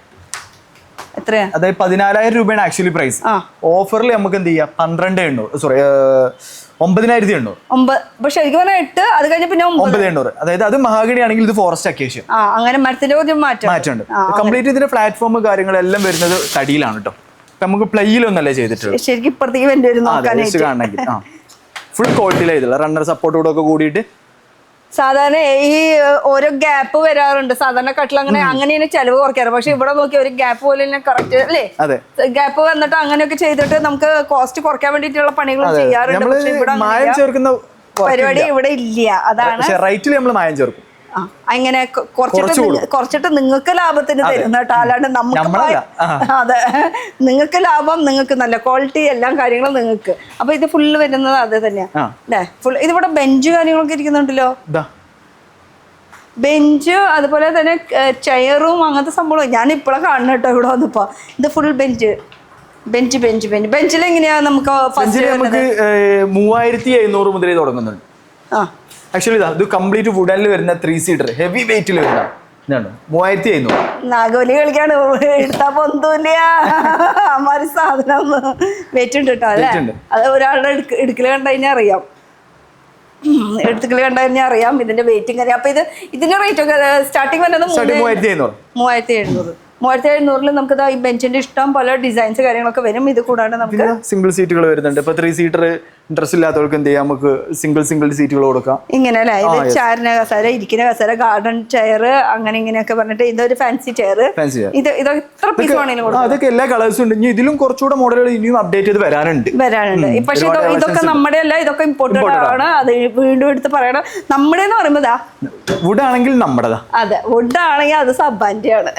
എത്രയാ? അതായത് 14,000 രൂപയാണ് ആക്ച്വലി പ്രൈസ്. ഓഫറിൽ നമുക്ക് എന്ത് ചെയ്യാം, 12,800, സോറി 9,800. പക്ഷെ ശരിക്കും പറഞ്ഞാൽ 8, അത് കഴിഞ്ഞ പിന്നെ 9,800. അതായത് അത് മഹാഗണി ആണെങ്കിൽ ഇത് ഫോറസ്റ്റ് അക്കേഷ്യ. അങ്ങനെ മരത്തിന്റെ മാറ്റമുണ്ട്. കംപ്ലീറ്റ് ഇതിന്റെ പ്ലാറ്റ്ഫോം കാര്യങ്ങളെല്ലാം വരുന്നത് തടിയിലാണ് കേട്ടോ. നമുക്ക് പ്ലൈയിലൊന്നല്ലേ ചെയ്തിട്ടുള്ളത്. ശരിക്കും ഇപ്പഴത്തേക്ക് കാണണമെങ്കിൽ ഫുൾ ക്വാളിറ്റിയിലായിട്ടുള്ള റണ്ണർ സപ്പോർട്ടോടെ ഒക്കെ കൂടിയിട്ട്. സാധാരണ ഈ ഓരോ ഗ്യാപ്പ് വരാറുണ്ട് സാധാരണ കട്ടിൽ, അങ്ങനെയാണ് ചെലവ് കുറയ്ക്കാറ്. പക്ഷെ ഇവിടെ നോക്കി ഒരു ഗ്യാപ്പ് പോലെ കറക്റ്റ് അല്ലേ? ഗ്യാപ്പ് വന്നിട്ട് അങ്ങനെയൊക്കെ ചെയ്തിട്ട് നമുക്ക് കോസ്റ്റ് കുറയ്ക്കാൻ വേണ്ടിയിട്ടുള്ള പണികൾ ചെയ്യാറുണ്ട്. പക്ഷെ ഇവിടെ പരിപാടി ഇവിടെ ഇല്ല. അതാണ് റൈറ്റിൽ നമ്മൾ മായം ചേർക്കും. അങ്ങനെ കുറച്ചിട്ട് നിങ്ങൾക്ക് ലാഭത്തിന് തരുന്ന കേട്ടോ, അല്ലാണ്ട് നമുക്ക്. അതെ, നിങ്ങൾക്ക് ലാഭം, നിങ്ങൾക്ക് നല്ല ക്വാളിറ്റി, എല്ലാ കാര്യങ്ങളും നിങ്ങൾക്ക്. അപ്പൊ ഇത് ഫുള്ള് വരുന്നത് അത് തന്നെയാ അല്ലേ? ഫുൾ ഇതിവിടെ ബെഞ്ച് കാര്യങ്ങളൊക്കെ ഇരിക്കുന്നുണ്ടല്ലോ. ബെഞ്ച് അതുപോലെ തന്നെ ചെയറും അങ്ങനത്തെ സംഭവം ഞാൻ ഇപ്പോഴാണ് കാണുന്നത് കേട്ടോ ഇവിടെ വന്നപ്പോ. ഇത് ഫുൾ ബെഞ്ചിൽ എങ്ങനെയാ നമുക്ക്? ഫസ്റ്റ് നമുക്ക് 3,700 മുതലേ തുടങ്ങുന്നുണ്ട്. ആക്ച്വലി ഇത് കംപ്ലീറ്റ് വുഡനിൽ വരുന്ന 3 സീറ്റർ ഹെവി വെയിറ്റിൽ വരുന്ന ഇതാണ് 3,700. നാഗോലി കളിക്കാണ്, എടുത്താ പൊന്തൂല്ല അമ്മാരി സാധനം. വെയിറ്റ് ഉണ്ട് കേട്ടോ അല്ലേ? അത് ഒരാളുടെ എടുക്കല് കണ്ടു കഴിഞ്ഞാൽ അറിയാം, എടുത്തുകളി കണ്ടു കഴിഞ്ഞാൽ അറിയാം ഇതിന്റെ വെയിറ്റിംഗ് കാര്യം. അപ്പൊ ഇതിന്റെ റേറ്റ് ഒക്കെ സ്റ്റാർട്ടിങ് വരുന്നത് 3,700. 3,700 നമുക്ക് ഈ ബെഞ്ചിന്റെ ഇഷ്ടം പോലെ ഡിസൈൻസ് കാര്യങ്ങളൊക്കെ വരും. ഇത് കൂടാണ്ട് നമുക്ക് സിംഗിൾ സീറ്റുകൾ വരുന്നുണ്ട്. ഇപ്പൊ 3 സീറ്റർ ഇൻട്രസ്റ്റ് ഇല്ലാത്തവർക്ക് എന്ത് ചെയ്യാം, നമുക്ക് സിംഗിൾ സീറ്റുകൾ കൊടുക്കാം. ഇങ്ങനെ അല്ലേ? ഇത് ചാരിന കസേര, ഇരിക്കുന്ന കസേര, ഗാർഡൻ ചെയർ, അങ്ങനെ ഇങ്ങനെയൊക്കെ പറഞ്ഞിട്ട് ഇതൊരു ഫാൻസി ചെയർ. ഇത് എത്ര പീസ് വേണമെങ്കിലും കൊടുക്കാം. അതൊക്കെ എല്ലാ കളേഴ്സും ഉണ്ട്. ഇനി ഇതിലും കുറച്ചുകൂടെ മോഡലുകൾ ഇനിയും അപ്ഡേറ്റ് ചെയ്ത് വരാനുണ്ട്. പക്ഷെ ഇതൊക്കെ നമ്മുടെ അല്ല, ഇതൊക്കെ ഇമ്പോർട്ടന്റ് ആണ്. അത് വീണ്ടും എടുത്ത് പറയണം. നമ്മുടെ എന്ന് പറയുമ്പോ വുഡ് ആണെങ്കിൽ നമ്മുടെതാ. അതെ, വുഡ് ആണെങ്കിൽ അത് സബാന്റെ ആണ്.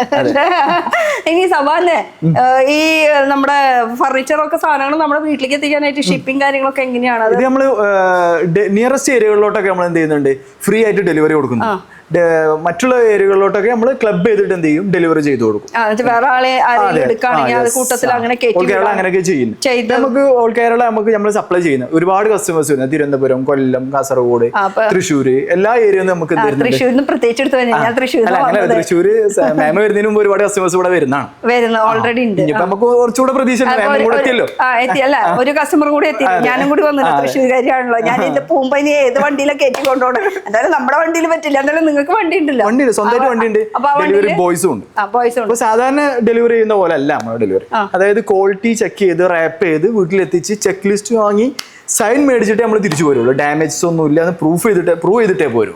ഇനി സബാന്റെ ഈ നമ്മുടെ ഫർണിച്ചറൊക്കെ സാധനങ്ങൾ നമ്മുടെ വീട്ടിലേക്ക് എത്തിക്കാനായിട്ട് ഷിപ്പിംഗ് കാര്യങ്ങളൊക്കെ എങ്ങനെയാണ്? ഇത് നമ്മള് നിയറസ്റ്റ് ഏരിയകളിലോട്ടൊക്കെ നമ്മൾ എന്ത് ചെയ്യുന്നുണ്ട്, ഫ്രീ ആയിട്ട് ഡെലിവറി കൊടുക്കുന്നു. മറ്റുള്ള ഏരിയകളിലോട്ടൊക്കെ നമ്മൾ ക്ലബ് ചെയ്തിട്ട് എന്ത് ചെയ്യും, ഡെലിവറി ചെയ്ത് കൊടുക്കും. വേറെ ആളെ കൂട്ടത്തിൽ അങ്ങനെയൊക്കെ ചെയ്യുന്നു. നമുക്ക് ഓൾ കേരള നമുക്ക് നമ്മൾ സപ്ലൈ ചെയ്യുന്ന ഒരുപാട് കസ്റ്റമേഴ്സ് വരുന്നത് തിരുവനന്തപുരം, കൊല്ലം, കാസർഗോഡ്, തൃശ്ശൂര്, എല്ലാ ഏരിയയും നമുക്ക് തൃശ്ശൂരിന് പ്രത്യേകിച്ച് തൃശ്ശൂര് മാമ വരുന്നതിന് മുമ്പ് ഒരുപാട് കസ്റ്റമേഴ്സ് ഇവിടെ വരുന്നതാണ്. ഓൾറെഡി ഉണ്ട്. നമുക്ക് കുറച്ചുകൂടെ പ്രതീക്ഷ എത്തിയല്ലോ. ഒരു കസ്റ്റമർ കൂടി എത്തി, ഞാനും കൂടി വന്നില്ല. തൃശ്ശൂർകാരിയാണല്ലോ ഞാൻ. ഇത് പോകുമ്പോ ഇനി ഏത് വണ്ടിയിലൊക്കെ കയറ്റി കൊണ്ടുപോകണം. എന്തായാലും നമ്മുടെ വണ്ടിയിൽ പറ്റില്ല. എന്തായാലും വണ്ടി ഉണ്ടല്ലോ, സ്വന്തമായിട്ട് വണ്ടി ഉണ്ട്. ഡെലിവറി ബോയ്സും ഉണ്ട്. സാധാരണ ഡെലിവറി ചെയ്യുന്ന പോലെ അല്ല നമ്മുടെ ഡെലിവറി. അതായത് ക്വാളിറ്റി ചെക്ക് ചെയ്ത് റാപ്പ് ചെയ്ത് വീട്ടിലെത്തിച്ച് ചെക്ക് ലിസ്റ്റ് വാങ്ങി സൈൻ മേടിച്ചിട്ട് നമ്മൾ തിരിച്ചു പോരുള്ളൂ. ഡാമേജസ് ഒന്നും ഇല്ല, പ്രൂവ് ചെയ്തിട്ടേ പോരും.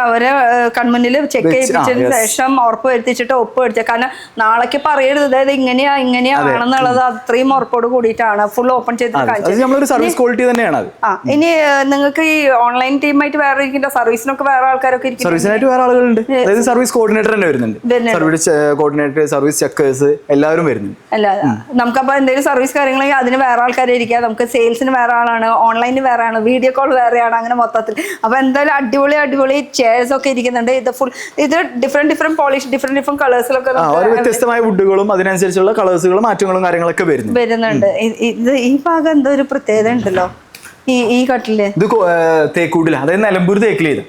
അവരെ കൺമുന്നിൽ ചെക്ക് ചെയ്യിപ്പിച്ചതിന് ശേഷം ഉറപ്പ് വരുത്തിച്ചിട്ട് ഒപ്പ് എടുത്തത്. കാരണം നാളേക്ക് പറയരുത് അതായത് ഇങ്ങനെയാണെന്നുള്ളത് അത്രയും ഉറപ്പോട് കൂടിയിട്ടാണ് ഫുൾ ഓപ്പൺ ചെയ്തിട്ട്. സർവീസ് ക്വാളിറ്റി തന്നെയാണ് അത്. ഇനി നിങ്ങൾക്ക് ഈ ഓൺലൈൻ ടീമായിട്ട് വേറെ ഇരിക്കുന്ന സർവീസിനൊക്കെ വേറെ ആൾക്കാരൊക്കെ ഇരിക്കും. സർവീസിനായിട്ട് വേറെ ആളുകളുണ്ട്. അതായത് സർവീസ് കോർഡിനേറ്റർ തന്നെ വരുന്നുണ്ട്. സർവീസ് കോർഡിനേറ്റർ, സർവീസ് ചെക്കേഴ്സ് എല്ലാവരും വരുന്നുണ്ട്. നമുക്കപ്പോ എന്തെങ്കിലും സർവീസ് കാര്യങ്ങളെങ്കിൽ അതിന് വേറെ ആൾക്കാരെ ഇരിക്കാം. നമുക്ക് സെയിൽസിന് വേറെ ആളാണ്, ഓൺലൈനിൽ വേറെയാണ്, വീഡിയോ കോൾ വേറെയാണ്, അങ്ങനെ മൊത്തത്തിൽ. അപ്പൊ എന്തായാലും അടിപൊളി ചെയർസ് ഒക്കെ ഇരിക്കുന്നുണ്ട്. ഇത് ഡിഫറെന്റ് പോളിഷ് ഡിഫറെന്റ് കളേഴ്സിലൊക്കെ വ്യത്യസ്തമായ വുഡുകളും അതിനനുസരിച്ചുള്ള കളേഴ്സുകളും മാറ്റങ്ങളും കാര്യങ്ങളൊക്കെ വരുന്നുണ്ട്. ഇത് ഈ ഭാഗം എന്തോ ഒരു പ്രത്യേകത ഉണ്ടല്ലോ ഈ കട്ടില്. ഇത് തേക്കൂടില്ല, അതായത് നിലമ്പൂർ തേക്കിൽ ചെയ്ത്.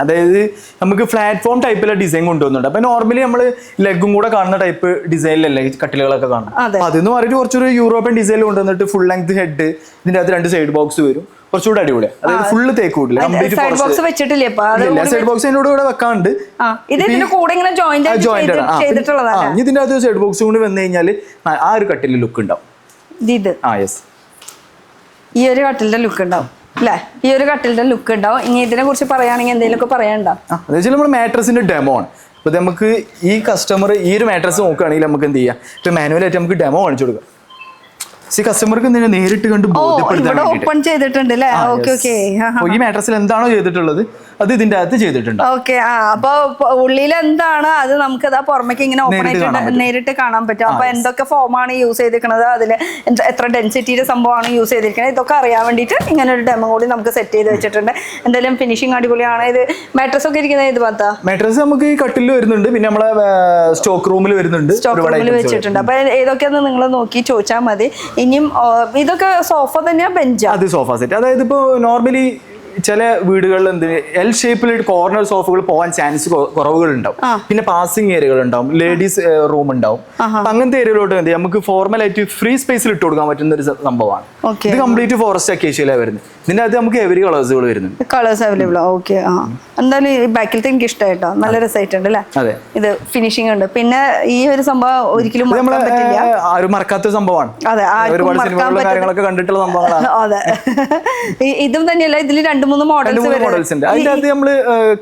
അതായത് നമുക്ക് പ്ലാറ്റ്ഫോം ടൈപ്പിലെ ഡിസൈൻ കൊണ്ടുവന്നുണ്ട്. അപ്പൊ നോർമലി നമ്മൾ ലെഗും കൂടെ കാണുന്ന ടൈപ്പ് ഡിസൈനിലല്ലേ കട്ടിലുകളൊക്കെ കാണുന്നത്. അതെന്ന് പറഞ്ഞിട്ട് കുറച്ചൊരു യൂറോപ്യൻ ഡിസൈനിൽ കൊണ്ടുവന്നിട്ട് ഫുൾ ലെങ്ത് ഹെഡ്, ഇതിന്റെ അകത്ത് 2 സൈഡ് ബോക്സ് വരും, കുറച്ചുകൂടെ അടിപൊളി. അതായത് ഫുള്ള് തേക്കൂടില്ല, സൈഡ് ബോക്സ് വെച്ചിട്ടില്ലേ? സൈഡ് ബോക്സ് അതിന്റെ കൂടെ വെക്കാണ്ട് ഇതിന്റെ അകത്ത് സൈഡ് ബോക്സ് കൊണ്ട് വന്നു കഴിഞ്ഞാൽ ആ ഒരു കട്ടില് ലുക്ക് ഉണ്ടാവും. ഈ ഒരു കട്ടിലിന്റെ ലുക്ക് ഉണ്ടാവും അല്ലേ? ഈ ഒരു കട്ടിലിന്റെ ലുക്ക് ഉണ്ടാവും. ഇനി ഇതിനെ കുറിച്ച് പറയുകയാണെങ്കിൽ എന്തെങ്കിലുമൊക്കെ പറയാനുണ്ടോ? അതെന്ന് നമ്മൾ മാട്രസിന്റെ ഡെമോ ആണ്. അപ്പൊ നമുക്ക് ഈ കസ്റ്റമർ ഈ ഒരു മാട്രസ് നോക്കുകയാണെങ്കിൽ നമുക്ക് എന്ത് ചെയ്യാം, ഇപ്പൊ മാനുവലായിട്ട് നമുക്ക് ഡെമോ കാണിച്ചു കൊടുക്കാം. കസ്റ്റമർക്ക് നേരിട്ട് കണ്ട് ഓപ്പൺ ചെയ്തിട്ടുണ്ട് അല്ലേ? ഈ മാട്രസിൽ എന്താണോ ചെയ്തിട്ടുള്ളത് അത് ഇതിന്റെ അകത്ത് ചെയ്തിട്ടുണ്ട്. ഓക്കെ. അപ്പൊ ഉള്ളിൽ എന്താണ് അത് നമുക്ക് പുറമേക്ക് ഇങ്ങനെ ഓപ്പൺ ആയിട്ട് നേരിട്ട് കാണാൻ പറ്റും. അപ്പൊ എന്തൊക്കെ ഫോമാണ് യൂസ് ചെയ്തിരിക്കുന്നത്, അതിൽ എത്ര ഡെൻസിറ്റിയുടെ സംഭവമാണ് യൂസ് ചെയ്തിരിക്കുന്നത്, ഇതൊക്കെ അറിയാൻ വേണ്ടിയിട്ട് ഇങ്ങനെ ഒരു ഡെമോ കൂടി നമുക്ക് സെറ്റ് ചെയ്ത് വെച്ചിട്ടുണ്ട്. എന്തായാലും ഫിനിഷിംഗ് അടിപൊളിയാണ്. ഇത് മാട്രസ് ഒക്കെ ഇരിക്കുന്നത് ഇത് ഭാഗത്താ? മാട്രസ് നമുക്ക് ഈ കട്ടിൽ വരുന്നുണ്ട്, പിന്നെ നമ്മളെ സ്റ്റോക്ക് റൂമിൽ വരുന്നുണ്ട്, സ്റ്റോക്ക് റൂമിൽ വെച്ചിട്ടുണ്ട്. അപ്പൊ ഏതൊക്കെയാന്ന് നിങ്ങൾ നോക്കി ചോദിച്ചാൽ മതി. ഇനിയും ഇതൊക്കെ സോഫ തന്നെയാ, ബെഞ്ചാ? അത് സോഫ സെറ്റ്. അതായത് ഇപ്പൊ നോർമലി ചില വീടുകളിൽ എന്ത് എൽ ഷേപ്പിൽ കോർണർ സോഫകൾ പോകാൻ ചാൻസ് കുറവുകൾ ഉണ്ടാവും. പിന്നെ പാസിംഗ് ഏരിയകൾ ഉണ്ടാവും, ലേഡീസ് റൂം ഉണ്ടാവും. അങ്ങനത്തെ ഏരിയയിലോട്ട് എന്ത് നമുക്ക് ഫോർമൽ ആയിട്ട് ഫ്രീ സ്പേസിൽ ഇട്ട് കൊടുക്കാൻ പറ്റുന്ന ഒരു സംഭവമാണ്. ഇത് കംപ്ലീറ്റ് ഫോറസ്റ്റ് അക്കേഷ്യയിലാണ് വരുന്നത്. ഇതിന്റെ അകത്ത് നമുക്ക് എവരി കളേഴ്സുകൾ വരുന്നുണ്ട്. Colours available. ഓക്കെ. എന്തായാലും ഈ ബാക്കിലത്തെ എനിക്ക് ഇഷ്ടമായിട്ടോ, നല്ല രസമായിട്ടുണ്ട് അല്ലേ? അതെ, ഇത് ഫിനിഷിംഗ് ഉണ്ട്. പിന്നെ ഈ ഒരു സംഭവം ഒരിക്കലും ആരും മറക്കാത്ത സംഭവമാണ്. അതെ, ഒരുപാട് സിനിമകളിലും കാര്യങ്ങളൊക്കെ കണ്ടിട്ടുള്ള സംഭവങ്ങളാണ്. അതെ, ഇതും തന്നെയല്ല, ഇതിൽ 2-3 മോഡൽസ് ഉണ്ട്. അതിന്റെ അകത്ത് നമ്മള്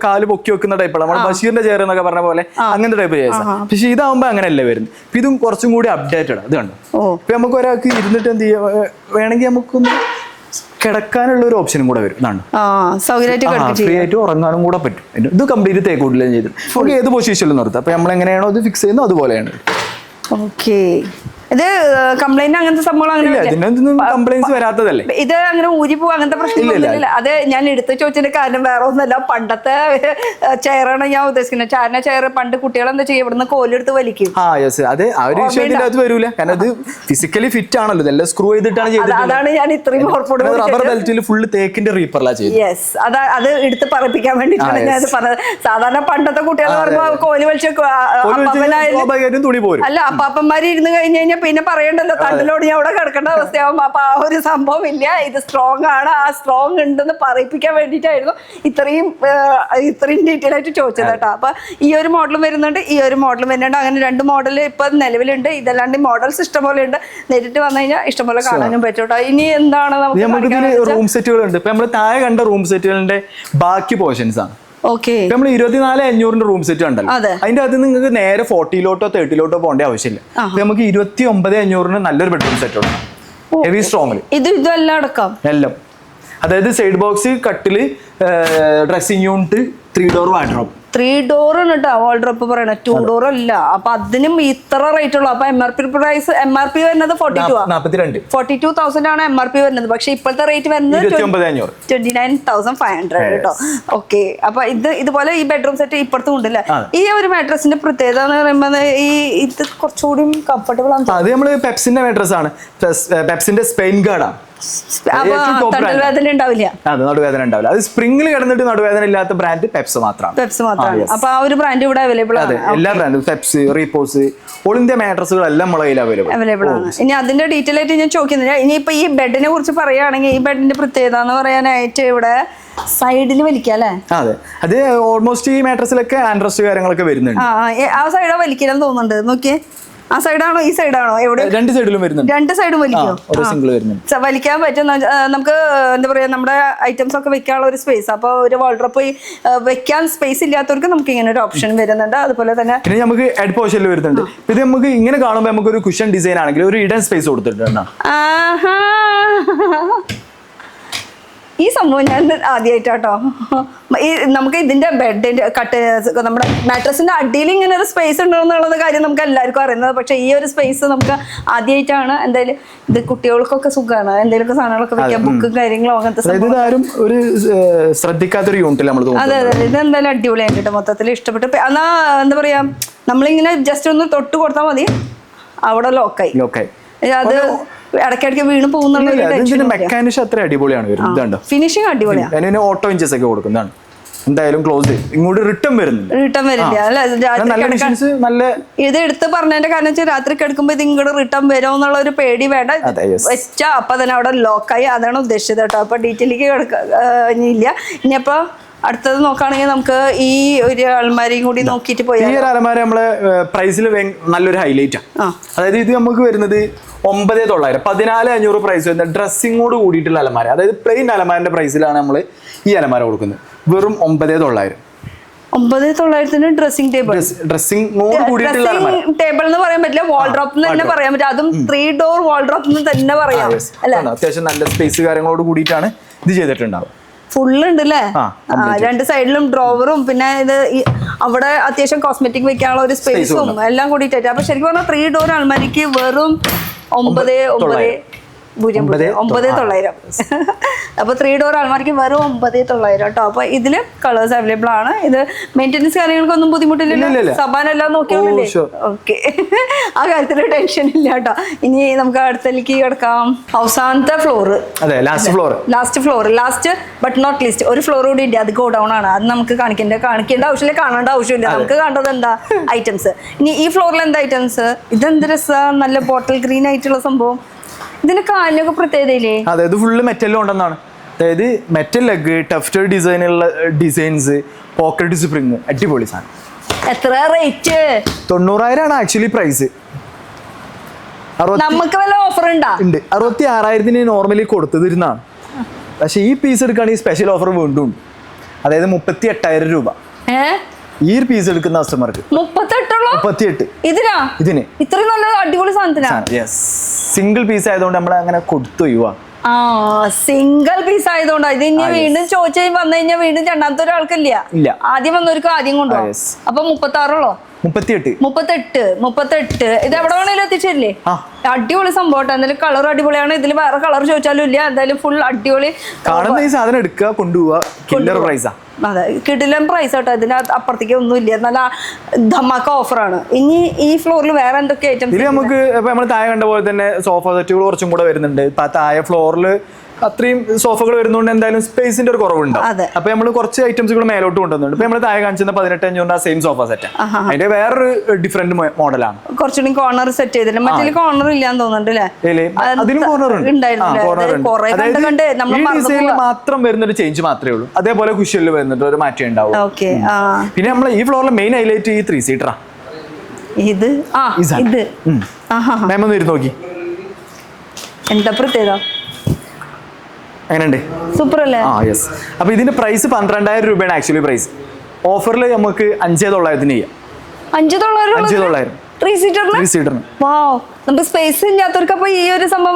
കാല് പൊക്കി വെക്കുന്ന ടൈപ്പ്, നമ്മുടെ ബഷീറിന്റെ ചെയർ എന്നൊക്കെ പറഞ്ഞ പോലെ അങ്ങനത്തെ ടൈപ്പ് ചെയർസ്. പക്ഷെ ഇതാവുമ്പോ അങ്ങനെയല്ല വരുന്നത്. ഇതും കുറച്ചും കൂടി അപ്ഡേറ്റഡ്. ഇത് കണ്ടോ, ഇപ്പൊ നമുക്ക് ഒരാൾക്ക് ഇരുന്നിട്ട് എന്ത് ചെയ്യാം, വേണമെങ്കിൽ നമുക്കൊന്ന് കിടക്കാനുള്ള ഒരു ഓപ്ഷനും കൂടെ വരും. ഫ്രീ ആയിട്ട് ഉറങ്ങാനും കൂടെ പറ്റും. ഇത് കംപ്ലീറ്റ് തേക്കൂട്ടിലും ചെയ്ത് നമുക്ക് ഏത് പൊസിഷനിലും നിർത്താം. അപ്പൊ നമ്മൾ എങ്ങനെയാണോ ഇത് ഫിക്സ് ചെയ്യുന്നത് അതുപോലെയാണ്. ഓക്കെ. ഇത് കംപ്ലൈന്റ് അങ്ങനത്തെ സംഭവം കംപ്ലൈന്റ്സ് വരാത്തതല്ലേ? ഇത് അങ്ങനെ ഊരി പോകും അങ്ങനത്തെ പ്രശ്നമില്ല. അത് ഞാൻ എടുത്ത് ചോദിച്ചതിന്റെ കാരണം വേറെ ഒന്നല്ല, പണ്ടത്തെ ചെയറാണ് ഞാൻ ഉദ്ദേശിക്കുന്നത്. ചാരന ചെയർ പണ്ട് കുട്ടികൾ എന്താ ചെയ്യും, ഇവിടുന്ന് കോലെടുത്ത് വലിക്കും. അതെ, ആ ഒരു വിഷയത്തിന്റെ അകത്ത് വരൂല, കാരണം അത് ഫിസിക്കലി ഫിറ്റ് ആണല്ലോ, ഇതെല്ലാം സ്ക്രൂ ചെയ്തിട്ടാണ് ചെയ്തത്. അതാണ് ഞാൻ ഇത്രയും റബ്ബർ ബെൽറ്റിൽ ഫുള്ള് തേക്കിന്റെ റീപ്പറിലാ ചെയ്തത്. യെസ്, അത് എടുത്ത് പറപ്പിക്കാൻ വേണ്ടിയിട്ടാണ് ഞാൻ പറഞ്ഞത്. സാധാരണ പണ്ടത്തെ കുട്ടികൾ പറയുമ്പോ കോല് വലിച്ച് തുണി പോരും. അല്ല, അപ്പാപ്പന്മാര് ഇരുന്ന് കഴിഞ്ഞ് കഴിഞ്ഞാൽ പിന്നെ പറയണ്ടല്ലോ, തണ്ടിലോട് ഞാൻ അവിടെ കിടക്കേണ്ട അവസ്ഥയാവും. അപ്പൊ ആ ഒരു സംഭവം ഇല്ല, ഇത് സ്ട്രോങ് ആണ്. ആ സ്ട്രോങ് ഉണ്ടെന്ന് പറയിപ്പിക്കാൻ വേണ്ടിയിട്ടായിരുന്നു ഇത്രയും ഡീറ്റെയിൽ ആയിട്ട് ചോദിച്ചത് കേട്ടോ. അപ്പൊ ഈ ഒരു മോഡലും വരുന്നുണ്ട്, ഈ ഒരു മോഡലും വരുന്നുണ്ട്. അങ്ങനെ 2 മോഡൽ ഇപ്പൊ നിലവിലുണ്ട്. ഇതല്ലാണ്ട് മോഡൽസ് ഇഷ്ടംപോലെ ഉണ്ട്. നേരിട്ട് വന്നു കഴിഞ്ഞാൽ ഇഷ്ടംപോലെ കാണാനും പറ്റും കേട്ടോ. ഇനി എന്താണ് നമുക്ക് റൂം സെറ്റുകളുണ്ട്. ഇപ്പൊ നമ്മള് താഴെ കണ്ട റൂം സെറ്റുകളുടെ ബാക്കി പോർഷൻസ് ആണ്. നമ്മൾ 24,500 റൂം സെറ്റ് ഉണ്ടല്ലോ, അതിന്റെ അകത്ത് നിങ്ങൾക്ക് നേരെ 40-ലോട്ടോ 30-ലോട്ടോ പോകേണ്ട ആവശ്യമില്ല. നമുക്ക് 29,500 നല്ലൊരു ബെഡ്റൂം സെറ്റ് ഉണ്ട്, ഹെവി സ്ട്രോങ്ങിൽ. ഇതെല്ലാം അടക്കം എല്ലാം, അതായത് സൈഡ് ബോക്സ്, കട്ടില്, dressing unit, 3 door wardrobe. 3 door കേട്ടോ വാൾഡ്രോപ്പ് പറയണ, 2 ഡോർ അല്ല. അപ്പൊ അതിനും ഇത്ര റേറ്റ് ഉള്ളു. അപ്പൊ MRP വരുന്നത് 42,000 ആണ് MRP വരുന്നത്. പക്ഷെ ഇപ്പോഴത്തെ റേറ്റ് വരുന്നത് 29,500 കേട്ടോ. ഓക്കെ. അപ്പൊ ഇതുപോലെ ഈ ബെഡ്റൂം സെറ്റ് ഇപ്പുറത്തും ഉണ്ടല്ലേ. ഈ ഒരു മാട്രസിന്റെ പ്രത്യേകത എന്ന് പറയുമ്പോൾ ഇത് കുറച്ചുകൂടി കംഫർട്ടബിൾ ആണ്. അത് നമ്മള് പെപ്സിന്റെ മാട്രസ് ആണ്, പെപ്സിന്റെ സ്പെയിൻ ഗാർഡാണ്. നടുവേദന ഉണ്ടാവില്ല. നടുവേദന ഉണ്ടാവില്ല. അത് സ്പ്രിംഗിൽ കിടന്നിട്ട് നടുവേദന ഇല്ലാത്ത ബ്രാൻഡ് പെപ്സ് മാത്രമാണ്. അപ്പൊ ആ ഒരു ബ്രാൻഡ് ഇവിടെ അവൈലബിൾ ആണ്. എല്ലാ ബ്രാൻഡും പെപ്സ്, റീപോസ്, ഓൾ ഇന്ത്യ മാട്രസുകളെല്ലാം നമ്മളെ അവൈലബിൾ ആണ്. ഇനി അതിന്റെ ഡീറ്റെയിൽ ആയിട്ട് ഞാൻ ചോദിക്കുന്നില്ല. ഇനിയിപ്പോ ഈ ബെഡിനെ കുറിച്ച് പറയുകയാണെങ്കിൽ ഈ ബെഡിന്റെ പ്രത്യേകത എന്ന് പറയാനായിട്ട് ഇവിടെ സൈഡിൽ വലിക്കാം അല്ലേ? അതെ, അത് ഓൾമോസ്റ്റ് ഈ മാട്രസിലൊക്കെ ആൻഡ്രസ്റ്റ് കാര്യങ്ങളൊക്കെ വരുന്നുണ്ട്. ആ സൈഡാ വലിക്കാൻ തോന്നുന്നുണ്ട്. നോക്കിയേ, ആ സൈഡാണോ ഈ സൈഡാണോ? എവിടെ? 2 സൈഡിലും വരുന്നുണ്ട്. 2 സൈഡും വലിക്കും. വലിക്കാൻ പറ്റും. നമുക്ക് എന്താ പറയാ, നമ്മുടെ ഐറ്റംസ് ഒക്കെ വെക്കാനുള്ള ഒരു സ്പേസ്. അപ്പൊ ഒരു വാൾഡ്രോപ്പ് വെക്കാൻ സ്പേസ് ഇല്ലാത്തവർക്ക് നമുക്ക് ഇങ്ങനെ ഒരു ഓപ്ഷൻ വരുന്നുണ്ട്. അതുപോലെ തന്നെ പിന്നെ നമുക്ക് ഹെഡ് പോർഷനിൽ വരുന്നുണ്ട്. ഇത് നമുക്ക് ഇങ്ങനെ കാണുമ്പോൾ നമുക്ക് ഒരു കുഷൻ ഡിസൈൻ ആണെങ്കിൽ ഒരു ഇടൻ സ്പേസ് കൊടുത്തിട്ടുണ്ട്. ഈ സംഭവം ഞാൻ ആദ്യമായിട്ടാട്ടോ ഈ നമുക്ക് ഇതിന്റെ ബെഡിന്റെ നമ്മുടെ മാട്രസിന്റെ അടിയിൽ ഇങ്ങനെ ഒരു സ്പേസ് ഉണ്ടോ എന്നുള്ളത് കാര്യം നമുക്ക് എല്ലാവർക്കും അറിയുന്നത്. പക്ഷെ ഈ ഒരു സ്പേസ് നമുക്ക് ആദ്യമായിട്ടാണ്. എന്തായാലും ഇത് കുട്ടികൾക്കൊക്കെ സുഖമാണ്, എന്തെങ്കിലുമൊക്കെ സാധനങ്ങളൊക്കെ വെക്കാം, ബുക്കും കാര്യങ്ങളോ അങ്ങനത്തെ ആരും ഒരു ശ്രദ്ധിക്കാത്തൊരു യൂണിറ്റിൽ നമ്മൾ. അതെ അതെ, ഇത് എന്തായാലും അടിപൊളിയായിട്ട് മൊത്തത്തിൽ ഇഷ്ടപ്പെട്ടു. എന്നാ എന്താ പറയാ, നമ്മളിങ്ങനെ ജസ്റ്റ് ഒന്ന് തൊട്ട് കൊടുത്താൽ മതി, അവിടെ ലോക്കായി. അത് ഇടയ്ക്കിടയ്ക്ക് വീണ് പോകുന്ന മെക്കാനിക്സ് അത്ര അടിപൊളിയാണ് വരുന്നത്. ഫിനിഷിംഗ് അടിപൊളിയാണ്. ഓട്ടോ ഇഞ്ചസ് ഒക്കെ കൊടുക്കുന്നതാണ്. എന്തായാലും ക്ലോസ് ഇങ്ങോട്ട് റിട്ടേൺ വരുന്നില്ല. ഇത് എടുത്ത് പറഞ്ഞതിന്റെ കാരണം വെച്ചാൽ രാത്രി കിടക്കുമ്പോ ഇത് ഇങ്ങോട്ട് റിട്ടേൺ വരുമോ എന്നുള്ള ഒരു പേടി വേണ്ട. വെച്ചാ അപ്പൊ തന്നെ അവിടെ ലോക്കായി. അതാണ് ഉദ്ദേശിച്ചത് കേട്ടോ. അപ്പൊ ഡീറ്റെയിലേക്ക് ഇല്ല. ഇനിയപ്പോ അടുത്തത് നോക്കുകയാണെങ്കിൽ നമുക്ക് ഈ ഒരു അലമാരയും കൂടി നോക്കിയിട്ട് പോയി. ഈ ഒരു അലമാര നമ്മളെ പ്രൈസിൽ നല്ലൊരു ഹൈലൈറ്റ് ആണ്. അതായത് ഇത് നമുക്ക് വരുന്നത് 9,900, 14,500 പ്രൈസ് വരുന്ന ഡ്രസ്സിങ്ങോട് കൂടിയിട്ടുള്ള അലമാര. അതായത് പ്ലെയിൻ അലമാരന്റെ പ്രൈസിലാണ് നമ്മൾ ഈ അലമാര കൊടുക്കുന്നത്. വെറും 9,900. 9,900 ഡ്രസ്സിംഗ് ടേബിൾ. ഡ്രസ്സിങ്ങോട് കൂടിയിട്ടുള്ള ടേബിൾ എന്ന് പറയാൻ പറ്റില്ല, വാൾഡ്രോപ്പ് എന്ന് തന്നെ പറയാൻ പറ്റില്ല. അതും 3 ഡോർ വാൾഡ്രോപ്പ് എന്ന് തന്നെ പറയാം. അത്യാവശ്യം നല്ല സ്പേസ് കാര്യങ്ങളോട് കൂടിയിട്ടാണ് ഇത് ചെയ്തിട്ടുണ്ടാവും. ഫുള്ള് ഉണ്ട് അല്ലേ? രണ്ട് സൈഡിലും ഡ്രോവറും പിന്നെ ഇത് അവിടെ അത്യാവശ്യം കോസ്മെറ്റിക് വെക്കാനുള്ള ഒരു സ്പേസും എല്ലാം കൂടിയിട്ടായിട്ട്. അപ്പൊ ശരിക്കും പറഞ്ഞാൽ 3 ഡോർ അൽമാരിക്ക് വെറും 9,900. അപ്പൊ 3 ഡോർ അൽമാരിക്ക് വെറും 9,900 കേട്ടോ. അപ്പൊ ഇതില് കളേഴ്സ് അവൈലബിൾ ആണ്. ഇത് മെയിൻ്റെനൻസ് കാര്യങ്ങൾക്കൊന്നും ബുദ്ധിമുട്ടില്ലല്ലോ, സബാനെല്ലാം നോക്കിയോളൂല്ലേ? ഓക്കെ, ആ കാര്യത്തിൽ ടെൻഷൻ ഇല്ല കേട്ടോ. ഇനി നമുക്ക് അടുത്തേക്ക് കിടക്കാം. അവസാനത്തെ floor, last but not least ഒരു ഫ്ലോർ കൂടി ഉണ്ട്. അത് ഗോ ഡൗൺ ആണ്. അത് നമുക്ക് കാണിക്കേണ്ട ആവശ്യമില്ല, കാണേണ്ട ആവശ്യമില്ല. നമുക്ക് കണ്ടത് എന്താ ഐറ്റംസ്. ഇനി ഈ ഫ്ലോറിൽ എന്താ ഐറ്റംസ്? ഇതെന്ത് രസം, നല്ല ബോട്ടിൽ ഗ്രീൻ ആയിട്ടുള്ള സംഭവം. ഇതിന് കാലിനൊക്കെ പ്രത്യേകതയില്ലേ? അതായത് ഫുള്ള് മെറ്റൽ കൊണ്ടെന്നാണ്. അതായത് മെറ്റൽ ലെഗ്, ടഫ്റ്റ് ഡിസൈനുള്ള ഡിസൈൻസ്, പോക്കറ്റ് സ്പ്രിങ്, അടിപൊളി സാധനം. എത്ര റേറ്റ്? 90,000 ആണ് ആക്ച്വലി പ്രൈസ്. നമുക്ക് വല്ല ഓഫർ ഉണ്ട്? 66,000 നോർമലി കൊടുത്തിരുന്നാണ്. പക്ഷെ ഈ പീസ് എടുക്കുകയാണെങ്കിൽ സ്പെഷ്യൽ ഓഫർ വീണ്ടും ഉണ്ട്. അതായത് 38,000 രൂപ ഈ ഒരു പീസ് എടുക്കുന്ന കസ്റ്റമർക്ക്. 38 ഇതിന് ഇത്രയും നല്ല അടിപൊളി സാധനത്തിനാണ്. സിംഗിൾ പീസ് ആയതുകൊണ്ട് നമ്മൾ അങ്ങനെ കൊടുത്തു. സിംഗിൾ പീസ് ആയതുകൊണ്ട് ഇത് ഇനി വീണ്ടും ചോദിച്ചു വന്നു കഴിഞ്ഞാൽ വീണ്ടും രണ്ടാമത്തെ ഒരാൾക്കില്ല. ആദ്യം വന്നവർക്ക് ആദ്യം കൊണ്ടുപോകും. അപ്പൊ 36 38 ഇത് എവിടെ വേണേലും എത്തിച്ചേരില്ലേ? അടിപൊളി സംഭവം. എന്തായാലും കളർ അടിപൊളിയാണ്. ഇതിൽ വേറെ കളർ ചോദിച്ചാലും ഇല്ല. എന്തായാലും ഫുൾ അടിപൊളി. ഈ സാധനം എടുക്കുക, കൊണ്ടുപോവാ. അതെ, കിടിലൻ പ്രൈസ് കേട്ടോ. ഇതിന് അപ്പുറത്തേക്ക് ഒന്നും ഇല്ല. നല്ല ധമാക്ക ഓഫറാണ്. ഇനി ഈ ഫ്ലോറിൽ വേറെ എന്തൊക്കെ ഐറ്റംസ്? ഇതിൽ നമുക്ക് ഇപ്പൊ നമ്മൾ താഴെ കണ്ട പോലെ തന്നെ സോഫ സെറ്റുകൾ കുറച്ചും കൂടെ വരുന്നുണ്ട്. ഇപ്പൊ താഴെ ഫ്ലോറിൽ അത്രയും സോഫകൾ വരുന്നതുകൊണ്ട് എന്തായാലും സ്പേസിന്റെ ഒരു കുറവുണ്ടാവും. അപ്പൊ നമ്മൾ കുറച്ച് ഐറ്റംസുകൾ മേലോട്ട് കൊണ്ടുവന്നുണ്ട്. ഇപ്പൊ നമ്മൾ താഴെ കാണിച്ചിരുന്ന 18,500 സെയിം സോഫ സെറ്റ്. അതിന്റെ വേറൊരു ഡിഫറെന്റ് മോഡലാണ്. കുറച്ചുകൂടി കോർണർ സെറ്റ് ചെയ്തില്ല. മറ്റേ കോർണർ ഇല്ലാന്ന് തോന്നുന്നുണ്ട് അല്ലേ? അതിനും കോർണർ മാത്രം വരുന്നൊരു ചേഞ്ച് മാത്രമേ ഉള്ളൂ. അതേപോലെ കുഷ്യനിൽ വരുന്നുണ്ട് ഒരു മാറ്റം ഉണ്ടാവും. പിന്നെ നമ്മളെ ഈ ഫ്ലോറിലെ മെയിൻ ഹൈലൈറ്റ് ഈ 3 സീറ്ററാ. ഇത് നോക്കി എന്താ പ്രത്യേകത? എങ്ങനെയുണ്ട്? സൂപ്പർ അല്ലേ? അപ്പൊ ഇതിന്റെ പ്രൈസ് 12,000 രൂപയാണ് ആക്ച്വലി പ്രൈസ്. ഓഫറിൽ നമുക്ക് 5,900 ചെയ്യാം. 5,900 3 സീറ്ററിന്. നമുക്ക് സ്പേസ് ഇല്ലാത്തവർക്ക് അപ്പൊ ഈ ഒരു സംഭവം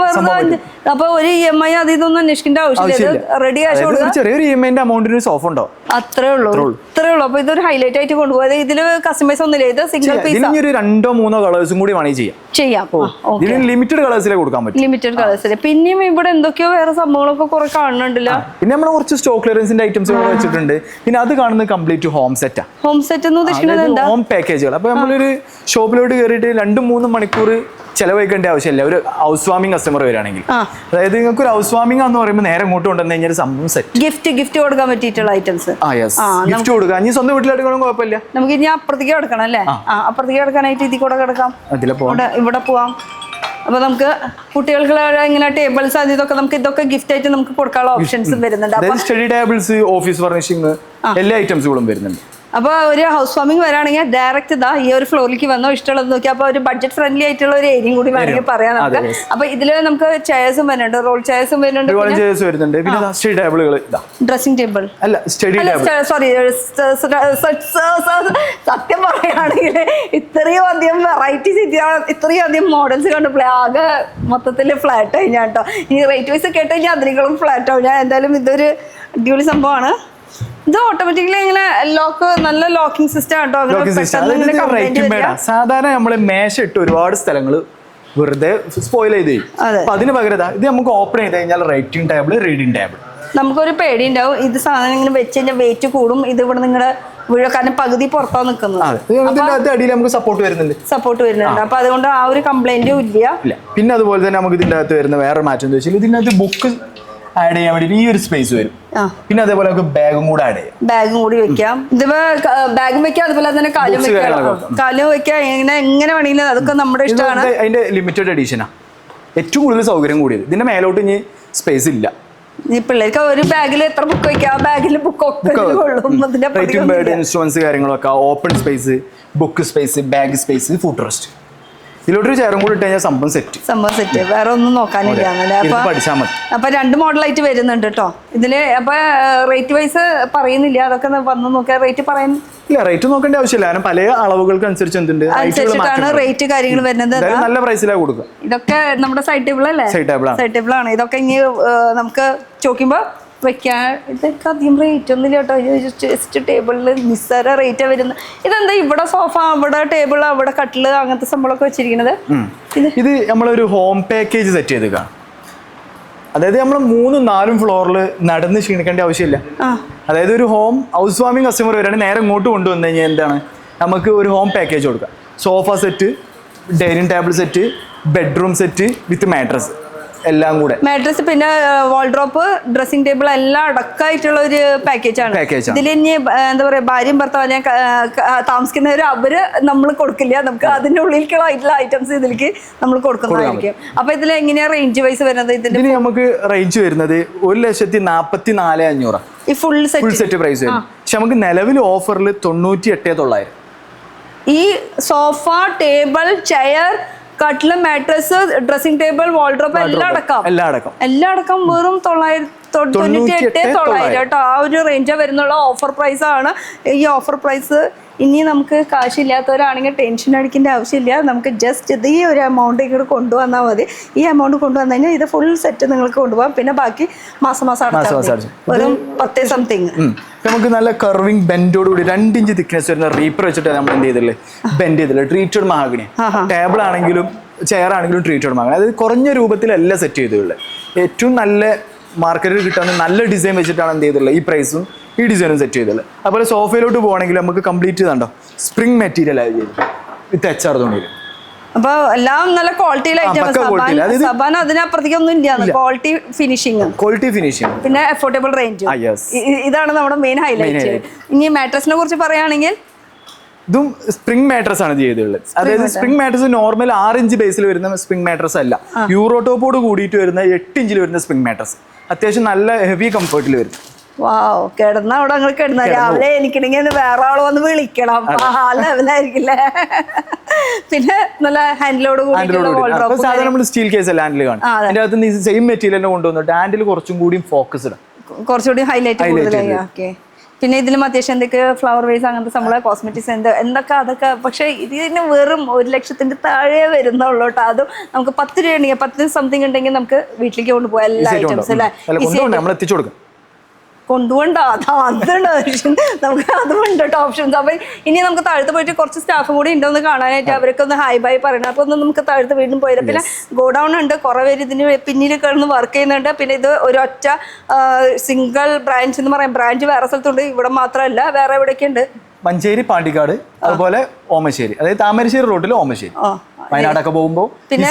അപ്പൊ ഒരു EMI അത് ഇതൊന്നും അന്വേഷിക്കേണ്ട ആവശ്യമില്ല. റെഡി ആയിട്ട് ചെറിയൊരു EMI അമൗണ്ടിന് സോഫ ഉണ്ടോ? അത്രേ ഉള്ളൂ. അപ്പൊ ഇതൊരു ഹൈലൈറ്റ് ആയിട്ട് കൊണ്ടുപോയത്. ഇതില് കസ്റ്റമൈസ് ഒന്നുമില്ല. ഇത് സിംഗിൾ പീസ്. 2-3 കളേഴ്സും കൂടി വേണമെങ്കിൽ ചെയ്യാം. ലിമിറ്റഡ് കളേഴ്സിലെ കൊടുക്കാൻ പറ്റും. ലിമിറ്റഡ് കളേഴ്സിലെ. പിന്നെയും ഇവിടെ എന്തൊക്കെയോ വേറെ സംഭവങ്ങളൊക്കെ കുറെ കാണുന്നുണ്ടല്ലോ. പിന്നെ നമ്മൾ കുറച്ച് സ്റ്റോക്ക് ക്ലിയറൻസിന്റെ ഐറ്റംസ് വെച്ചിട്ടുണ്ട്. പിന്നെ അത് കാണുന്നത് കംപ്ലീറ്റ് ഹോം സെറ്റാ. ഹോം സെറ്റ് എന്ന് ഉദ്ദേശിക്കുന്നത് എന്താ? ഹോം പാക്കേജുകൾ. അപ്പൊ നമ്മളൊരു ഷോപ്പിലോട്ട് കയറിയിട്ട് 2-3 മണിക്കൂർ ചെലവഴിക്കേണ്ട ആവശ്യമില്ല. ഒരു ഹൗസ് വാമിംഗ് കസ്റ്റമർ വരികയാണെങ്കിൽ, അതായത് നിങ്ങൾക്ക് ഒരു ഹൗസ് വാമിംഗ് എന്ന് പറയുമ്പോൾ നേരെ ഇങ്ങോട്ട് കൊണ്ടുവന്നു കഴിഞ്ഞാൽ സംഭവം സെറ്റ്. ഗിഫ്റ്റ് കൊടുക്കാൻ പറ്റിയിട്ടുള്ള ഐറ്റംസ്. ഗിഫ്റ്റ് കൊടുക്കാം. ഇനി സ്വന്തം വീട്ടിലെടുക്കണം കുഴപ്പമില്ല. നമുക്ക് ഇനി അപ്പുറത്തേക്ക് കിടക്കണം അല്ലേ? അപ്പുറത്തേക്ക് കിടക്കാനായിട്ട് ഇതിൽ കൂടെ കിടക്കാം. ഇവിടെ പോവാം. അപ്പൊ നമുക്ക് കുട്ടികൾക്ക് ഇങ്ങനെ ടേബിൾസ് അത് ഇതൊക്കെ നമുക്ക് ഇതൊക്കെ ഗിഫ്റ്റ് ആയിട്ട് നമുക്ക് കൊടുക്കാനുള്ള ഓപ്ഷൻസ് വരുന്നുണ്ട്. സ്റ്റഡി ടേബിൾസ്, ഓഫീസ് ഫർണിഷിംഗ്, എല്ലാ ഐറ്റംസുകളും വരുന്നുണ്ട്. അപ്പോൾ ഒരു ഹൗസ് വാമിംഗ് വരാണെങ്കിൽ ഡയറക്റ്റ് ഇതാ ഈ ഒരു ഫ്ലോറിലേക്ക് വന്നോ, ഇഷ്ടമുള്ളത് നോക്കി. അപ്പോൾ ഒരു ബഡ്ജറ്റ് ഫ്രണ്ട്ലി ആയിട്ടുള്ള ഒരു ഏരിയയും കൂടി വേണമെങ്കിൽ പറയാം നമുക്ക്. അപ്പൊ ഇതില് നമുക്ക് ചെയർസും വരുന്നുണ്ട്, റോൾ ചെയർസും വരുന്നുണ്ട്, ഡ്രസ്സിംഗ് ടേബിൾ അല്ല സ്റ്റഡി ടേബിൾ. സോറി, സത്യം പറയാം, ആണെങ്കിൽ ഇത്രയും അധികം വെറൈറ്റി ഇത്രയും അധികം മോഡൽസ് കണ്ടപ്പോൾ ആകെ മൊത്തത്തിൽ ഫ്ലാറ്റ് ആയി ഞാൻ കേട്ടോ. ഇനി റേറ്റ് വൈസ് കേട്ട് കഴിഞ്ഞാൽ അതിനേക്കാളും ഫ്ലാറ്റ് ആവും. ഞാൻ എന്തായാലും ഇതൊരു അടിപൊളി സംഭവമാണ്. ഇത് ഓട്ടോമാറ്റിക്കലി ഇങ്ങനെ നല്ല ലോക്കിംഗ് സിസ്റ്റം കേട്ടോ. സാധാരണ നമ്മള് മേശ ഇട്ട് ഒരുപാട് സ്ഥലങ്ങൾ വെറുതെ സ്പോയിൽ ചെയ്ത് അപ്പൊ അതിന് പകരം ഇത് നമുക്ക് ഓപ്പൺ ചെയ്ത് കഴിഞ്ഞാൽ റൈറ്റിംഗ് ടേബിൾ, റീഡിംഗ് ടേബിൾ. നമുക്കൊരു പേടി ഉണ്ടാവും ഇത് സാധനം ഇങ്ങനെ വെച്ച് കഴിഞ്ഞാൽ വെയിറ്റ് കൂടും, ഇത് ഇവിടെ നിങ്ങളുടെ വീഴോ, കാരണം പകുതി പുറത്താ നിൽക്കുന്നത്. അടിയിൽ നമുക്ക് സപ്പോർട്ട് വരുന്നുണ്ട്. അപ്പൊ അതുകൊണ്ട് ആ ഒരു കംപ്ലൈന്റും ഇല്ല. പിന്നെ അതുപോലെ തന്നെ നമുക്ക് ഇതിന്റെ അകത്ത് വരുന്ന വേറെ മാറ്റം എന്താ വെച്ചാൽ ഇതിനകത്ത് ബുക്ക് ആഡ് ചെയ്യാൻ വേണ്ടി ഈ ഒരു സ്പേസ് വരും. പിന്നെ അതേപോലെ നമുക്ക് ബാഗും കൂടെ ആഡ് ചെയ്യാം. ബാഗും കൂടി വെക്കാം. ഇതിപ്പോ ബാഗും വെക്കാം, അതുപോലെ തന്നെ കാലും വെക്കാം. എങ്ങനെ വേണമെങ്കിലും അതൊക്കെ നമ്മുടെ ഇഷ്ടമാണ്. അതിന്റെ ലിമിറ്റഡ് എഡിഷനാ ഏറ്റവും കൂടുതൽ സൗകര്യം കൂടിയത്. ഇതിന്റെ മേലോട്ട് ഇനി സ്പേസ് ഇല്ല. ഈ പിള്ളേർക്ക് ഒരു ബാഗിൽ എത്ര ബുക്ക് വെക്കാം, ആ ബാഗിൽ ബുക്ക് ഇൻസ്ട്രുമെന്റ്സ് കാര്യങ്ങളൊക്കെ, open space, book space, bag space, food rest. ഇതിലോട്ടൊരു ചെയറും കൂടി ഇട്ട് കഴിഞ്ഞാൽ സംഭവം സെറ്റ്. വേറെ ഒന്നും നോക്കാനില്ല. അപ്പൊ 2 മോഡലായിട്ട് വരുന്നുണ്ട് കേട്ടോ ഇതില്. അപ്പൊ റേറ്റ് വൈസ് പറയുന്നില്ല, അതൊക്കെ വന്ന് നോക്കിയാൽ റേറ്റ് പറയാൻ ഇല്ല. റേറ്റ് നോക്കേണ്ട ആവശ്യമില്ല, കാരണം പല അളവുകൾക്ക് അനുസരിച്ചിട്ടാണ് റേറ്റ് കാര്യങ്ങൾ വരുന്നത്. നല്ല പ്രൈസിലാണ് കൊടുക്കുക. ഇതൊക്കെ നമ്മുടെ സൈഡ് ടേബിൾ അല്ലേ? സൈഡ് ടേബിൾ ആണ്. ഇതൊക്കെ ഇനി നമുക്ക് ചോദിക്കുമ്പോ വെക്കാൻ ഇതൊക്കെ അധികം റേറ്റ് ഒന്നുമില്ല കേട്ടോ. ജസ്റ്റ് ടേബിളിൽ നിസ്സാര റേറ്റാ വരുന്നത്. ഇതെന്താ ഇവിടെ സോഫ, അവിടെ ടേബിൾ, അവിടെ കട്ടില്, അങ്ങനത്തെ സംഭവമൊക്കെ വെച്ചിരിക്കുന്നത്. ഇത് നമ്മളൊരു ഹോം പാക്കേജ് സെറ്റ് ചെയ്തേക്കാം. അതായത് നമ്മൾ 3-4 ഫ്ലോറിൽ നടന്ന് ക്ഷീണിക്കേണ്ട ആവശ്യമില്ല. അതായത് ഒരു ഹൗസ് വാമിംഗ് കസ്റ്റമർ വരികയാണെങ്കിൽ നേരെ ഇങ്ങോട്ട് കൊണ്ടുവന്നു കഴിഞ്ഞാൽ എന്താണ്, നമുക്ക് ഒരു ഹോം പാക്കേജ് കൊടുക്കാം. Sofa set, dining table set, bedroom set with mattress എല്ലാം കൂടെ. മാട്രസ്, പിന്നെ വാൾഡ്രോപ്പ്, ഡ്രസ്സിംഗ് ടേബിൾ എല്ലാം അടക്കമായിട്ടുള്ള ഒരു പാക്കേജാണ്. ഇതിൽ ഇനി എന്താ പറയാ, ഭാര്യയും ഭർത്താവിനെ താമസിക്കുന്നവർ അവര് നമ്മൾ കൊടുക്കില്ല, നമുക്ക് അതിന്റെ ഉള്ളിലേക്കുള്ള ഐറ്റംസ് ഇതിലേക്ക് നമ്മൾ കൊടുക്കുന്നതായിരിക്കും. അപ്പൊ ഇതിൽ എങ്ങനെയാ റേഞ്ച് വൈസ് വരുന്നത്? ഇതിന് നമുക്ക് റേഞ്ച് വരുന്നത് 1,44,500 ഈ ഫുൾ സെറ്റ് പ്രൈസ് വരും. പക്ഷെ നമുക്ക് നിലവിൽ ഓഫറിൽ 98,900. ഈ സോഫ, ടേബിൾ, ചെയർ, കട്ടില്, മാട്രസ്, ഡ്രസ്സിംഗ് ടേബിൾ, വാൾഡ്രോപ്പ് എല്ലാം അടക്കം വെറും 98,900 കേട്ടോ. ആ ഒരു റേഞ്ചാ വരുന്നുള്ള ഓഫർ പ്രൈസ് ആണ്. ഈ ഓഫർ പ്രൈസ് ഇനി നമുക്ക് കാശില്ലാത്തവരാണെങ്കിൽ ടെൻഷൻ അടിക്കേണ്ട ആവശ്യമില്ല. നമുക്ക് ജസ്റ്റ് ഇത് ഈ ഒരു എമൗണ്ട് ഇങ്ങോട്ട് കൊണ്ടുവന്നാൽ മതി. ഈ എമൗണ്ട് കൊണ്ടുവന്നു കഴിഞ്ഞാൽ ഇത് ഫുൾ സെറ്റ് നിങ്ങൾക്ക് കൊണ്ടുപോകാം. പിന്നെ ബാക്കി മാസം അടച്ചാൽ വെറും 10 സംതിങ്. നമുക്ക് നല്ല കർവിംഗ് ബെൻഡോട് കൂടി 2 ഇഞ്ച് തിക്നെസ് വരുന്ന റീപ്പർ വെച്ചിട്ട് നമ്മൾ എന്ത് ചെയ്തില്ലേ, ബെൻഡ് ചെയ്തില്ല. ട്രീറ്റഡ് മഹാഗണി ടേബിൾ ആണെങ്കിലും ചെയർ ആണെങ്കിലും ട്രീറ്റഡ് മഹാഗണി. അതായത് കുറഞ്ഞ രൂപത്തിലല്ല സെറ്റ് ചെയ്തിട്ടുള്ളത്. ഏറ്റവും നല്ല മാർക്കറ്റിൽ കിട്ടാവുന്ന നല്ല ഡിസൈൻ വെച്ചിട്ടാണ് എന്ത് ചെയ്തിട്ടുള്ളത് ഈ പ്രൈസും ഈ ഡിസൈനും സെറ്റ് ചെയ്തിട്ടുള്ളത്. അതുപോലെ സോഫയിലോട്ട് പോകുകയാണെങ്കിൽ നമുക്ക് കംപ്ലീറ്റ് ചെയ്തോ സ്പ്രിംഗ് മെറ്റീരിയൽ ആയി ചെയ്തു വിത്ത് HR തുണിയിൽ. അപ്പൊ എല്ലാം നല്ല ക്വാളിറ്റിയിലായിട്ട് അതിനപ്പുറത്തേക്കൊന്നും ഇല്ല. ക്വാളിറ്റി ഫിനിഷിംഗ് പിന്നെ അഫോർഡബിൾ റേഞ്ച്. ഇതാണ് നമ്മുടെ മെയിൻ ഹൈലൈറ്റ്. ഇനി മാട്രസിനെ കുറിച്ച് പറയുകയാണെങ്കിൽ ഇതും സ്പ്രിംഗ് മാട്രസ് ആണ് ചെയ്തിട്ടുള്ളത്. അതായത് സ്പ്രിംഗ് മാട്രസ് നോർമൽ 6 ഇഞ്ച് ബേസിൽ വരുന്ന സ്പ്രിംഗ് മാട്രസ് അല്ല, യൂറോടോപ്പോട് കൂടിയിട്ട് വരുന്ന 8 ഇഞ്ചിൽ വരുന്ന സ്പ്രിംഗ് മാട്രസ്. അത്യാവശ്യം നല്ല ഹെവി കംഫർട്ടിൽ വരും. വാവ്, കിടന്ന അവിടെ അങ്ങനെ കിടന്ന രാവിലെ എനിക്കണെങ്കിൽ വേറെ ആള് വന്ന് വിളിക്കണം, ആ ലെവലായിരിക്കില്ലേ. പിന്നെ നല്ല ഹാൻഡിലോട് കൂടി സാധാരണ സ്റ്റീൽ കേസ് അല്ല ഹാൻഡിൽ കാണും. അതിന്റെ അകത്ത് സെയിം മെറ്റീരിയൽ തന്നെ കൊണ്ടുവന്നിട്ട് ഹാൻഡിൽ കുറച്ചും കൂടി ഫോക്കസ്ഡ്, കുറച്ചുകൂടി ഹൈലൈറ്റ് കൂടുതലായി. ഓക്കെ. പിന്നെ ഇതിലും അത്യാവശ്യം എന്തൊക്കെ ഫ്ലവർ വേസ് അങ്ങനത്തെ സംഭവം, കോസ്മെറ്റിക്സ് എന്തൊക്കെ അതൊക്കെ. പക്ഷെ ഇതിന് വെറും 1,00,000 താഴെ വരുന്നുള്ളൂ കേട്ടോ. അതും നമുക്ക് 10 രൂപ 10 സംതിങ് ഉണ്ടെങ്കിൽ നമുക്ക് വീട്ടിലേക്ക് കൊണ്ടുപോകാം എല്ലാ ഐറ്റംസ് അല്ലേ. കൊണ്ടുപോകണ്ട, അതുണ്ട് നമുക്ക് അതുകൊണ്ട് കേട്ടോ ഓപ്ഷൻസ്. അപ്പൊ ഇനി നമുക്ക് താഴത്ത് പോയിട്ട് കുറച്ച് സ്റ്റാഫും കൂടി ഉണ്ടോന്ന് കാണാനായിട്ട് അവരൊക്കെ ഒന്ന് ഹൈ ബൈ പറയണം. അപ്പൊ ഒന്ന് നമുക്ക് താഴത്ത് വീണ്ടും പോയത്. പിന്നെ ഗോഡൌൺ ഉണ്ട്, കുറെ പേര് ഇതിന് പിന്നിൽ കിടന്ന് വർക്ക് ചെയ്യുന്നുണ്ട്. പിന്നെ ഇത് ഒരൊറ്റ സിംഗിൾ ബ്രാഞ്ച് എന്ന് പറയാം. ബ്രാഞ്ച് വേറെ സ്ഥലത്തുണ്ട്, ഇവിടെ മാത്രമല്ല വേറെ എവിടെയൊക്കെ ഉണ്ട്. മഞ്ചേരി, പാണ്ടിക്കാട്, അതുപോലെ ഓമശ്ശേരി, അതായത് താമരശ്ശേരി റോഡിൽ ഓമശ്ശേരി, വയനാടൊക്കെ പോകുമ്പോൾ പിന്നെ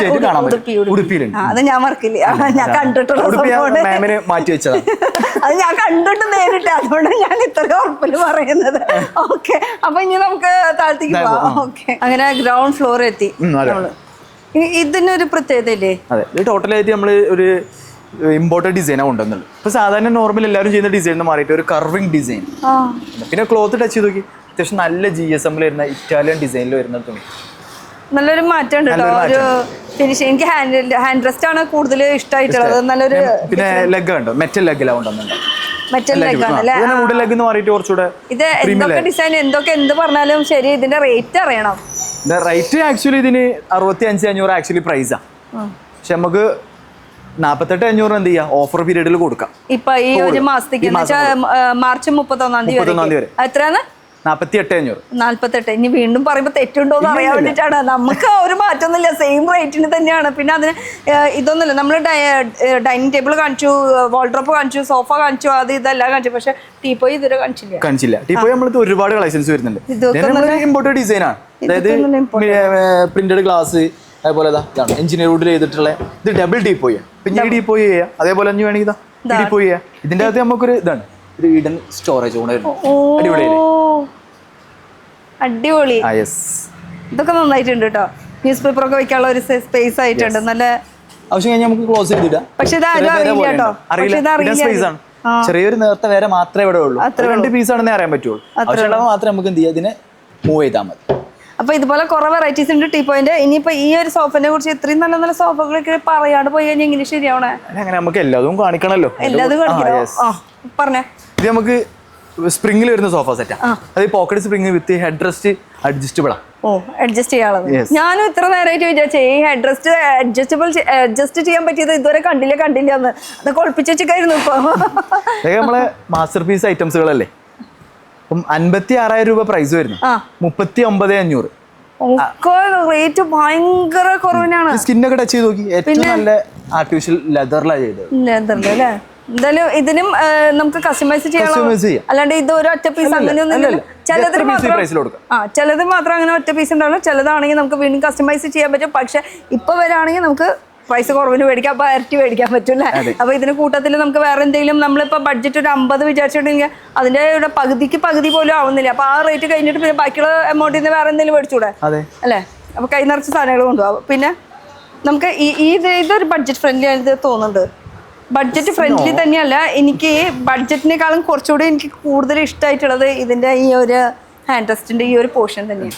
ഉടുപ്പിയിലുണ്ട്. അത് ഞാൻ മറക്കില്ല, ഞാൻ കണ്ടിട്ടുള്ള മാറ്റി വെച്ചതാണ്. അത് ഞാൻ കണ്ടിട്ട് നേരിട്ട്, അതുകൊണ്ട് ഞാൻ ഇത്ര ഉറപ്പിൽ പറയുന്നത്. ഓക്കെ. അപ്പൊ ഇനി നമുക്ക് താഴത്തേക്ക് പോവാം. ഓക്കെ. അങ്ങനെ ഗ്രൗണ്ട് ഫ്ലോർ എത്തി. ഇതിനൊരു പ്രത്യേകത ഇല്ലേ? അതെ, ഇത് ടോട്ടലായിട്ട് നമ്മള് ഒരു ഇമ്പോർട്ടഡ് ഡിസൈനാണ് കൊണ്ടുവന്നുള്ളത്. ഇപ്പൊ സാധാരണ നോർമൽ എല്ലാവരും ചെയ്യുന്ന ഡിസൈൻ മാറിയിട്ട് ഒരു കർവിംഗ് ഡിസൈൻ. പിന്നെ ക്ലോത്ത് ടച്ച് ചെയ്ത് നോക്കി, അത്യാവശ്യം നല്ല GSM വരുന്ന ഇറ്റാലിയൻ ഡിസൈനിൽ വരുന്ന തുണി. നല്ലൊരു മാറ്റം ഉണ്ട് കേട്ടോ. ഒരു ഫിനിഷിംഗ്. എനിക്ക് ഹാൻഡ് റെസ്റ്റ് ആണ് കൂടുതൽ ഇഷ്ടമായിട്ടുള്ളത്. നല്ലൊരു പിന്നെ ലെഗ് ഉണ്ട്, മെറ്റൽ ലെഗിലാണ് കൊണ്ടുവന്നുണ്ട്. മെറ്റൽ ലെഗ് ആണ് അല്ലേ? വുഡൻ ലെഗ് എന്ന് മാറിയിട്ട് കുറച്ചുകൂടെ ഇത് എന്തൊക്കെ ഡിസൈൻ എന്ത് പറഞ്ഞാലും ശരി, ഇതിന്റെ റേറ്റ് അറിയണം. റേറ്റ് ആക്ച്വലി ഇതിന് 65,500 ആക്ച്വലി പ്രൈസാ. പക്ഷെ നമുക്ക് 48,500 എന്ത് ചെയ്യാം, ഓഫർ പീരീഡിൽ കൊടുക്കാം. ഇപ്പൊ ഈ ഒരു മാസത്തേക്ക് മാർച്ച് 31-ാം തീയതി വരെ എത്രയാണ്? 48,500. ഇനി വീണ്ടും പറയുമ്പോ തെറ്റുണ്ടോ എന്ന് അറിയാൻ വേണ്ടിട്ടാണ്. നമുക്ക് ഒരു മാറ്റമൊന്നുമില്ല, സെയിം റേറ്റിന് തന്നെയാണ്. പിന്നെ അതിന് ഇതൊന്നുമില്ല, നമ്മൾ ഡൈനിങ് ടേബിൾ കാണിച്ചു, വാൾഡ്രോപ്പ് കാണിച്ചു, സോഫ കാണിച്ചു, അത് ഇതെല്ലാം കാണിച്ചു. പക്ഷെ ടീപ്പോയി ഇതുവരെ കാണിച്ചില്ല. ടീപ്പോയി നമ്മളത് ഒരുപാട് കളക്ഷൻസ് വരുന്നുണ്ട്. ഇമ്പോർട്ടഡ് ഡിസൈൻ ആണ്, അതായത് പ്രിന്റഡ് ഗ്ലാസ്, അതേപോലെ ഇതാണ് എഞ്ചിനീയർ വുഡിൽ ചെയ്തിട്ടുള്ള. ഇത് ഡബിൾ ടീപ്പോയി, പിന്നെ ഈ ടീപ്പോയി ചെയ്യാം. അതേപോലെ അഞ്ഞു വേണമെങ്കിൽ ടീപ്പോയി ചെയ്യാം. ഇതിന്റെ അകത്ത് നമുക്കൊരു ഇതാണ്, ഒരു ഹിഡൻ സ്റ്റോറേജ് അടിപൊളി. ഇതൊക്കെ നന്നായിട്ടുണ്ട് കേട്ടോ. ന്യൂസ് പേപ്പർ ഒക്കെ വെക്കാനുള്ള ഒരു സ്പേസ് ആയിട്ടുണ്ട്. നല്ല ആവശ്യം കഴിഞ്ഞാൽ നമുക്ക് ക്ലോസ് ചെയ്തിടാം. പക്ഷെ ഇത് ആരും അറിയില്ല കേട്ടോ. ചെറിയൊരു നേരത്തെ വേറെ മാത്രമേ ഇവിടെ ഉള്ളൂ. 2 പീസ് ആണെന്നേ അറിയാൻ പറ്റുള്ളൂ. ആവശ്യമുള്ള മാത്രമേ നമുക്ക് എന്ത് ചെയ്യാം, ഇതിനെ മൂവ് ചെയ്താൽ മതി. അപ്പൊ ഇതുപോലെ കുറെ വെറൈറ്റീസ് ഉണ്ട് ടീപ്പോയിന്റ്. ഇനിയിപ്പോ ഈ ഒരു സോഫിനെ കുറിച്ച് ഇത്രയും നല്ല നല്ല സോഫകളൊക്കെ പറയാണ്ട് പോയി കഴിഞ്ഞാൽ എങ്ങനെ ശരിയാവണേ? അങ്ങനെ നമുക്ക് എല്ലാതും കാണിക്കണല്ലോ. എല്ലാതും കാണിക്കണം. പറഞ്ഞേ, ഇത് നമുക്ക് സ്പ്രിംഗിൽ വരുന്ന സോഫ സെറ്റാ. അത് പോക്കറ്റ് സ്പ്രിംഗ് വിത്ത് ഹെഡ് റെസ്റ്റ് അഡ്ജസ്റ്റബിൾ ആണ്. അഡ്ജസ്റ്റ് ചെയ്യാനുള്ളത്. ഞാനും ഇത്ര നേരമായിട്ട് വിചാരിച്ചേ ഈ ഹെഡ് റെസ്റ്റ് അഡ്ജസ്റ്റ് ചെയ്യാൻ പറ്റിയത് ഇതുവരെ കണ്ടില്ല എന്ന്. അതൊക്കെ ഒളിപ്പിച്ച് വെച്ചിട്ടായിരുന്നു. ഇപ്പൊ നമ്മളെ മാസ്റ്റർ പീസ് ഐറ്റംസുകളല്ലേ. അപ്പം 56,000 രൂപ പ്രൈസ് വരുന്നു, 39,500. റേറ്റ് ഭയങ്കര കുറവിനാണ്. സ്കിന്നൊക്കെ ടച്ച് ചെയ്ത് നോക്കി, ഏറ്റവും നല്ല ആർട്ടിഫിഷ്യൽ ലെതറിലാണ് ചെയ്തത്. ലെതറിലല്ലേ? എന്തായാലും ഇതിനും നമുക്ക് കസ്റ്റമൈസ് ചെയ്യാം. അല്ലാണ്ട് ഇത് ഒരു ഒറ്റ പീസ് അങ്ങനെയൊന്നും. ചിലത് മാത്രം അങ്ങനെ ഒറ്റ പീസ് ഉണ്ടാവില്ല. ചിലതാണെങ്കിൽ നമുക്ക് വീണ്ടും കസ്റ്റമൈസ് ചെയ്യാൻ പറ്റും. പക്ഷെ ഇപ്പൊ വരാണെങ്കിൽ നമുക്ക് പ്രൈസ് കുറവിന് മേടിക്കാം, അപ്പൊ ഇരട്ടി മേടിക്കാൻ പറ്റൂല. അപ്പൊ ഇതിന് കൂട്ടത്തിൽ നമുക്ക് വേറെ എന്തെങ്കിലും, നമ്മളിപ്പോ ബഡ്ജറ്റ് ഒരു 50 വിചാരിച്ചിട്ടുണ്ടെങ്കിൽ അതിന്റെ ഇവിടെ പകുതി പോലും ആവുന്നില്ല. അപ്പൊ ആ റേറ്റ് കഴിഞ്ഞിട്ട് പിന്നെ ബാക്കിയുള്ള എമൗണ്ടിൽ നിന്ന് വേറെ എന്തെങ്കിലും മേടിച്ചൂടെ അല്ലേ? അപ്പൊ കൈ നിറച്ച് സാധനങ്ങൾ കൊണ്ടുപോകും. പിന്നെ നമുക്ക് ഇതൊരു ബഡ്ജറ്റ് ഫ്രണ്ട്ലി ആയിട്ട് തോന്നുന്നുണ്ട്. ബഡ്ജറ്റ് ഫ്രണ്ട്ലി തന്നെയല്ല, എനിക്ക് ബഡ്ജറ്റിനേക്കാളും കുറച്ചുകൂടി എനിക്ക് കൂടുതൽ ഇഷ്ടമായിട്ടുള്ളത് ഇതിന്റെ ഈ ഒരു ഹാൻഡ് റെസ്റ്റിന്റെ ഈ ഒരു പോർഷൻ തന്നെയാണ്.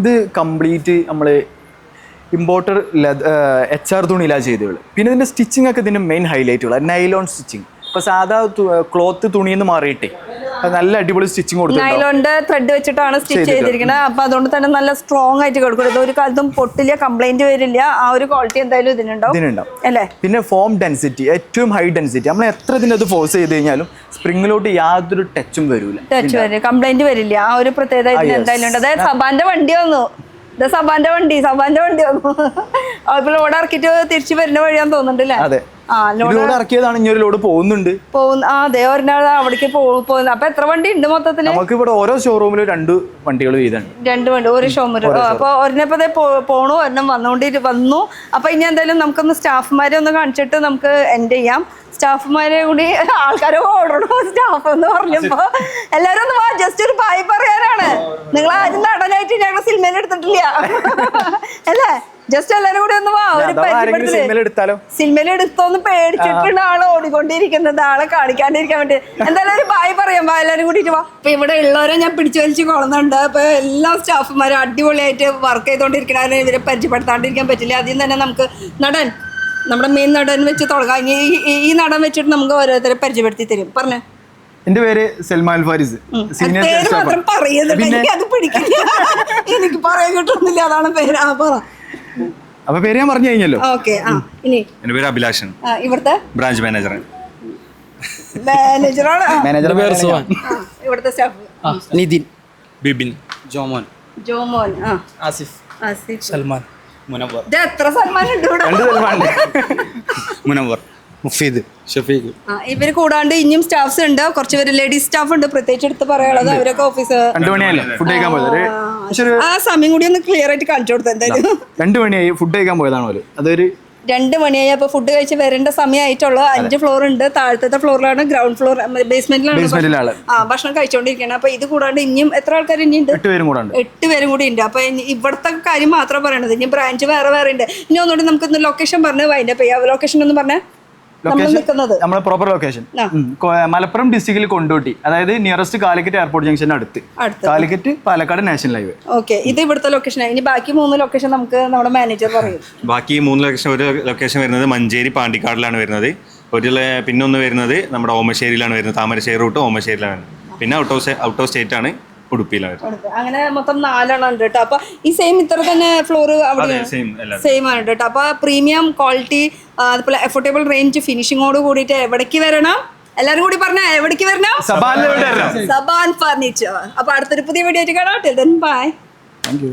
ഇത് കംപ്ലീറ്റ് നമ്മള് ഇമ്പോർട്ടഡ് HR തുണിയിലാണ് ചെയ്തത്. പിന്നെ ഇതിന്റെ സ്റ്റിച്ചിങ് ഒക്കെ ഇതിന്റെ മെയിൻ ഹൈലൈറ്റുകൾ നൈലോൺ സ്റ്റിച്ചിങ്. ഇപ്പൊ സാധാ ക്ലോത്ത് തുണിന്ന് മാറിയിട്ടേ നല്ല അടിപൊളി സ്റ്റിച്ചിങ് കൊടുത്തു. നൈലോണിന്റെ ത്രെഡ് വെച്ചിട്ടാണ് സ്റ്റിച്ച് ചെയ്തിരിക്കുന്നത്. അപ്പൊ അതുകൊണ്ട് തന്നെ നല്ല സ്ട്രോങ് ആയിട്ട് കൊടുക്കും. ഒരു കാലത്തും പൊട്ടില്ല, കംപ്ലൈന്റ് വരില്ല. ആ ഒരു ക്വാളിറ്റി എന്തായാലും ഇതിനുണ്ടാവും അല്ലേ? പിന്നെ ഫോം ഡെൻസിറ്റി ഏറ്റവും ഹൈ ഡെൻസിറ്റി. നമ്മൾ എത്ര ഇതിനകത്ത് ഫോഴ്സ് ചെയ്ത് കഴിഞ്ഞാലും സ്പ്രിങ്ങിലോട്ട് യാതൊരു ടച്ചും വരില്ല, കംപ്ലൈന്റ് വരില്ല. ആ ഒരു പ്രത്യേകത ഇതിന് എന്തായാലും ഉണ്ട്. അതായത് സബാന്റെ വണ്ടി വന്നു, സബാന്റെ വണ്ടി വന്നു. അപ്പോൾ ലോഡ് ഇറക്കിട്ട് തിരിച്ചു വരുന്ന വഴിയാന്ന് തോന്നുന്നുണ്ടല്ലേ? ലോഡ് ഇറക്കിയതാണ്, ഇനി ഒരു ലോഡ് പോകുന്നുണ്ട്. അതെ, ഒരെണ്ണം അവിടേക്ക് പോകുന്നു. അപ്പൊ എത്ര വണ്ടി ഉണ്ട് മൊത്തത്തിൽ? നമുക്ക് ഇവിടെ ഓരോ ഷോറൂമിലും 2 വണ്ടികൾ വീതമാണ്. 2 വണ്ടി ഒരു ഷോറൂമിൽ. അപ്പൊ ഒരെണ്ണപ്പോ പോണു, ഒരെണ്ണം വന്നു. അപ്പൊ ഇനി എന്തായാലും നമുക്കൊന്ന് സ്റ്റാഫ്മാരെ ഒന്ന് കാണിച്ചിട്ട് നമുക്ക് എൻഡ് ചെയ്യാം. സ്റ്റാഫ്മാരെ കൂടി ആൾക്കാരെ ഓടണോ സ്റ്റാഫ് എന്ന് പറഞ്ഞപ്പോ എല്ലാരും ഒന്ന് ജസ്റ്റ് ഒരു പായി പറയാനാണ്. നിങ്ങൾ ആരും നടനായിട്ട് ഞങ്ങൾ സിനിമയിൽ എടുത്തിട്ടില്ല അല്ലേ? ജസ്റ്റ് എല്ലാരും കൂടി ഒന്ന് വാ, ഒരു പരിചയപ്പെടുത്തല്. സിനിമയിൽ എടുത്തോന്ന് പേടിച്ചിട്ടാണ് ആള് ഓടിക്കൊണ്ടിരിക്കുന്നത്, ആളെ കാണിക്കാണ്ടിരിക്കാൻ വേണ്ടി. എന്തായാലും ഒരു ബായ് പറയാം, വാ എല്ലാരും കൂടിയിട്ട് വാ. അപ്പൊ ഇവിടെ ഉള്ളവരെ ഞാൻ പിടിച്ചു വലിച്ച് കൊള്ളുന്നുണ്ട്. അപ്പൊ എല്ലാ സ്റ്റാഫുമാരും അടിപൊളിയായിട്ട് വർക്ക് ചെയ്തോണ്ടിരിക്കണ, ഇവരെ പരിചയപ്പെടുത്താണ്ടിരിക്കാൻ പറ്റില്ല. ആദ്യം തന്നെ നമുക്ക് നമ്മുടെ മെയിൻ നടൻ വെച്ച് തുടങ്ങാം. ഈ നടൻ വെച്ചിട്ട് നമുക്ക് ഓരോരുത്തരെ പരിചയപ്പെടുത്തി തരും. പറഞ്ഞേ. എന്റെ പേര് സൽമാൻ ഫാരിസ്. പേര് മാത്രം പറയുന്നുണ്ട്, എനിക്ക് അത് പിടിക്കില്ല, എനിക്ക് പറയാൻ കിട്ടുന്നില്ല, അതാണ് പേര്. പറ. അപ്പൊ പേര് ഞാൻ പറഞ്ഞു കഴിഞ്ഞല്ലോ. ഓക്കെ. ഇനി എന്റെ പേര് അഭിലാഷൻ, ഇവിടുത്തെ ബ്രാഞ്ച് മാനേജർ. മാനേജറാണ്. ഇവിടുത്തെ സ്റ്റാഫ് നിതിൻ, ബിബിൻ, ജോമോൻ, ആസിഫ്, സൽമാൻ, മുനവർ. എത്ര സൽമാൻ ഉണ്ട് ഇവിടെ? മുനവർ, മുഫീദ്, ഷഫീഖ്. ഇവര് കൂടാണ്ട് ഇനിയും സ്റ്റാഫ്സ് ഉണ്ട്, കുറച്ച് പേര് ലേഡീസ് സ്റ്റാഫ് ഉണ്ട്, പ്രത്യേകിച്ച് എടുത്ത് പറയാനുള്ളത്. അവരൊക്കെ ഓഫീസ് 2 മണിയല്ലേ ഫുഡ് കഴിക്കാൻ പോയത്. ആ സമയം കൂടി ഒന്ന് ക്ലിയർ ആയിട്ട് കാണിച്ചു കൊടുത്തു. എന്തായാലും 2 മണിയായി ഫുഡ് കഴിക്കാൻ പോയതാണോ? അതൊരു 2 മണിയായി. അപ്പൊ ഫുഡ് കഴിച്ച് വരേണ്ട സമയമായിട്ടുള്ളൂ. 5 ഫ്ലോർ ഉണ്ട്, താഴത്തെ ഫ്ലോറിലാണ്, ഗ്രൗണ്ട് ഫ്ലോർ ബേസ്മെന്റിലാണ് ഭക്ഷണം കഴിച്ചോണ്ടിരിക്കുകയാണ്. അപ്പൊ ഇത് കൂടാണ്ട് ഇനിയും എത്ര ആൾക്കാർ ഇനി ഉണ്ട്? 8 പേരും കൂടി ഉണ്ട്. അപ്പൊ ഇവിടുത്തെ കാര്യം മാത്രം പറയണത്. ഇനി ബ്രാഞ്ച് വേറെ ഉണ്ട്. ഇനി ഒന്നുകൂടി നമുക്ക് ലൊക്കേഷൻ പറഞ്ഞ് വൈൻഡപ്പ് ചെയ്യാം. ലൊക്കേഷൻ ഒന്ന് പറഞ്ഞേ. നമ്മുടെ പ്രോപ്പർ ലൊക്കേഷൻ മലപ്പുറം ഡിസ്ട്രിക്റ്റിൽ കൊണ്ടോട്ടി, അതായത് നിയറസ്റ്റ് കാലിക്കറ്റ് എയർപോർട്ട് ജംഗ്ഷന് അടുത്ത്, Calicut Palakkad national highway. Okay, ഇത് ഇവിടുത്തെ ലൊക്കേഷൻ. ഇനി ബാക്കി 3 ലൊക്കേഷൻ നമുക്ക് നമ്മുടെ മാനേജർ പറയും. ബാക്കി 3 ലൊക്കേഷൻ, ഒരു ലൊക്കേഷൻ വരുന്നത് മഞ്ചേരി പാണ്ടിക്കാടിലാണ് വരുന്നത്. പിന്നെ ഒന്ന് വരുന്നത് നമ്മുടെ ഓമശ്ശേരിയിലാണ് വരുന്നത്, താമരശ്ശേരി റൂട്ട് ഓമശ്ശേരിയിലാണ് വരുന്നത്. പിന്നെ ഔട്ട് ഓഫ് സ്റ്റേറ്റ് ആണ് ഉടുപ്പിയിലാണ് വരുന്നത്. അങ്ങനെ മൊത്തം 4 ഉണ്ട് കേട്ടോ. അപ്പൊ ഈ സെയിം ഇത്ര തന്നെ ഫ്ലോർ അവിടെ സെയിം ആണ് കേട്ടോ. അപ്പൊ പ്രീമിയം ക്വാളിറ്റി, അതുപോലെ അഫോർഡബിൾ റേഞ്ച്, ഫിനിഷിങ്ങോട് കൂടിയിട്ട് എവിടേക്ക് വരണം? എല്ലാരും കൂടി പറഞ്ഞ എവിടേക്ക് വരണം? സബാൻ ഫർണിച്ചർ. അപ്പൊ അടുത്തൊരു പുതിയ വീഡിയോ ആയിട്ട് കാണാം. ബൈ. Thank you.